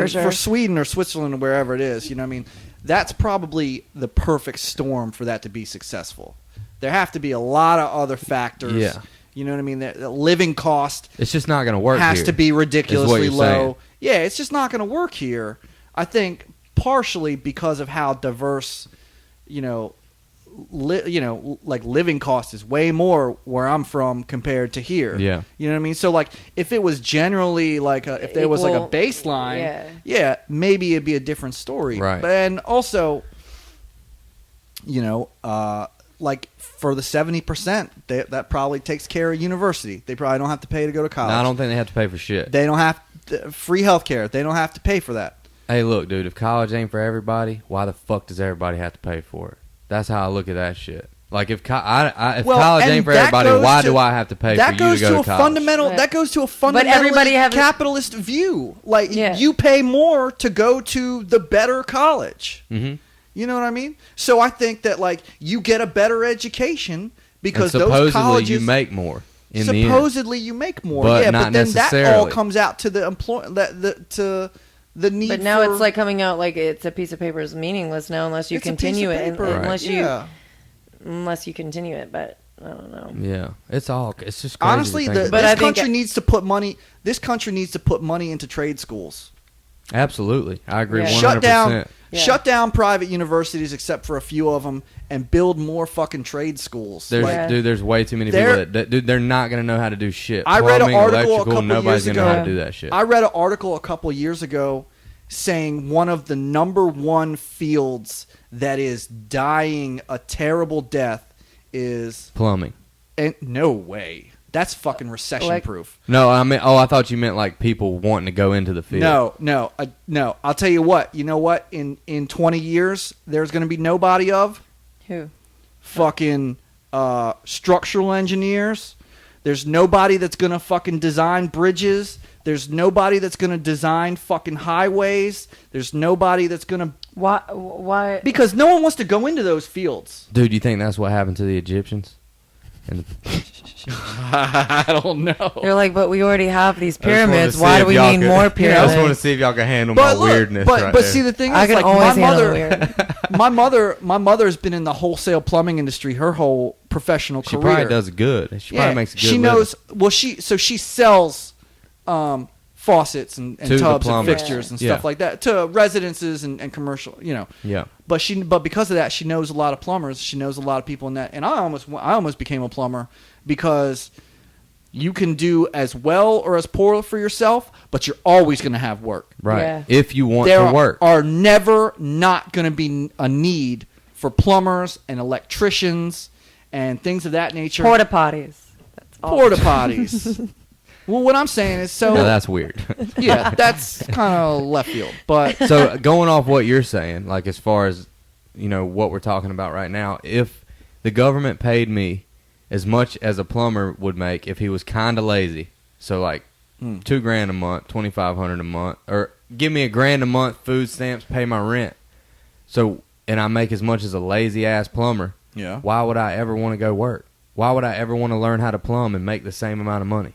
For Sweden or Switzerland or wherever it is, you know what I mean? That's probably the perfect storm for that to be successful. There have to be a lot of other factors. Yeah. You know what I mean? The living cost. It's just not going to work. Has here, to be ridiculously low. Saying. Yeah, it's just not going to work here. I think partially because of how diverse, like living cost is way more where I'm from compared to here. Yeah. You know what I mean? So like if it was generally like if there was like a baseline, maybe it'd be a different story. Right. But and also, like for the 70%, that probably takes care of university. They probably don't have to pay to go to college. No, I don't think they have to pay for shit. They don't have free healthcare. They don't have to pay for that. Hey, look, dude, if college ain't for everybody, why the fuck does everybody have to pay for it? That's how I look at that shit. Like if if Well, college and ain't for that everybody, goes why to- do I have to pay for you to go to college? That goes to a everybody fundamentally has- capitalist view. Like Yeah. you pay more to go to the better college. Mm-hmm. You know what I mean? So I think that like you get a better education because and those supposedly colleges you make more. In the end. supposedly you make more. But yeah, not but then that all necessarily. comes out to the to the need. But now for, it's like coming out like it's a piece of paper is meaningless now unless you it's a piece continue of it, paper. unless Yeah. you continue it. But I don't know. Yeah, it's just crazy Honestly, to think But this I think country needs to put money. This country needs to put money into trade schools. absolutely. I agree. Yeah. 100%. Yeah. Shut down private universities, except for a few of them, and build more fucking trade schools. There's Yeah. dude, there's way too many people that dude, they're not gonna know how to do shit. I read an Plumbing, article a electrical, couple nobody's years gonna know ago. how to do that shit. I read an article a couple years ago saying one of the number one fields that is dying a terrible death is Plumbing. and no way. That's fucking recession proof. No, I mean, I thought you meant like people wanting to go into the field. No. I'll tell you what. You know what? In 20 years, there's going to be nobody of Who? fucking structural engineers. There's nobody that's going to fucking design bridges. There's nobody that's going to design fucking highways. There's nobody that's going to... Why? Because no one wants to go into those fields. Dude, you think that's what happened to the Egyptians? And I don't know. They're like, but we already have these I just wanted to pyramids. see Why if do we y'all need could- more I just want to pyramids? see if y'all can handle But my look, weirdness but right but there. see the thing I is, can like always my handle mother, weird. my mother's been in the wholesale plumbing industry her whole professional She career. probably does good. She probably makes a good She living. knows. Well, she sells faucets and To the tubs and plumber. fixtures and Yeah. stuff like that to residences and commercial. You know. Yeah. But because of that, she knows a lot of plumbers. She knows a lot of people in that. And I almost became a plumber because you can do as well or as poor for yourself, but you're always going to have work. Right. Yeah. If you want There to work. are never not going to be a need for plumbers and electricians and things of that nature. Porta potties. That's all. Porta potties. Well, what I'm saying is No, that's weird. yeah, that's kind of left field. But So going off what you're saying, like as far as what we're talking about right now, if the government paid me as much as a plumber would make if he was kind of lazy, so like $2,000 a month, $2,500 a month, or give me $1,000 a month, food stamps, pay my rent, and I make as much as a lazy ass plumber, yeah, why would I ever want to go work? Why would I ever want to learn how to plumb and make the same amount of money?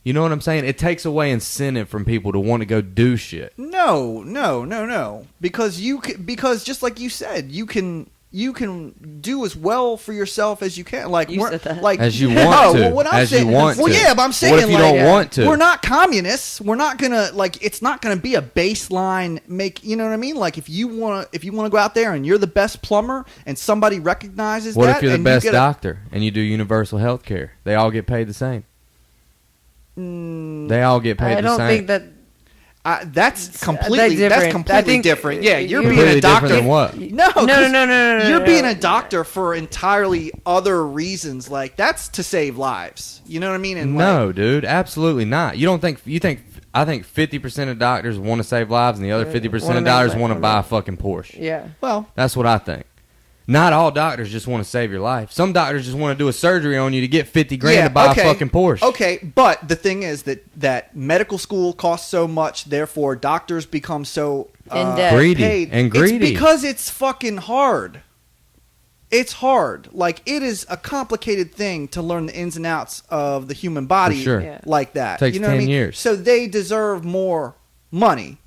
You know what I'm saying? It takes away incentive from people to want to go do shit. no, because because just like you said, you can do as well for yourself as you can. Like You said that. like As you want no, to. well, what I'm As you saying, want well, to. yeah, but I'm saying What if you like, don't want to? We're not communists. We're not gonna it's not gonna be a baseline make. You know what I mean? Like if you wanna go out there and you're the best plumber and somebody recognizes What that, if you're the and best you get doctor and you do universal health care? They all get paid the same. They all get paid I the don't same. think that. that's completely different. I think different. Yeah, you're being Completely a doctor. different than what? No, No. You're being a doctor for entirely other reasons. Like that's to save lives. You know what I mean? And No, dude, absolutely not. You don't think I think 50% of doctors want to save lives and the other 50% Wanna of make doctors money. want to buy a fucking Porsche. Yeah. well, That's what I think. Not all doctors just want to save your life. Some doctors just want to do a surgery on you to get $50,000 to buy a fucking Porsche. Okay, but the thing is that medical school costs so much, therefore doctors become so In debt. Greedy paid. and greedy. It's because it's fucking hard. It's hard. Like it is a complicated thing to learn the ins and outs of the human body sure. Yeah. like that. Takes you know what I 10 mean? years. So they deserve more money,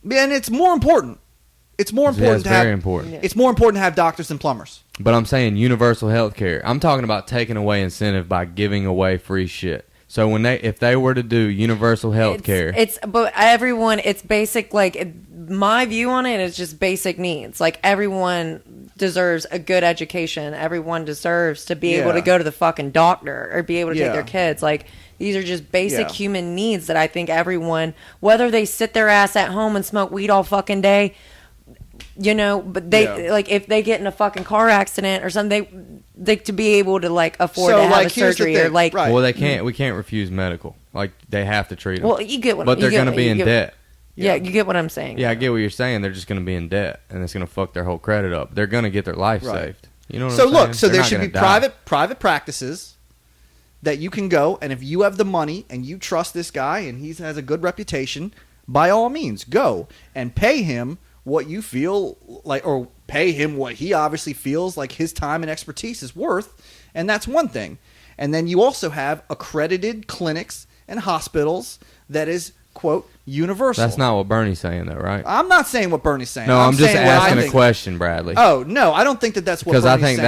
and it's more important. It's more important it's to have. very important. Yeah. It's more important to have doctors than plumbers. But I'm saying universal health care. I'm talking about taking away incentive by giving away free shit. So if they were to do universal health care, But everyone, it's basic. Like my view on it is just basic needs. Like everyone deserves a good education. Everyone deserves to be able Yeah. to go to the fucking doctor or be able to Yeah. take their kids. Like these are just basic Yeah. human needs that I think everyone, whether they sit their ass at home and smoke weed all fucking day, but they Yeah. like if they get in a fucking car accident or something, they to be able to like afford So, to have like, a here's the surgery or thing, like. right. well, we can't refuse medical. Like they have to treat them. Well, you get what. But they're you get- going to be you in get- debt. Yeah, you get what I'm saying. Yeah, I get what you're saying. They're just going to be in debt, and it's going to fuck their whole credit up. They're going to get their life Right. saved. You know what So I'm look, saying? so They're there not should be gonna die. private practices that you can go, and if you have the money and you trust this guy and he has a good reputation, by all means go and pay him what you feel like, or pay him what he obviously feels like his time and expertise is worth, and that's one thing. And then you also have accredited clinics and hospitals that is, quote, universal. That's not what Bernie's saying, though, right? I'm not saying what Bernie's saying. No, I'm just saying what I asking a think. question, Bradley. Oh, no, I don't think that that's what Because Bernie's I think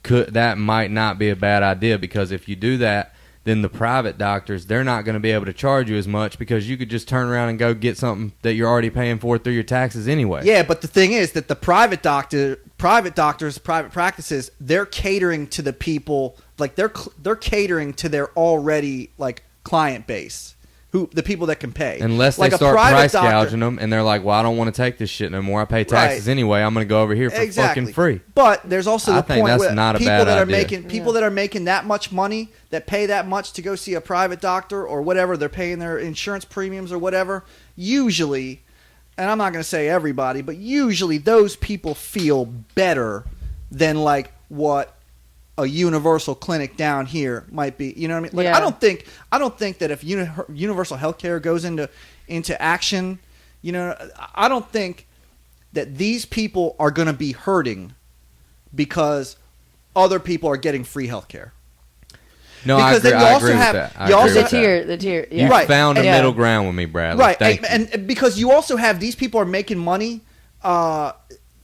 saying. that might not be a bad idea, because if you do that, then the private doctors, they're not going to be able to charge you as much, because you could just turn around and go get something that you're already paying for through your taxes anyway. Yeah, but the thing is that the private doctors, private practices, they're catering to the people, like they're catering to their already like client base, the people that can pay. Unless they like start price gouging them, and they're like, well, I don't want to take this shit no more. I pay taxes anyway. I'm going to go over here for fucking free. But there's also the point that's where not a people bad that are idea. making that are making that much money, that pay that much to go see a private doctor or whatever, they're paying their insurance premiums or whatever. Usually, and I'm not going to say everybody, but usually those people feel better than like what a universal clinic down here might be. You know what I mean? Like Yeah. I don't think that if universal healthcare goes into action, you know, I don't think that these people are going to be hurting because other people are getting free healthcare. No, Because I then agree, you I also agree have- with that. I you agree also- with that. The tier. You Yeah. Right. found a Yeah. middle ground with me, Bradley. Right, Thank you. and because you also have these people are making money,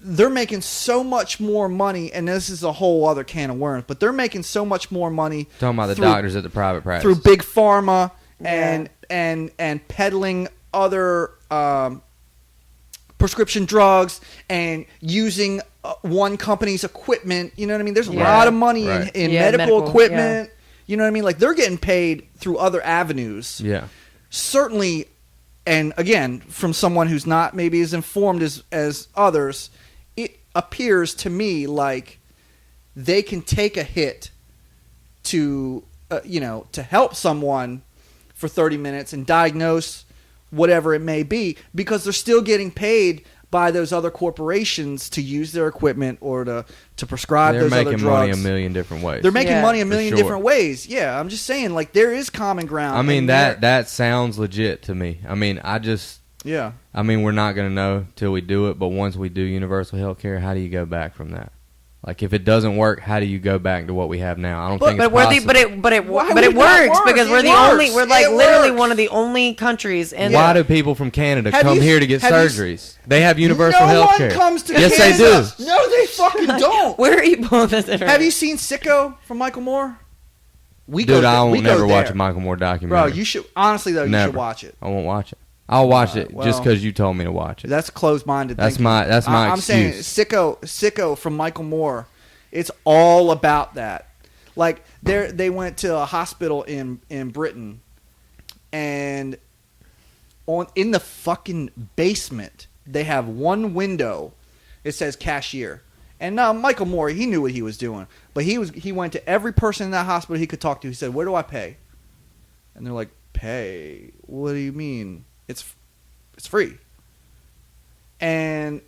they're making so much more money, and this is a whole other can of worms, but they're making so much more money Talking about the through- doctors at the private practice. through big pharma Yeah. and peddling other prescription drugs and using one company's equipment. You know what I mean? There's a Yeah. lot of money Right. in Yeah, medical medical, equipment. You know what I mean? Like they're getting paid through other avenues. Yeah. Certainly, and again, from someone who's not maybe as informed as others, it appears to me like they can take a hit to to help someone for 30 minutes and diagnose whatever it may be, because they're still getting paid by those other corporations to use their equipment or to prescribe They're those other making drugs. money a million different ways. They're making Yeah. money a For million sure. different ways. Yeah, I'm just saying, like, there is common ground. I mean, and that sounds legit to me. I mean, yeah. we're not going to know till we do it, but once we do universal health care, how do you go back from that? Like, if it doesn't work, how do you go back to what we have now? I don't think it's But we're the possible. but it Why but would it it not works work? because It we're the works. only we're like It literally works. one of the only countries in Why do people from Canada Have come you- here to get have you- surgeries? They have universal no health one care. comes to yes, Canada. they do. No, they fucking don't. Where are you pulling this information? Have you seen Sicko from Michael Moore? We Dude, go I we won't go never watch there. a Michael Moore documentary. Bro, you should honestly though. You Never. should watch it. I won't watch it. I'll watch it well, just because you told me to watch it. That's closed-minded. That's thinking. my I'm saying excuse. Sicko from Michael Moore. It's all about that. Like they went to a hospital in Britain, and in the fucking basement they have one window. It says cashier. And now Michael Moore, he knew what he was doing, but he went to every person in that hospital he could talk to. He said, "Where do I pay?" And they're like, "Pay? What do you mean? It's free." And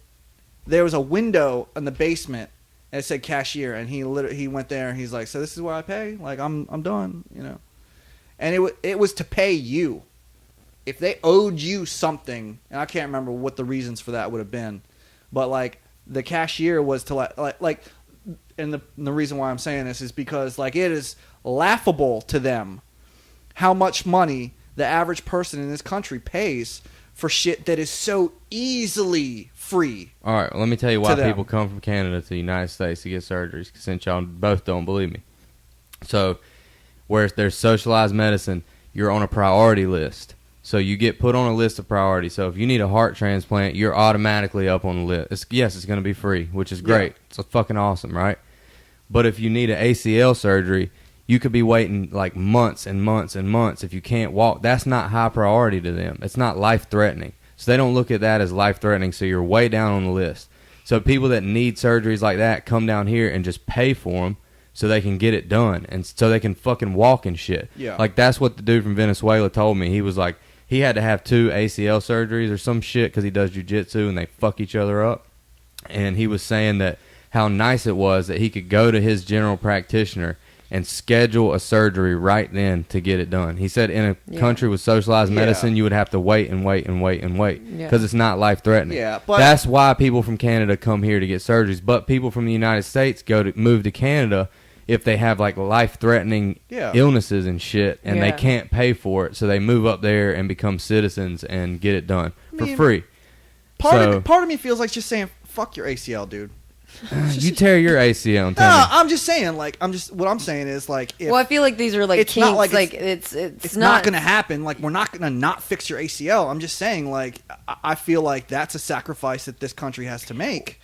there was a window in the basement, and it said cashier, and he went there, and he's like, "So this is where I pay? Like I'm done, you know." And it was to pay you. If they owed you something, and I can't remember what the reasons for that would have been, but like the cashier was to like and the reason why I'm saying this is because like it is laughable to them how much money the average person in this country pays for shit that is so easily free. All right, well, let me tell you why to them. people come from Canada to the United States to get surgeries, since y'all both don't believe me. So, where there's socialized medicine, you're on a priority list. So you get put on a list of priorities. So if you need a heart transplant, you're automatically up on the list. It's going to be free, which is great. Yeah. It's fucking awesome, right? But if you need an ACL surgery, you could be waiting like months and months and months if you can't walk. That's not high priority to them. It's not life-threatening. So they don't look at that as life-threatening, so you're way down on the list. So people that need surgeries like that come down here and just pay for them so they can get it done and so they can fucking walk and shit. Yeah. Like that's what the dude from Venezuela told me. He was like, he had to have 2 ACL surgeries or some shit because he does jiu-jitsu and they fuck each other up. And he was saying that how nice it was that he could go to his general practitioner and schedule a surgery right then to get it done. He said in a country with socialized medicine, you would have to wait and wait and wait and wait because it's not life-threatening. Yeah, but that's why people from Canada come here to get surgeries. But people from the United States move to Canada if they have like life-threatening illnesses and shit, and they can't pay for it, so they move up there and become citizens and get it done for free. Part of me feels like just saying, "Fuck your ACL, dude." You tear your ACL and tell me. I'm just saying, like, what I'm saying is, like, well, I feel like these are like it's kinks, not like it's not going to happen. Like, we're not going to not fix your ACL. I'm just saying, like, I feel like that's a sacrifice that this country has to make.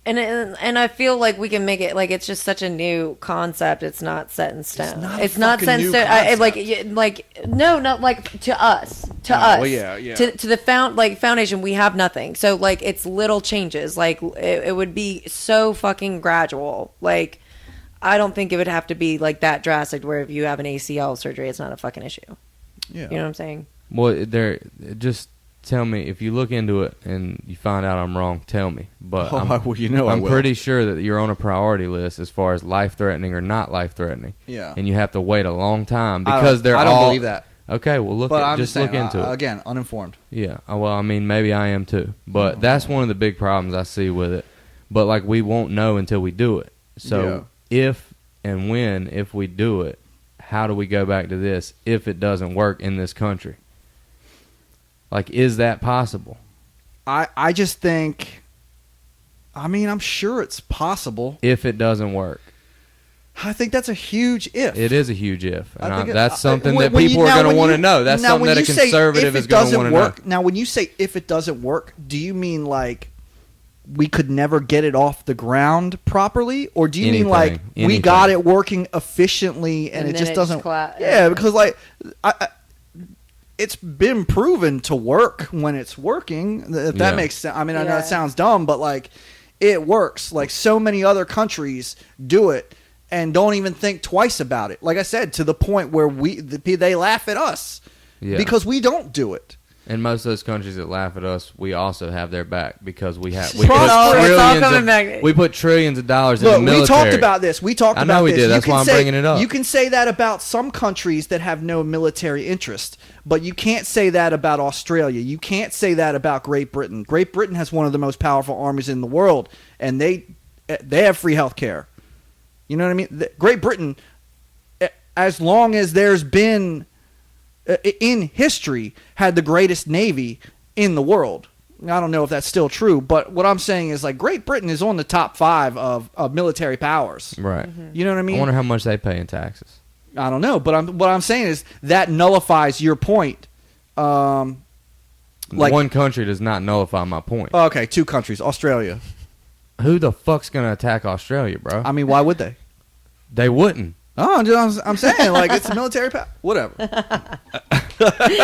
And I feel like we can make it like it's just such a new concept. It's not set in stone. It's not set in stone. No, not like to us. To us. Well, yeah. To the foundation, we have nothing. So like it's little changes. Like it would be so fucking gradual. Like I don't think it would have to be like that drastic. Where if you have an ACL surgery, it's not a fucking issue. Yeah. You know what I'm saying? Well, just. Tell me if you look into it and you find out I'm wrong. Tell me, but I'm pretty sure that you're on a priority list as far as life-threatening or not life-threatening. Yeah, and you have to wait a long time because I don't believe that. Okay, well look into it again. Uninformed. Yeah, well, I mean maybe I am too, but that's one of the big problems I see with it. But like we won't know until we do it. So if we do it, how do we go back to this if it doesn't work in this country? Like, is that possible? I just think, I mean, I'm sure it's possible. If it doesn't work. I think that's a huge if. It is a huge if. And that's something that people are going to want to know. That's something that a conservative is going to want to know. Now, when you say if it doesn't work, do you mean like we could never get it off the ground properly? Or do you mean like we got it working efficiently and it just doesn't... Yeah, because like... It's been proven to work when it's working. If that makes sense. I mean, I know it sounds dumb, but like it works. Like so many other countries do it and don't even think twice about it. Like I said, to the point where they laugh at us because we don't do it. And most of those countries that laugh at us, we also have their back because we put trillions of dollars in the military. We talked about this. I know we did. That's why I'm bringing it up. You can say that about some countries that have no military interest, but you can't say that about Australia. You can't say that about Great Britain. Great Britain has one of the most powerful armies in the world, and they have free health care. You know what I mean? Great Britain, as long as there's been... in history, had the greatest navy in the world. I don't know if that's still true, but what I'm saying is like Great Britain is on the top 5 of military powers. Right. Mm-hmm. You know what I mean? I wonder how much they pay in taxes. I don't know, but what I'm saying is that nullifies your point. One country does not nullify my point. Okay, 2 countries. Australia. Who the fuck's going to attack Australia, bro? I mean, why would they? They wouldn't. Oh, I'm saying like it's a military power. Whatever.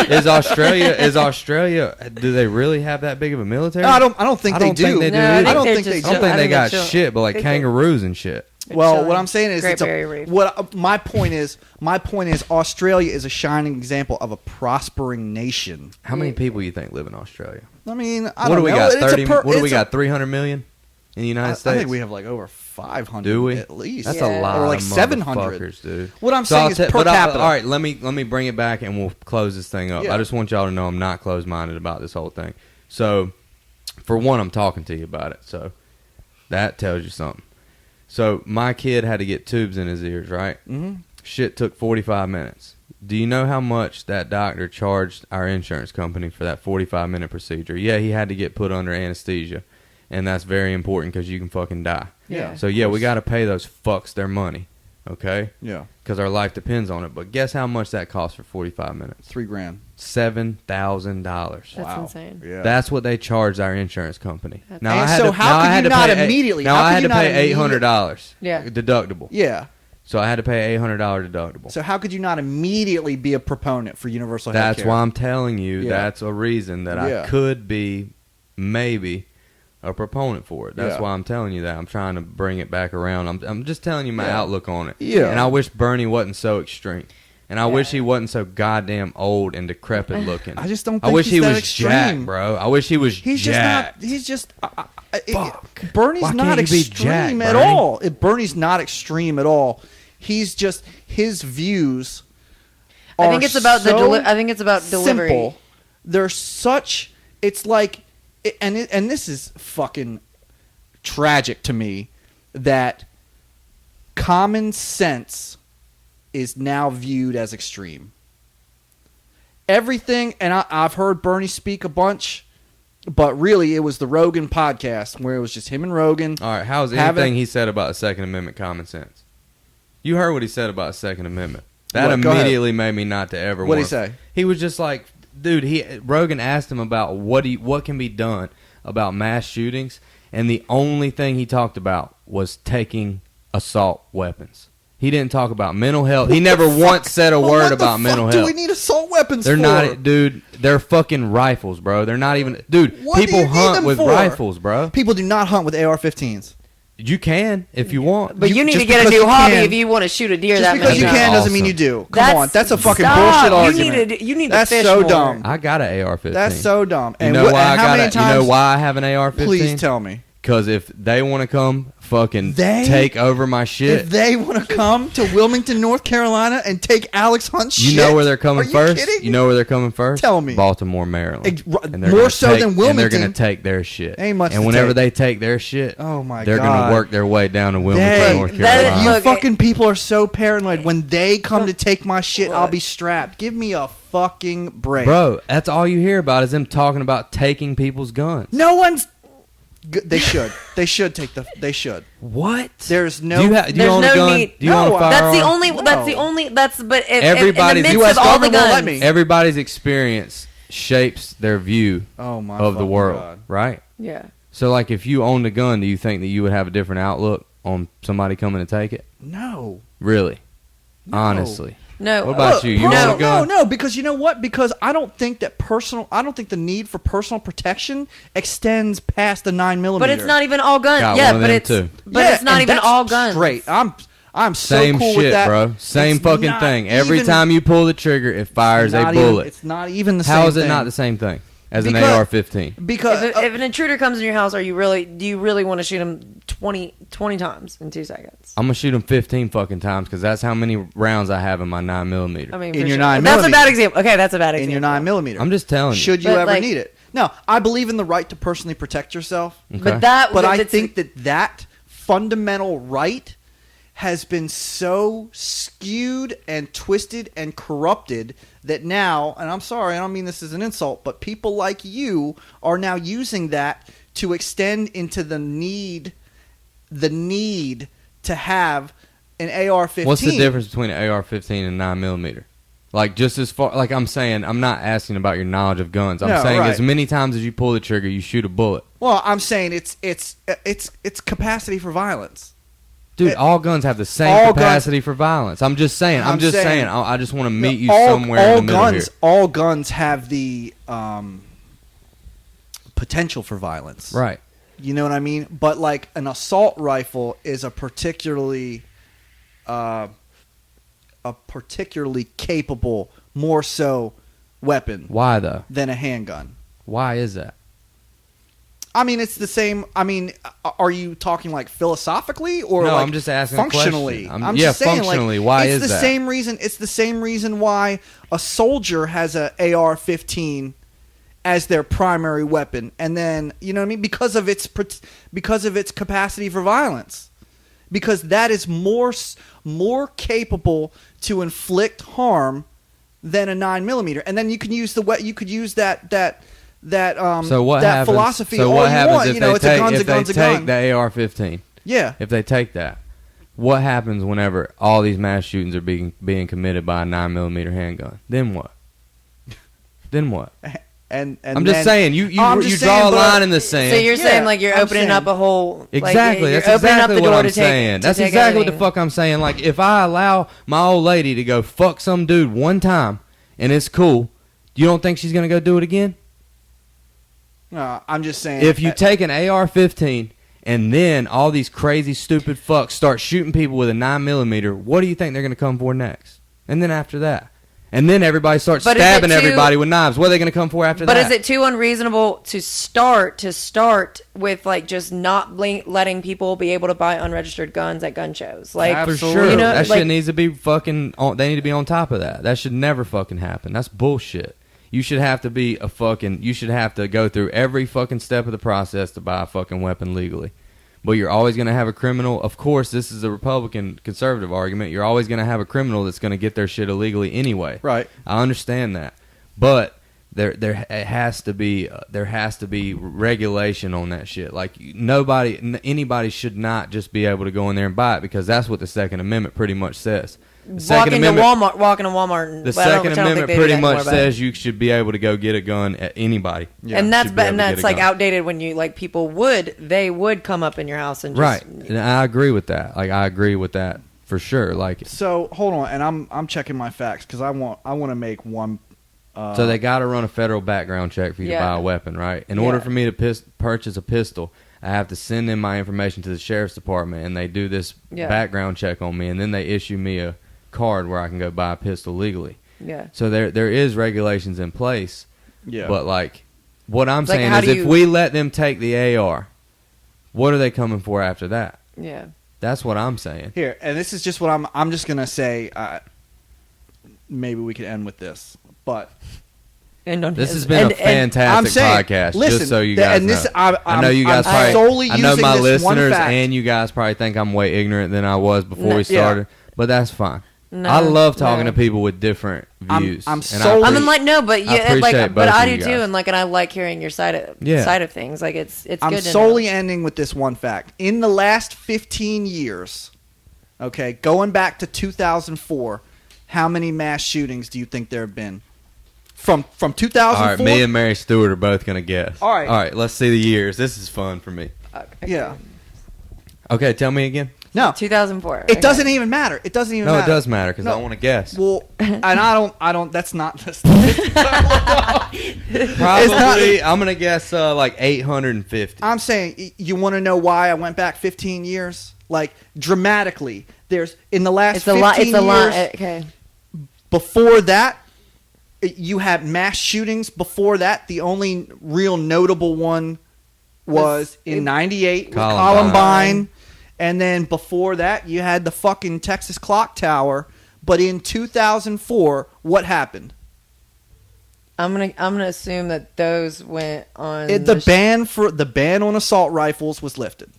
Is Australia? Do they really have that big of a military? No, I don't think they do. I don't think they got shit, but like kangaroos and shit. Well, what I'm saying is, my point is, Australia is a shining example of a prospering nation. How many people you think live in Australia? I mean, what do we got? 30. What do we got? 300 million in the United States. I think we have like over 500. Do we? At least that's a lot. Or like of 700, dude. What I'm saying is per capita. All right, let me bring it back and we'll close this thing up. I just want y'all to know I'm not closed-minded about this whole thing. So, for one, I'm talking to you about it. So that tells you something. So my kid had to get tubes in his ears, right? Mm-hmm. Shit took 45 minutes. Do you know how much that doctor charged our insurance company for that 45-minute procedure? Yeah, he had to get put under anesthesia. And that's very important because you can fucking die. Yeah. So, we got to pay those fucks their money. Okay? Yeah. Because our life depends on it. But guess how much that costs for 45 minutes? $3,000. $7,000. That's insane. Yeah. That's what they charged our insurance company. How could you not immediately? Now, I had to pay $800 deductible. Yeah. So, I had to pay $800 deductible. So, how could you not immediately be a proponent for universal health care? That's why I'm telling you that's a reason that I could be maybe a proponent for it. That's why I'm telling you that. I'm trying to bring it back around. I'm just telling you my outlook on it. Yeah. And I wish Bernie wasn't so extreme. And I wish he wasn't so goddamn old and decrepit looking. I just don't I think wish he's he that was extreme. jacked, bro. I wish he was He's jacked. just not. He's just. Fuck. Bernie's Why not can't you be extreme jacked, at Bernie? all. Bernie's not extreme at all. He's just his views. I think it's about I think it's about delivery. Simple. They're such. It's like, and this is fucking tragic to me that common sense is now viewed as extreme. Everything, and I've heard Bernie speak a bunch, but really it was the Rogan podcast where it was just him and Rogan. All right, how's anything he said about the Second Amendment common sense? You heard what he said about the Second Amendment. That immediately made me not to ever. What did he say? He was just like, dude. Rogan asked him about what can be done about mass shootings, and the only thing he talked about was taking assault weapons. He didn't talk about mental health. He never once said a word about mental health. What do we need assault weapons They're for? not, dude. They're fucking rifles, bro. They're not even, dude. What do People you need hunt them with for? rifles, bro. People do not hunt with AR-15s. You can if you want. But you need Just to get a because new you hobby can. if you want to shoot a deer Just that because many you times. can doesn't mean Awesome. you do. Come on, that's a fucking stop. bullshit argument. You need That's to fish so more. dumb. I got an AR-15. That's so dumb. You And know why I how got many it? times? You know why I have an AR-15? Please tell me. Because if they want to come fucking They- take over my shit, If they want to come to Wilmington, North Carolina, and take Alex Hunt's shit, you know where they're coming Are you first? kidding? You know where they're coming first? Tell me. Baltimore, Maryland. And they're More gonna so take- than And they're Wilmington. going to take their shit. Ain't much and to whenever take. they take their shit, Oh my they're god, going to work their way down to Wilmington, They- North that is- Carolina. You Look, fucking people are so paranoid. When they come to take my shit, I'll be strapped. Give me a fucking break, Bro, that's all you hear about is them talking about taking people's guns. No one's. They should. They should take the. They should. What? There's no. Do you There's own no a gun? need- Do you No, own a firearm? That's the only. No. That's the only. That's but if, Everybody's- in the US midst of all the government won't let guns. me. Everybody's experience shapes their view Oh my. of the fucking world, God. right? Yeah. So, like, if you owned a gun, do you think that you would have a different outlook on somebody coming to take it? No. Really? No. Honestly. No. What about you? You no, own a gun? No, because you know what? Because I don't think the need for personal protection extends past the 9mm. But it's not even all guns. Got Yeah, one of but them it's too. but it's not and even that's all guns. Great. I'm so Same cool shit, with that, bro. Same It's fucking not thing. Every even- time you pull the trigger, it fires a not even- bullet. It's not even the same. How is it thing. not the same thing as an Because- AR-15? Because If an intruder comes in your house, do you really want to shoot him 20 times in 2 seconds? I'm gonna shoot them 15 fucking times because that's how many rounds I have in my 9mm. I mean, In for your sure. 9mm. That's a bad example. Okay, that's a bad example. in your 9mm. I'm just telling you. Should you But, ever like- need it? No, I believe in the right to personally protect yourself. Okay. But that. But I that's- think that fundamental right has been so skewed and twisted and corrupted that now, and I'm sorry, I don't mean this as an insult, but people like you are now using that to extend into the need to have an AR-15. What's the difference between an AR-15 and 9mm? Like, just as far, like I'm saying, I'm not asking about your knowledge of guns. I'm No, saying right. as many times as you pull the trigger, you shoot a bullet. Well, I'm saying it's capacity for violence. Dude, It- all guns have the same all capacity for violence. I'm just saying. I'm just saying. I just want to meet you all, somewhere all in the middle guns, here. All guns have the potential for violence. Right. You know what I mean? But like an assault rifle is a particularly capable, more so, weapon Why though? than a handgun. Why is that? I mean, it's the same. I mean, are you talking like philosophically or No, like I'm just asking a functionally? question. I'm yeah, just saying, functionally, like, why it's is the that? same reason. It's the same reason why a soldier has a AR-15 as their primary weapon, and then you know what I mean because of its capacity for violence, because that is more capable to inflict harm than a 9mm, and then you can use that So what that happens? philosophy So all what you happens want. if You know, they it's a take gun's if a gun's they a take gun. the AR-15? Yeah. If they take that, what happens whenever all these mass shootings are being committed by a 9mm handgun? Then what? Then what? And I'm just saying, you I'm just draw saying, a line but- in the sand. So you're Yeah, saying like you're I'm opening saying- up a whole Exactly. Like, That's you're opening up exactly the what door I'm to take. saying. to That's take exactly what the anything. fuck I'm saying. Like, if I allow my old lady to go fuck some dude one time and it's cool, you don't think she's gonna go do it again? No, I'm just saying. If you take an AR-15 and then all these crazy stupid fucks start shooting people with a 9mm, what do you think they're gonna come for next? And then after that. And then everybody starts But stabbing everybody with knives. What are they going to come for after that? But is it too unreasonable to start with like just not letting people be able to buy unregistered guns at gun shows? Like, for sure. You know, that like, shit needs to be fucking they need to be on top of that. That should never fucking happen. That's bullshit. You should have to be you should have to go through every fucking step of the process to buy a fucking weapon legally. But you're always going to have a criminal. Of course, this is a Republican conservative argument. You're always going to have a criminal that's going to get their shit illegally anyway. Right. I understand that. But there has to be regulation on that shit. Like anybody should not just be able to go in there and buy it, because that's what the Second Amendment pretty much says. Walking to Walmart. And, the Second Amendment pretty much says you should be able to go get a gun at anybody. Yeah. And that's like outdated when you like people would come up in your house and just, right. And I agree with that. Like I agree with that for sure. Like so, hold on, and I'm checking my facts because I want to make one. So they got to run a federal background check for you to buy a weapon, right? In order for me to purchase a pistol, I have to send in my information to the sheriff's department, and they do this background check on me, and then they issue me a card where I can go buy a pistol legally. Yeah. So there is regulations in place. Yeah. But like what I'm saying is if we let them take the AR, what are they coming for after that? Yeah. That's what I'm saying. Here, and this is just what I'm just going to say, maybe we could end with this. But this has been a fantastic podcast. Listen, just so you guys know. I know you guys probably. I know my listeners and you guys probably think I'm way ignorant than I was before we started, but that's fine. No, I love talking to people with different views. I do too, and I like hearing your side of things. Like it's good. I'm solely ending with this one fact. In the last 15 years, okay, going back to 2004, how many mass shootings do you think there have been? From 2004. All right, me and Mary Stuart are both gonna guess. All right. Let's see the years. This is fun for me. Yeah. Okay, tell me again. No, 2004. It doesn't even matter. It doesn't even matter. No, it does matter because I want to guess. Well, and I don't. That's not. Probably, I'm gonna guess like 850. I'm saying, you want to know why I went back 15 years? Like dramatically. There's in the last 15 years. It's a lot. Okay. Before that, you had mass shootings. Before that, the only real notable one was in '98 with Columbine. And then before that, you had the fucking Texas Clock Tower. But in 2004, what happened? I'm gonna assume that those went on. The ban on assault rifles was lifted.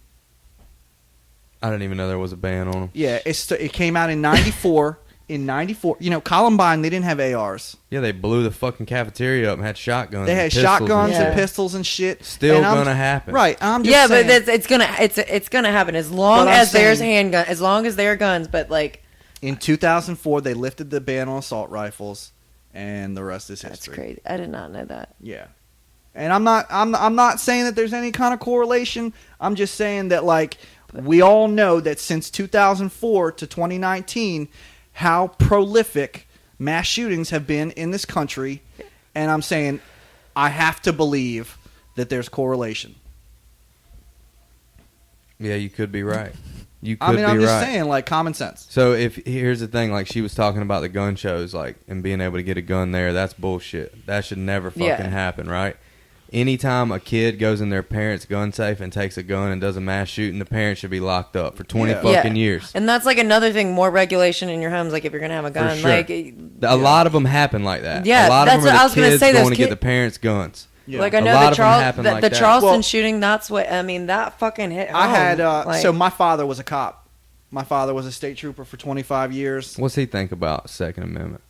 I didn't even know there was a ban on them. Yeah, it came out in '94. In '94, Columbine, they didn't have ARs. Yeah, they blew the fucking cafeteria up and had shotguns. They had shotguns and pistols and shit. Still gonna happen, right? I'm just saying. But it's gonna happen as long as there's handgun, as long as there are guns. But like in 2004, they lifted the ban on assault rifles, and the rest is history. That's crazy. I did not know that. Yeah, and I'm not saying that there's any kind of correlation. I'm just saying that we all know that since 2004 to 2019. How prolific mass shootings have been in this country, and I'm saying I have to believe that there's correlation. Yeah, you could be right. I'm just saying, common sense. So here's the thing, she was talking about the gun shows, and being able to get a gun there, that's bullshit. That should never fucking happen, right? Anytime a kid goes in their parents' gun safe and takes a gun and does a mass shooting, the parents should be locked up for 20 fucking years. And that's another thing, more regulation in your homes, if you're going to have a gun. For sure. A lot of them happen like that. Yeah, a lot that's of them what I are was the going to kids say. going to get the parents' guns. Yeah. I know the Charleston shooting, that's what, that fucking hit home. I had, so my father was a cop. My father was a state trooper for 25 years. What's he think about Second Amendment?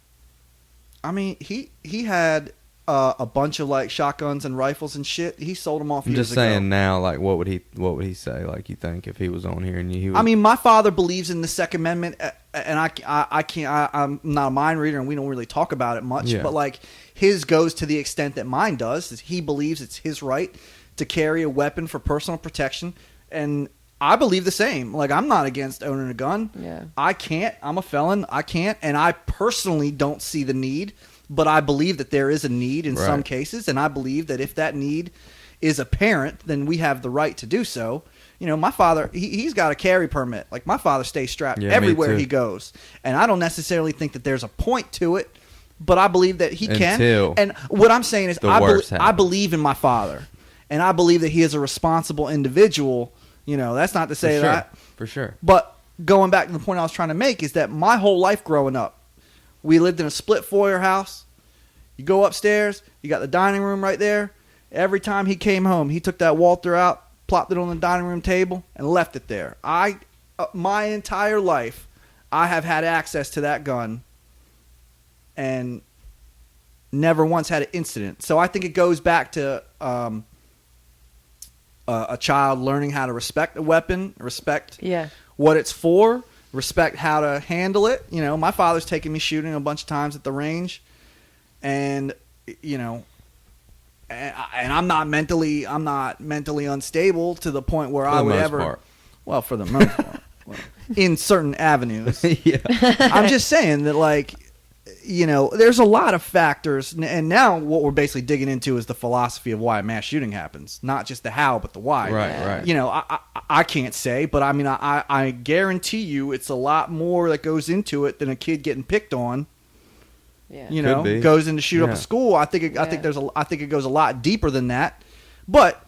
I mean, he had... a bunch of shotguns and rifles and shit. He sold them off years ago. I'm just saying now, what would he say? You think if he was on here and he would... I mean, my father believes in the Second Amendment, and I can't. I'm not a mind reader, and we don't really talk about it much. Yeah. But his goes to the extent that mine does. Is he believes it's his right to carry a weapon for personal protection, and I believe the same. I'm not against owning a gun. Yeah. I can't. I'm a felon. I can't, and I personally don't see the need. But I believe that there is a need in some cases, and I believe that if that need is apparent, then we have the right to do so. my father, he's got a carry permit. Like, my father stays strapped Yeah, me everywhere too. he goes. And I don't necessarily think that there's a point to it, but I believe that he can. And what I'm saying is I believe in my father. And I believe that he is a responsible individual. That's not to say that. For sure. But going back to the point I was trying to make is that my whole life growing up, we lived in a split foyer house. You go upstairs, you got the dining room right there. Every time he came home, he took that Walther out, plopped it on the dining room table, and left it there. My entire life, I have had access to that gun and never once had an incident. So I think it goes back to a child learning how to respect a weapon, respect what it's for, respect how to handle it. My father's taken me shooting a bunch of times at the range, and and I'm not mentally unstable to the point where I would ever. Well, for the most part, in certain avenues. Yeah. I'm just saying that, like, there's a lot of factors, and now what we're basically digging into is the philosophy of why mass shooting happens, not just the how, but the why. Right. I can't say, but I mean, I guarantee you, it's a lot more that goes into it than a kid getting picked on. Yeah. Goes in to shoot up a school. I think it goes a lot deeper than that, but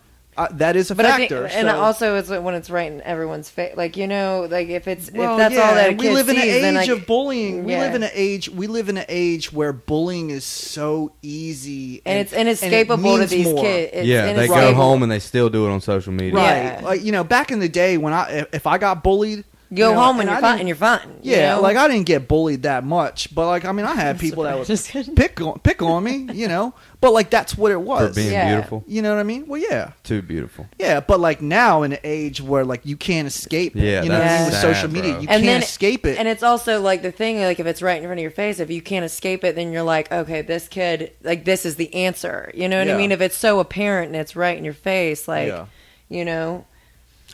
that is a factor. And also, it's when it's right in everyone's face. Like, if that's all that a kid we live in sees, an then age of bullying. Yeah. We live in an age where bullying is so easy, and it's inescapable to these kids. They go home and they still do it on social media. Right. Yeah. Like, back in the day when if I got bullied, go home and you're fine. Yeah, like, I didn't get bullied that much, but like, I mean, I had people that would pick on me, but like, that's what it was. For being beautiful. You know what I mean? Well, yeah. Too beautiful. Yeah, but like, now in an age where like you can't escape it, Yeah, what I mean, with sad, social media, bro. you can't escape it. And it's also like the thing, like, if it's right in front of your face, if you can't escape it, then you're like, okay, this kid, like, this is the answer. You know what I mean? If it's so apparent and it's right in your face, like,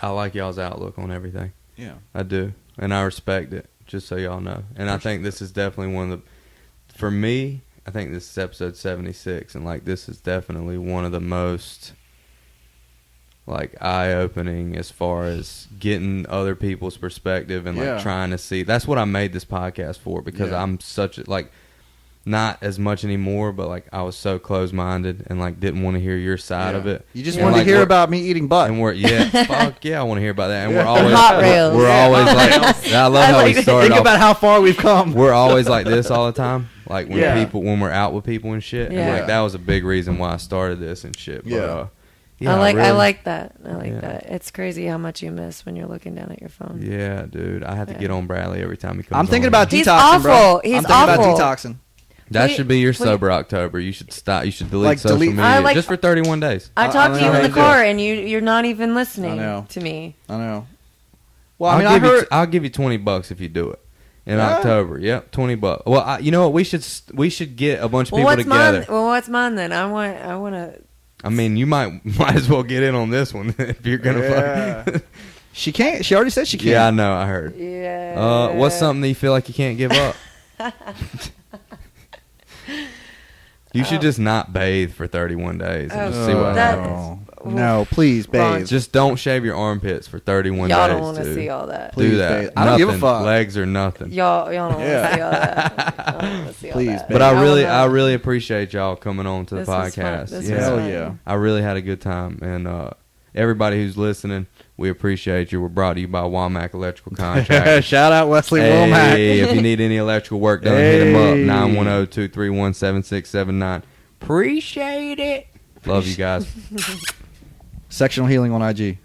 I like y'all's outlook on everything. Yeah. I do. And I respect it, just so y'all know. And I think this is definitely one of the, for me, I think this is episode 76, and like, this is definitely one of the most, like, eye-opening as far as getting other people's perspective and like trying to see. That's what I made this podcast for, because I'm such a, like, not as much anymore, but like, I was so close-minded and like didn't want to hear your side of it. You just wanted to hear about me eating butt. And fuck yeah, I want to hear about that. And we're always like, I love how we started. Think about how far we've come. We're always like this all the time. Like, when we're out with people and shit. Yeah. And like, that was a big reason why I started this and shit. But, I like that. That. It's crazy how much you miss when you're looking down at your phone. Yeah, dude. I have to get on Bradley every time he comes. I'm thinking on. about He's detoxing, awful. bro. He's I'm thinking awful. about detoxing. That should be your sober October. You should stop. You should delete Like, social media just for 31 days. I talked to you in the car, and you're not even listening to me. I know. Well, I mean, I'll give you $20 if you do it in October. Yep, $20. Well, you know what? We should get a bunch of people together. What's mine then? I want to. I mean, you might as well get in on this one if you're gonna. She can't. She already said she can't. Yeah, I know. I heard. Yeah. What's something that you feel like you can't give up? You should just not bathe for 31 days and just see what happens. No, please bathe. Just don't shave your armpits for 31 Y'all days. don't want to see all that. Do that. Bathe. I don't give a fuck. Legs or nothing. Y'all don't want to see all that. Y'all don't want to see all Please, that. But I really appreciate y'all coming on to the This was fun. podcast. This was Hell fun. yeah. I really had a good time, and everybody who's listening, we appreciate you. We're brought to you by Womack Electrical Contractors. Shout out Wesley Womack. Hey, if you need any electrical work done, hit him up. 910-231-7679. Appreciate it. Love you guys. Sectional Healing on IG.